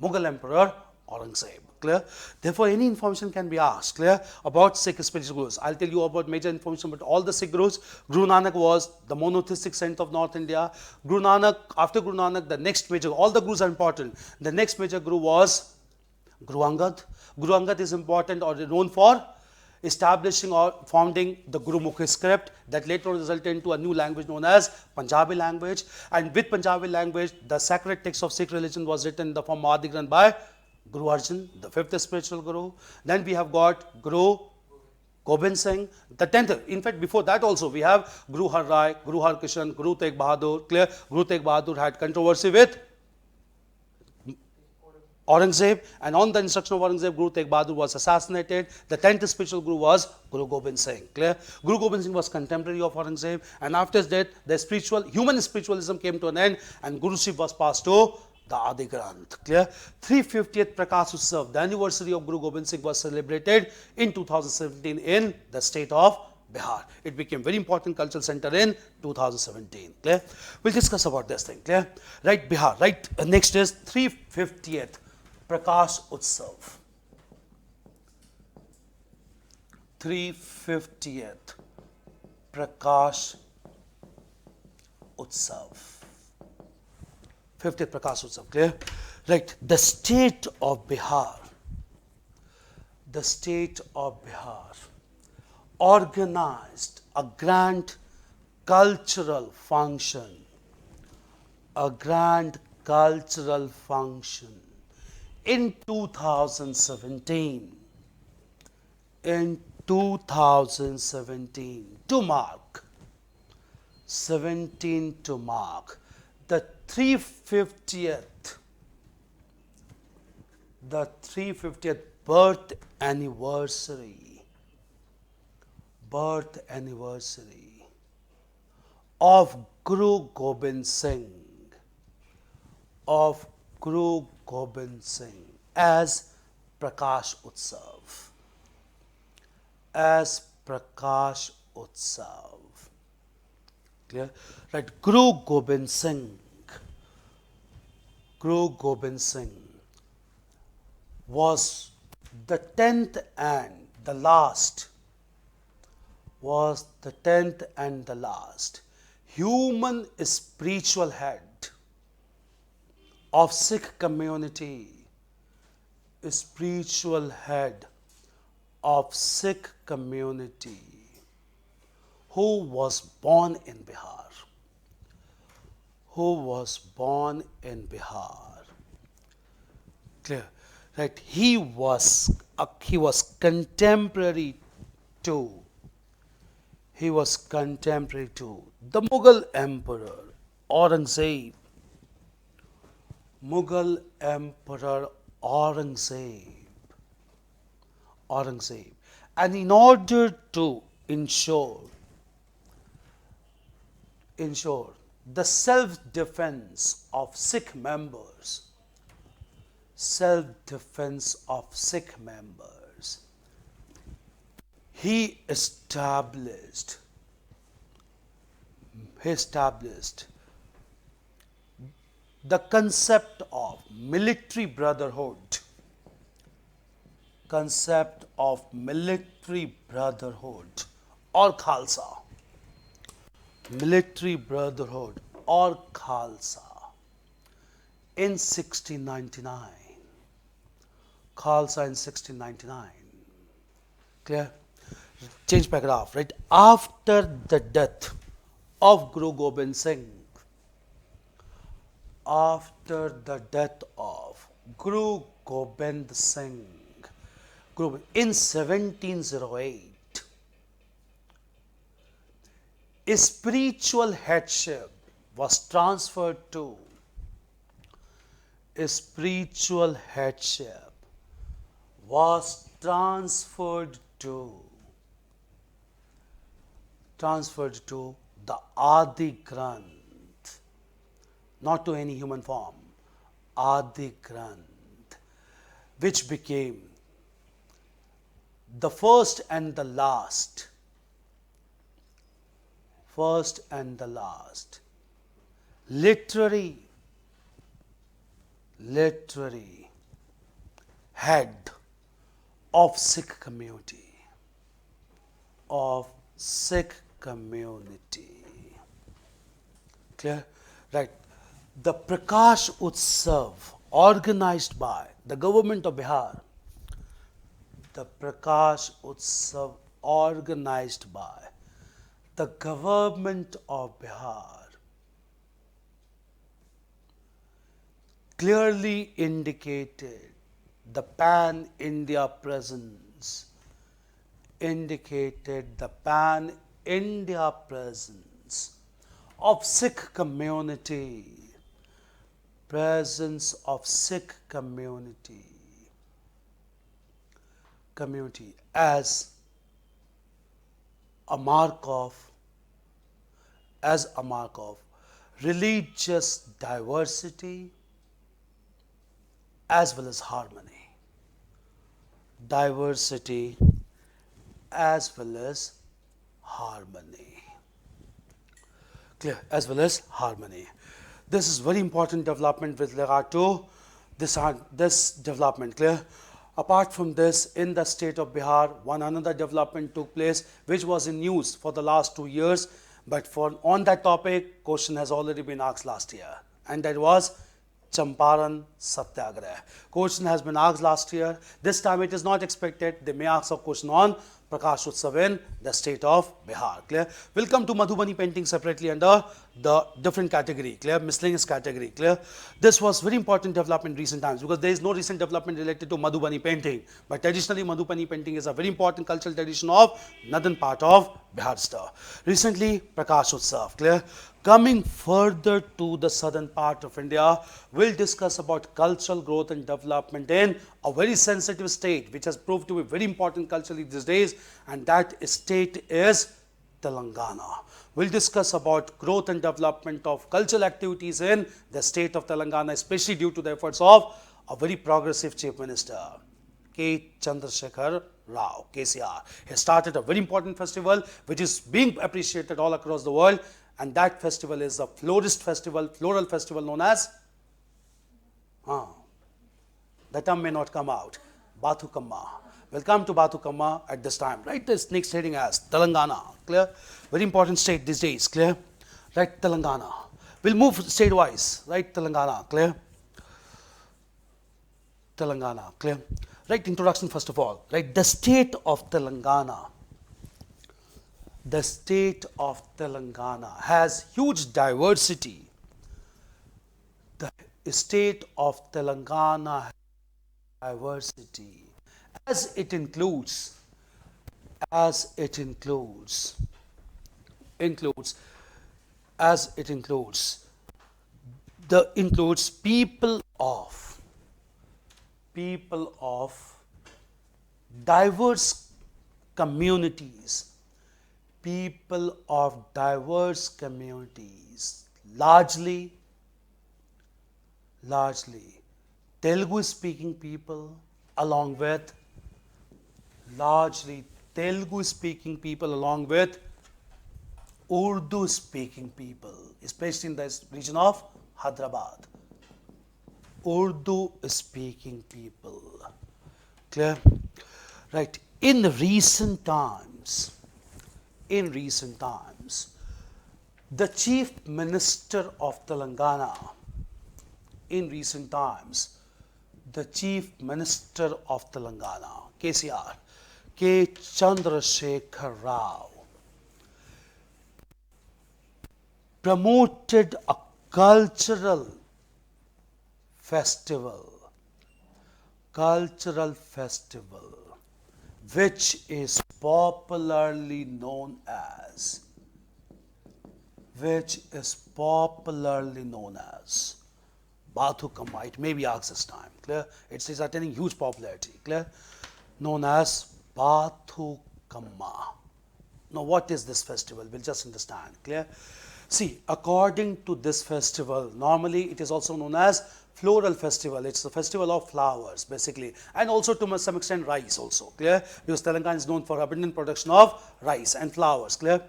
Mughal Emperor Aurangzeb. Clear? Therefore, any information can be asked, clear, about Sikh spiritual gurus. I'll tell you about major information about all the Sikh gurus. Guru Nanak was the monotheistic saint of North India. Guru Nanak, after Guru Nanak, the next major, all the gurus are important. The next major guru was Guru Angad. Guru Angad is important or known for establishing or founding the Gurumukhi script that later on resulted into a new language known as Punjabi language. And with Punjabi language, the sacred text of Sikh religion was written in the form of Adigram by Guru Arjan, the 5th spiritual guru. Then we have got Guru Gobind Singh, the 10th. In fact, before that also we have Guru Har Rai, Guru Har Krishan, Guru Tegh Bahadur. Clear? Guru Tegh Bahadur had controversy with Aurangzeb, and on the instruction of Aurangzeb, Guru Tegh Bahadur was assassinated. The 10th spiritual guru was Guru Gobind Singh. Clear? Guru Gobind Singh was contemporary of Aurangzeb, and after his death, the human spiritualism came to an end, and Guruship was passed to the Adi Granth. Clear? 350th Prakash Utsav, the anniversary of Guru Gobind Singh, was celebrated in 2017 in the state of Bihar. It became very important cultural center in 2017. Clear? We'll discuss about this thing. Clear? Right, Bihar. Right, next is 350th Prakash Utsav. 350th Prakash Utsav. 50th Prakash Utsav. Clear? Right, the state of Bihar. The state of Bihar organized a grand cultural function. A grand cultural function in 2017. In 2017 to mark 17 to mark the 350th birth anniversary of Guru Gobind Singh as Prakash Utsav. Clear? Right, Guru Gobind Singh was the 10th and the last human spiritual head of Sikh community, who was born in Bihar. Clear? Right, he was contemporary to the Mughal Emperor Aurangzeb. And in order to ensure the self-defense of Sikh members, he established the concept of military brotherhood, or Khalsa. In 1699. Clear? Change paragraph. Right, after the death of Guru Gobind Singh, In 1708, spiritual headship was transferred to spiritual headship was transferred to the Adi Granth, not to any human form, Adi Granth, which became the first and the last literary head of Sikh community. Clear? Right. The Prakash Utsav organized by the government of Bihar. The Prakash Utsav organized by the government of Bihar clearly indicated the pan-India presence, of Sikh community, as a mark of religious diversity as well as harmony. Clear? As well as harmony. This is very important development with regard to this development. Clear? Apart from this, in the state of Bihar, one another development took place which was in news for the last 2 years, but on that topic, question has already been asked last year, and that was Champaran Satyagraha. Question has been asked last year. This time it is not expected. They may ask a question on Prakash Utsav in the state of Bihar. Clear? We'll come to Madhubani painting separately under the different category. Clear? Miscellaneous category. Clear? This was very important development in recent times because there is no recent development related to Madhubani painting. But traditionally, Madhubani painting is a very important cultural tradition of northern part of Bihar state. Recently, Prakash Utsav. Clear? Coming further to the southern part of India, we'll discuss about cultural growth and development in a very sensitive state which has proved to be very important culturally these days, and that state is Telangana. We'll discuss about growth and development of cultural activities in the state of Telangana, especially due to the efforts of a very progressive Chief Minister, K. Chandrasekhar Rao, KCR. He started a very important festival which is being appreciated all across the world, and that festival is a floral festival known as, the term may not come out, Bathukamma. We'll come to Bathukamma at this time. Right, this next heading as Telangana. Clear? Very important state these days. Clear? Right, Telangana. We'll move state-wise. Right, Telangana. Clear? Telangana. Clear? Right, introduction first of all. Right, the state of Telangana. The state of Telangana has huge diversity. The state of Telangana has diversity as it includes people of diverse communities, largely Telugu speaking people along with Urdu speaking people, especially in the region of Hyderabad. Urdu speaking people. Clear? Right. In recent times, the Chief Minister of Telangana, KCR, K. Chandrasekhar Rao, promoted a cultural festival which is popularly known as, Bathu Kamma. It may be asked this time. Clear? It is attaining huge popularity. Clear? Known as Bathu Kamma. Now, what is this festival? We'll just understand. Clear? See, according to this festival, normally it is also known as floral festival. It's the festival of flowers, basically, and also to some extent rice also. Clear? Because Telangana is known for abundant production of rice and flowers. Clear?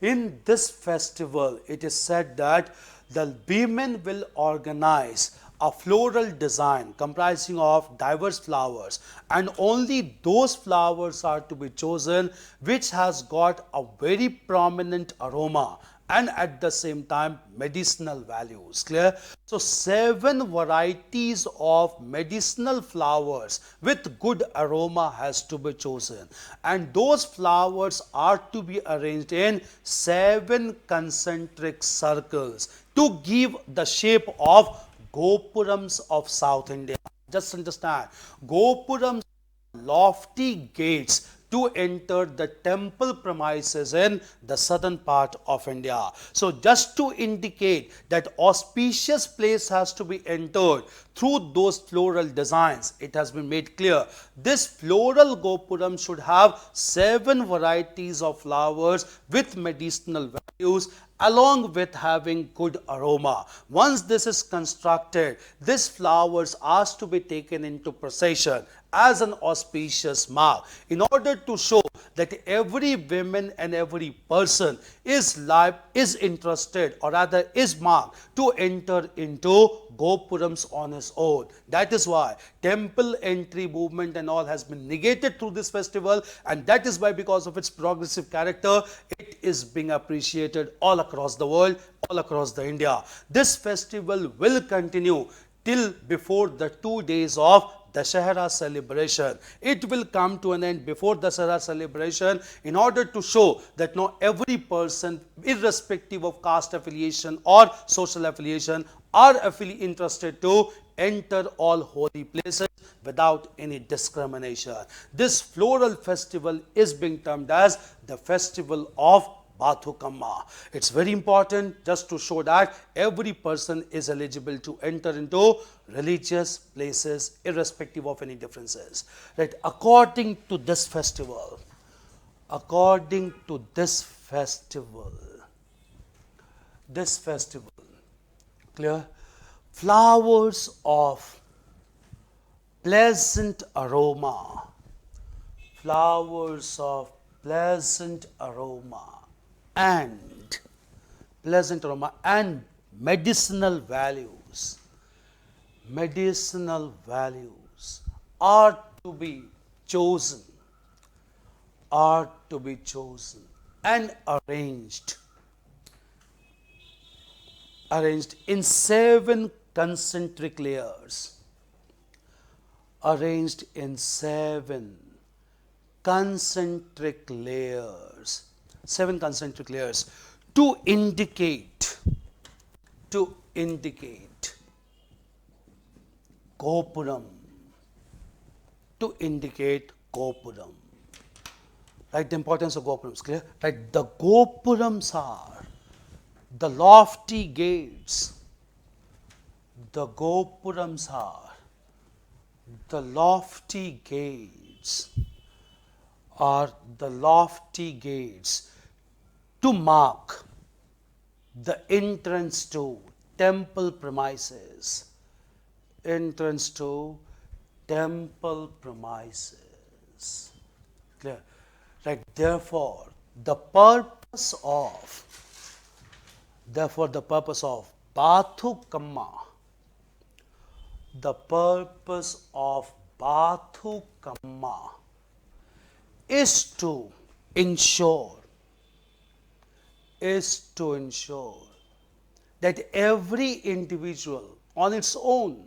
In this festival, it is said that the women will organize a floral design comprising of diverse flowers, and only those flowers are to be chosen which has got a very prominent aroma and at the same time medicinal values. Clear? So 7 varieties of medicinal flowers with good aroma has to be chosen, and those flowers are to be arranged in 7 concentric circles to give the shape of Gopurams of South India. Just understand, Gopurams are lofty gates to enter the temple premises in the southern part of India. So just to indicate that auspicious place has to be entered through those floral designs, it has been made clear. This floral Gopuram should have 7 varieties of flowers with medicinal values along with having good aroma. Once this is constructed, these flowers are to be taken into procession as an auspicious mark in order to show that every woman and every person is interested, or rather is marked to enter into Gopurams on his own. That is why temple entry movement and all has been negated through this festival, and that is why, because of its progressive character, it is being appreciated all across the world, all across the India. This festival will continue till before the 2 days of Dashahara celebration. It will come to an end before Dashahara celebration in order to show that now every person, irrespective of caste affiliation or social affiliation, are interested to enter all holy places without any discrimination. This floral festival is being termed as the festival of Bathu Kamma. It's very important just to show that every person is eligible to enter into religious places irrespective of any differences. Right? According to this festival, clear, flowers of pleasant aroma, and medicinal values are to be chosen and arranged in 7 concentric layers, to indicate Gopuram, right? The importance of Gopurams, clear? Right? The Gopurams are the lofty gates. Are the lofty gates to mark the entrance to temple premises. Clear? Right? Therefore, the purpose of Bathu Kamma is to ensure that every individual on its own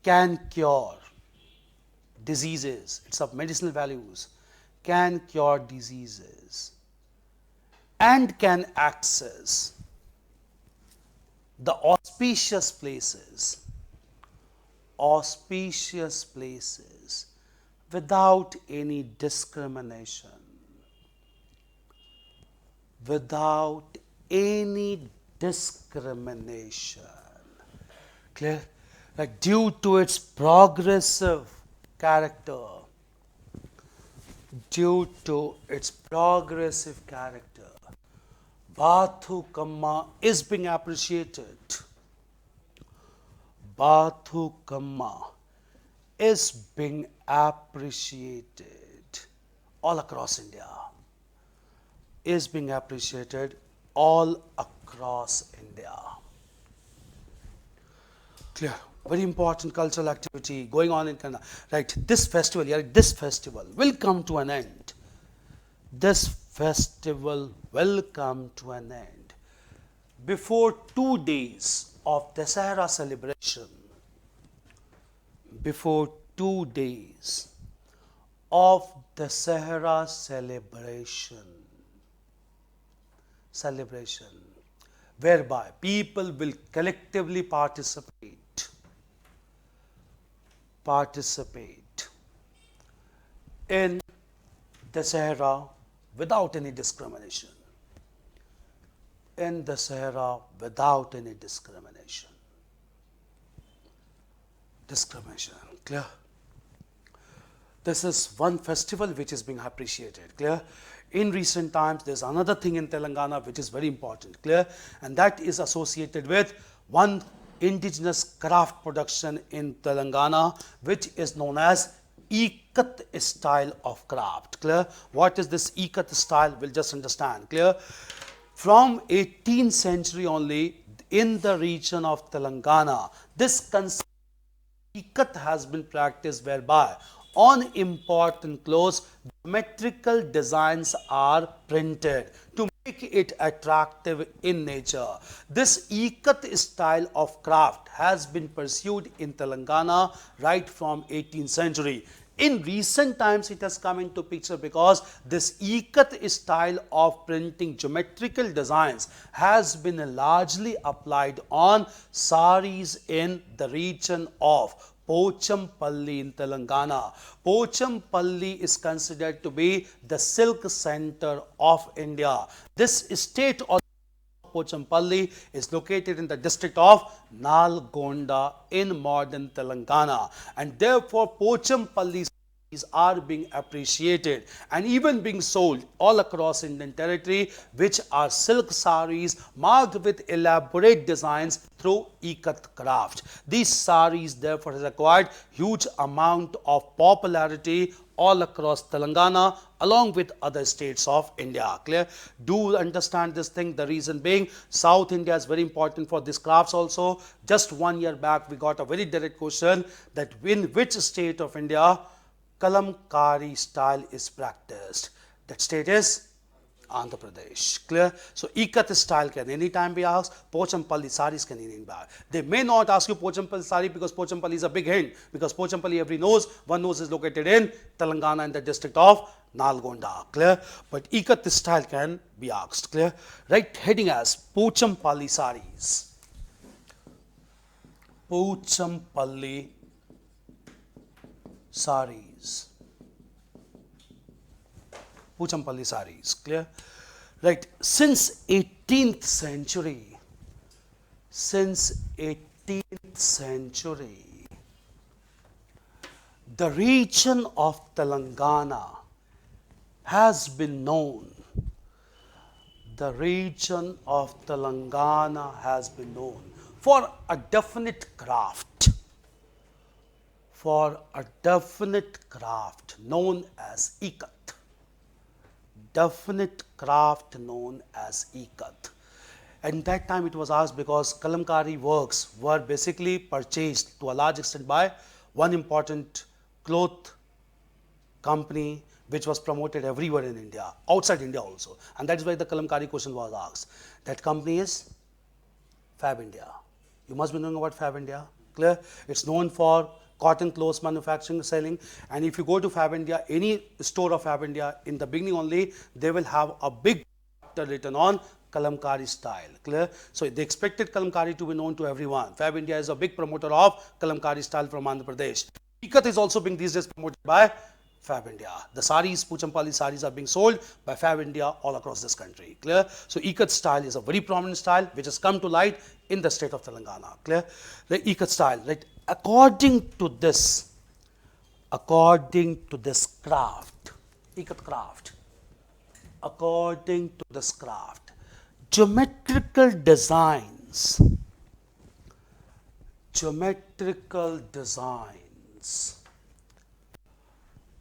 can cure diseases. It's of medicinal values, can cure diseases and can access the auspicious places without any discrimination, without any discrimination. Clear? Like due to its progressive character, Bathu Kamma is being appreciated. Bathu Kamma is being appreciated all across India. Is being appreciated all across India. Clear? Very important cultural activity going on in Canada. Right, this festival will come to an end. This festival will come to an end before 2 days of Dasahara celebration. Before 2 days of Dasahara celebration, whereby people will collectively participate in Dasahara without any discrimination. In Dasahara without any discrimination. Clear? This is one festival which is being appreciated. Clear? In recent times, there's another thing in Telangana which is very important. Clear? And that is associated with one indigenous craft production in Telangana, which is known as Ikat style of craft. Clear? What is this Ikat style? We'll just understand. Clear? From 18th century only, in the region of Telangana, this concept Ikat has been practiced, whereby on important clothes, geometrical designs are printed to make it attractive in nature. This Ikat style of craft has been pursued in Telangana right from 18th century. In recent times, it has come into picture because this Ikat style of printing geometrical designs has been largely applied on saris in the region of Pochampalli in Telangana. Pochampalli is considered to be the silk center of India. This state of Pochampalli is located in the district of Nalgonda in modern Telangana, and therefore Pochampalli are being appreciated and even being sold all across Indian territory, which are silk saris marked with elaborate designs through Ikat craft. These saris therefore has acquired huge amount of popularity all across Telangana along with other states of India. Clear? Do understand this thing. The reason being, South India is very important for these crafts also. Just 1 year back, we got a very direct question that in which state of India Kalamkari style is practiced. That state is Andhra Pradesh. Clear? So Ikat style can anytime be asked. Pochampalli saris can anytime be asked. They may not ask you Pochampalli sari because Pochampalli is a big hint, because Pochampalli one knows is located in Telangana in the district of Nalgonda. Clear? But Ikat style can be asked. Clear? Right, heading as Pochampalli saris. Pochampalli saris. Pochampalli saris. Clear? Right. Since 18th century, the region of Telangana has been known. The region of Telangana has been known for a definite craft. Known as Ikat. And that time it was asked because Kalamkari works were basically purchased to a large extent by one important cloth company which was promoted everywhere in India, outside India also. And that is why the Kalamkari question was asked. That company is Fab India. You must be knowing about Fab India. Clear? It's known for cotton clothes manufacturing, selling, and if you go to Fab India, any store of Fab India, in the beginning only, they will have a big written on kalamkari style. Clear? So they expected kalamkari to be known to everyone. Fab India is a big promoter of kalamkari style from Andhra Pradesh. Ikat is also being these days promoted by Fab India. The saris, Puchampalli saris are being sold by Fab India all across this country. Clear? So Ikat style is a very prominent style which has come to light in the state of Telangana. Clear? The Ikat style, right? According to this craft, Ikat craft, according to this craft, geometrical designs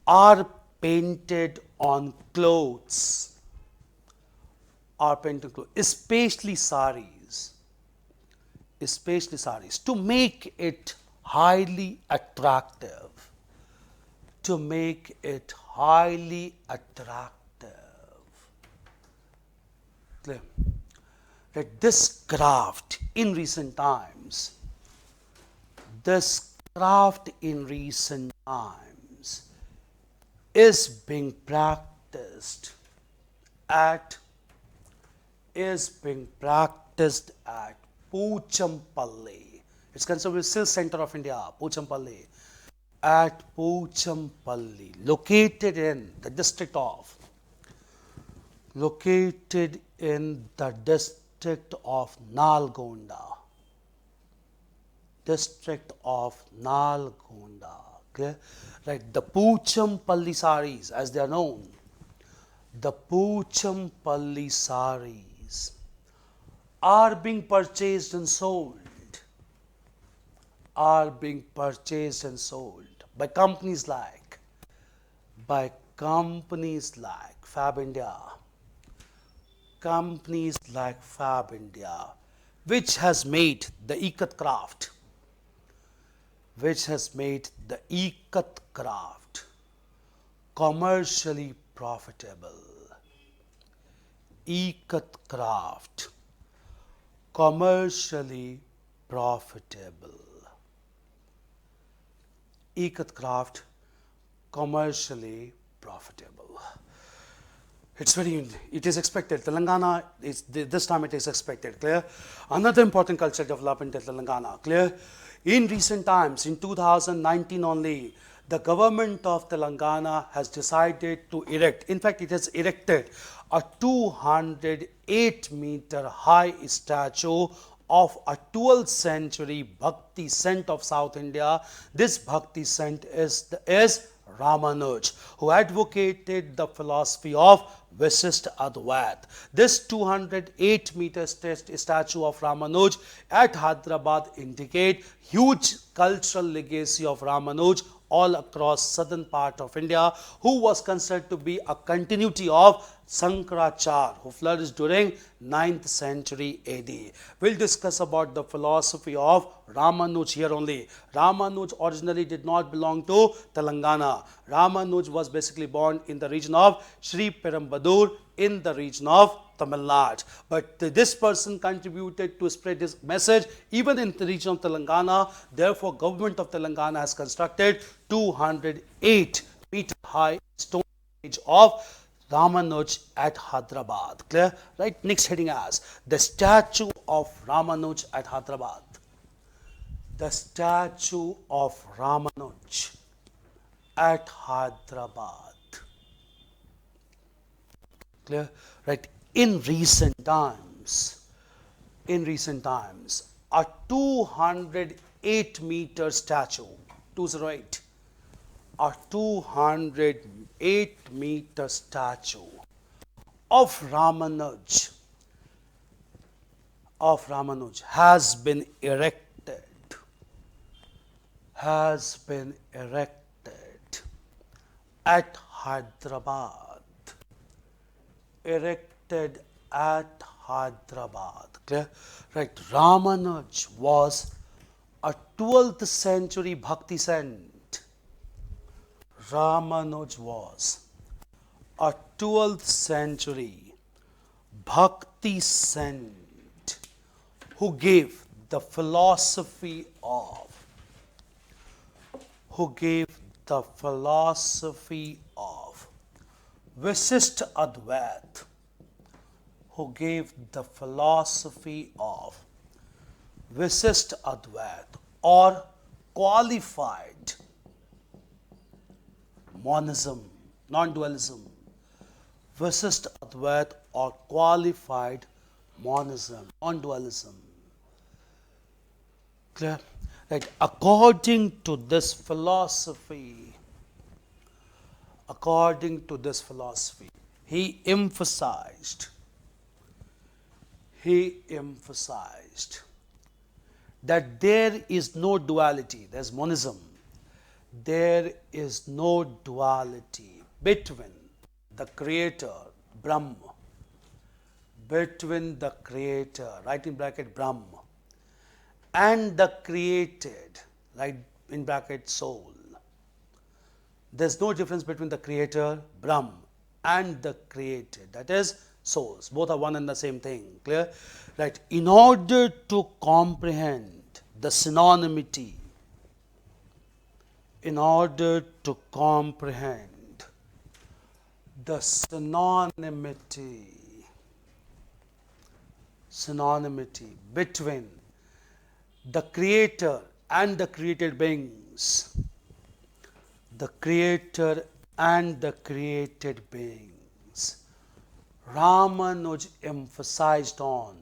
are painted on clothes, especially saris, to make it highly attractive, Clear? That this craft in recent times is being practiced at Puchampalli. It's considered the silk center of India, Puchampalli. At Puchampalli, located in the district of Nalgonda. Clear? Right, the Puchampalli saris, as they are known, are being purchased and sold by companies like Fab India, which has made the Ikat craft commercially profitable. Ikat craft commercially profitable. It is expected. Telangana, this time it is expected. Clear? Another important culture development in Telangana. Clear? In recent times, in 2019 only, the government of Telangana has decided to erect, in fact it has erected a 208-meter high statue of a 12th century Bhakti saint of South India. This Bhakti saint is Ramanuj, who advocated the philosophy of Visist Advait. This 208-meter statue of Ramanuj at Hyderabad indicate huge cultural legacy of Ramanuj all across southern part of India, who was considered to be a continuity of Shankaracharya, who flourished during 9th century AD. We'll discuss about the philosophy of Ramanuj here only. Ramanuj originally did not belong to Telangana. Ramanuj was basically born in the region of Sri Perumbadur in the region of Tamil Nadu. But this person contributed to spread his message even in the region of Telangana. Therefore, government of Telangana has constructed 208-meter high stone image of Ramanuj at Hyderabad. Clear? Right? Next heading as the statue of Ramanuj at Hyderabad. The statue of Ramanuj at Hyderabad. Clear? Right? In recent times, a 208-meter statue, 208, a 208-meter statue of Ramanuj has been erected at Hyderabad. Clear? Right. Ramanuj was a 12th century Bhakti saint. Ramanuj was a 12th century Bhakti saint who gave the philosophy of Visist Advait, who gave the philosophy of Visist Advait or qualified monism, non-dualism. Visist Advait or qualified monism, non-dualism. Clear? Right. According to this philosophy, he emphasized that there is no duality, there's monism. There is no duality between the creator, Brahma, between the creator, right in bracket Brahma, and the created, right in bracket soul. There's no difference between the creator, Brahm, and the created, that is souls. Both are one and the same thing. Clear? Right. In order to comprehend the synonymity, between the creator and the created beings, Ramanuj emphasized on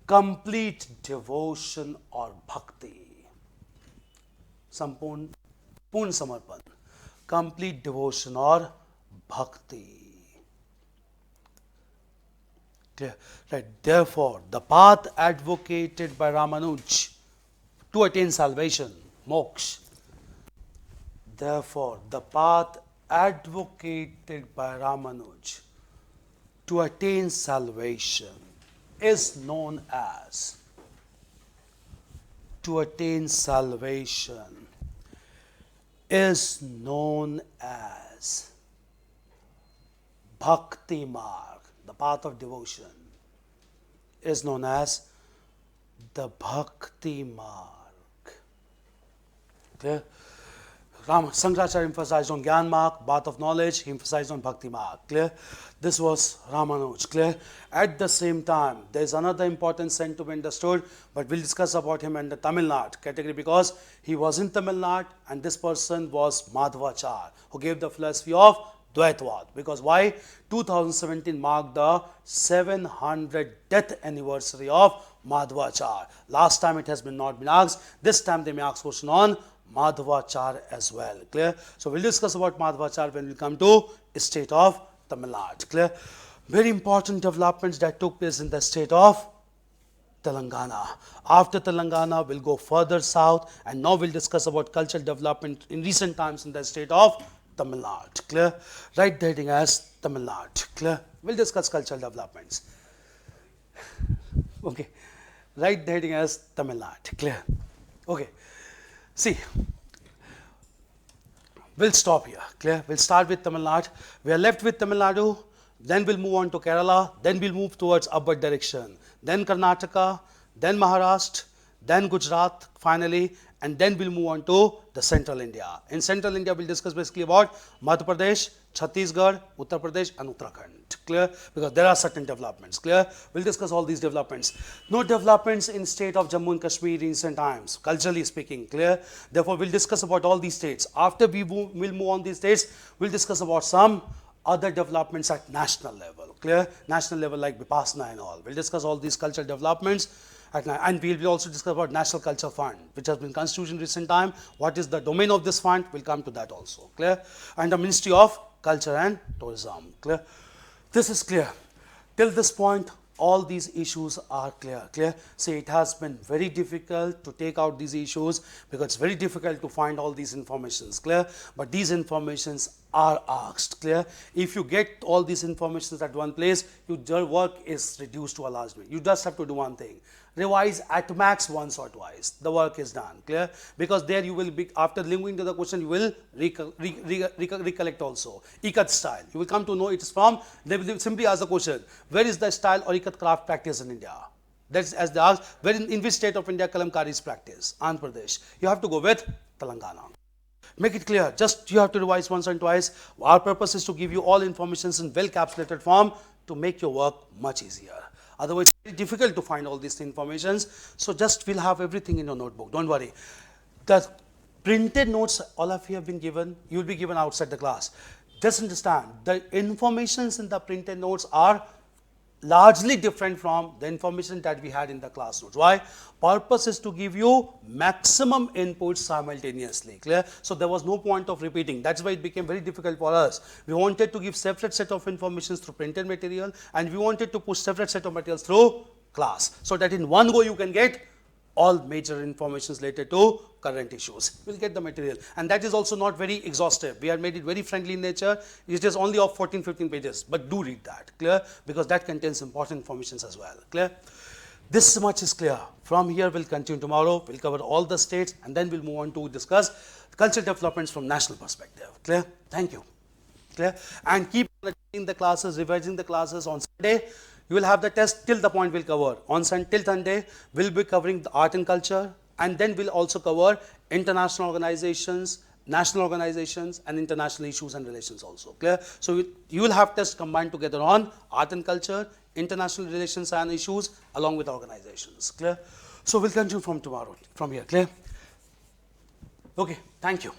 complete devotion or bhakti, पूर्ण समर्पण, complete devotion or bhakti. Clear? Right. Therefore, the path advocated by Ramanuj to attain salvation, moksha. Therefore, the path advocated by Ramanuj to attain salvation is known as Bhakti Marg. The path of devotion is known as the Bhakti Marg. Clear? Shankaracharya emphasized on Gyan Marg, path of knowledge. He emphasized on Bhakti Marg. Clear? This was Ramanuj. Clear? At the same time, there is another important saint to be understood, but we'll discuss about him in the Tamil Nadu category because he was in Tamil Nadu, and this person was Madhvacharya, who gave the philosophy of Dvaitvad. Because why? 2017 marked the 700th death anniversary of Madhvacharya. Last time it has not been asked. This time they may ask question on Madhvacharya as well. Clear? So we'll discuss about Madhvacharya when we come to state of Tamil Nadu. Clear? Very important developments that took place in the state of Telangana. After Telangana, we'll go further south, and now we'll discuss about cultural development in recent times in the state of Tamil Nadu. Clear? Write the heading as Tamil Nadu. Clear? We'll discuss cultural developments. Okay. Write the heading as Tamil Nadu. Clear? Okay. See, we'll stop here. Clear? We'll start with Tamil Nadu. We are left with Tamil Nadu. Then we'll move on to Kerala. Then we'll move towards upward direction. Then Karnataka. Then Maharashtra. Then Gujarat finally. And then we'll move on to the central India. In central India, we'll discuss basically about Madhya Pradesh, Chhattisgarh, Uttar Pradesh and Uttarakhand. Clear? Because there are certain developments. Clear? We'll discuss all these developments. No developments in state of Jammu and Kashmir in recent times, culturally speaking. Clear? Therefore, we'll discuss about all these states. After we'll move on these states, we'll discuss about some other developments at national level. Clear? National level like Vipassana and all. We'll discuss all these cultural developments. And we will also discuss about National Culture Fund, which has been constituted in recent time. What is the domain of this fund? We'll come to that also. Clear? And the Ministry of Culture and Tourism. Clear? This is clear. Till this point, all these issues are clear. Clear? See, it has been very difficult to take out these issues because it's very difficult to find all these informations. Clear? But these informations are asked. Clear? If you get all these informations at one place, your work is reduced to a large degree. You just have to do one thing. Revise at max once or twice. The work is done. Clear? Because there you will be, after linking to the question, you will recollect also. Ikat style. You will come to know it is from, they will simply ask the question, where is the style or Ikat craft practice in India? That's as they ask, where in which state of India Kalamkari is practiced? Andhra Pradesh. You have to go with Telangana. Make it clear. Just you have to revise once and twice. Our purpose is to give you all informations in well capsulated form to make your work much easier. Otherwise, it's very difficult to find all these informations. So just we'll have everything in your notebook. Don't worry. The printed notes all of you have been given, you will be given outside the class. Just understand, the informations in the printed notes are largely different from the information that we had in the class notes. Why? Purpose is to give you maximum inputs simultaneously. Clear? So there was no point of repeating. That's why it became very difficult for us. We wanted to give separate set of informations through printed material, and we wanted to push separate set of materials through class, so that in one go you can get all major informations related to current issues. We'll get the material, and that is also not very exhaustive. We have made it very friendly in nature. It is only of 14-15 pages, but do read that. Clear? Because that contains important informations as well. Clear? This much is clear. From here we'll continue tomorrow. We'll cover all the states, and then we'll move on to discuss cultural developments from national perspective. Clear? Thank you. Clear? And keep attending the classes, revising the classes. On Sunday you will have the test till the point we'll cover. On till Sunday, we'll be covering the art and culture, and then we'll also cover international organizations, national organizations, and international issues and relations also. Clear? So you will have tests combined together on art and culture, international relations and issues, along with organizations. Clear? So we'll continue from tomorrow, from here. Clear? Okay, thank you.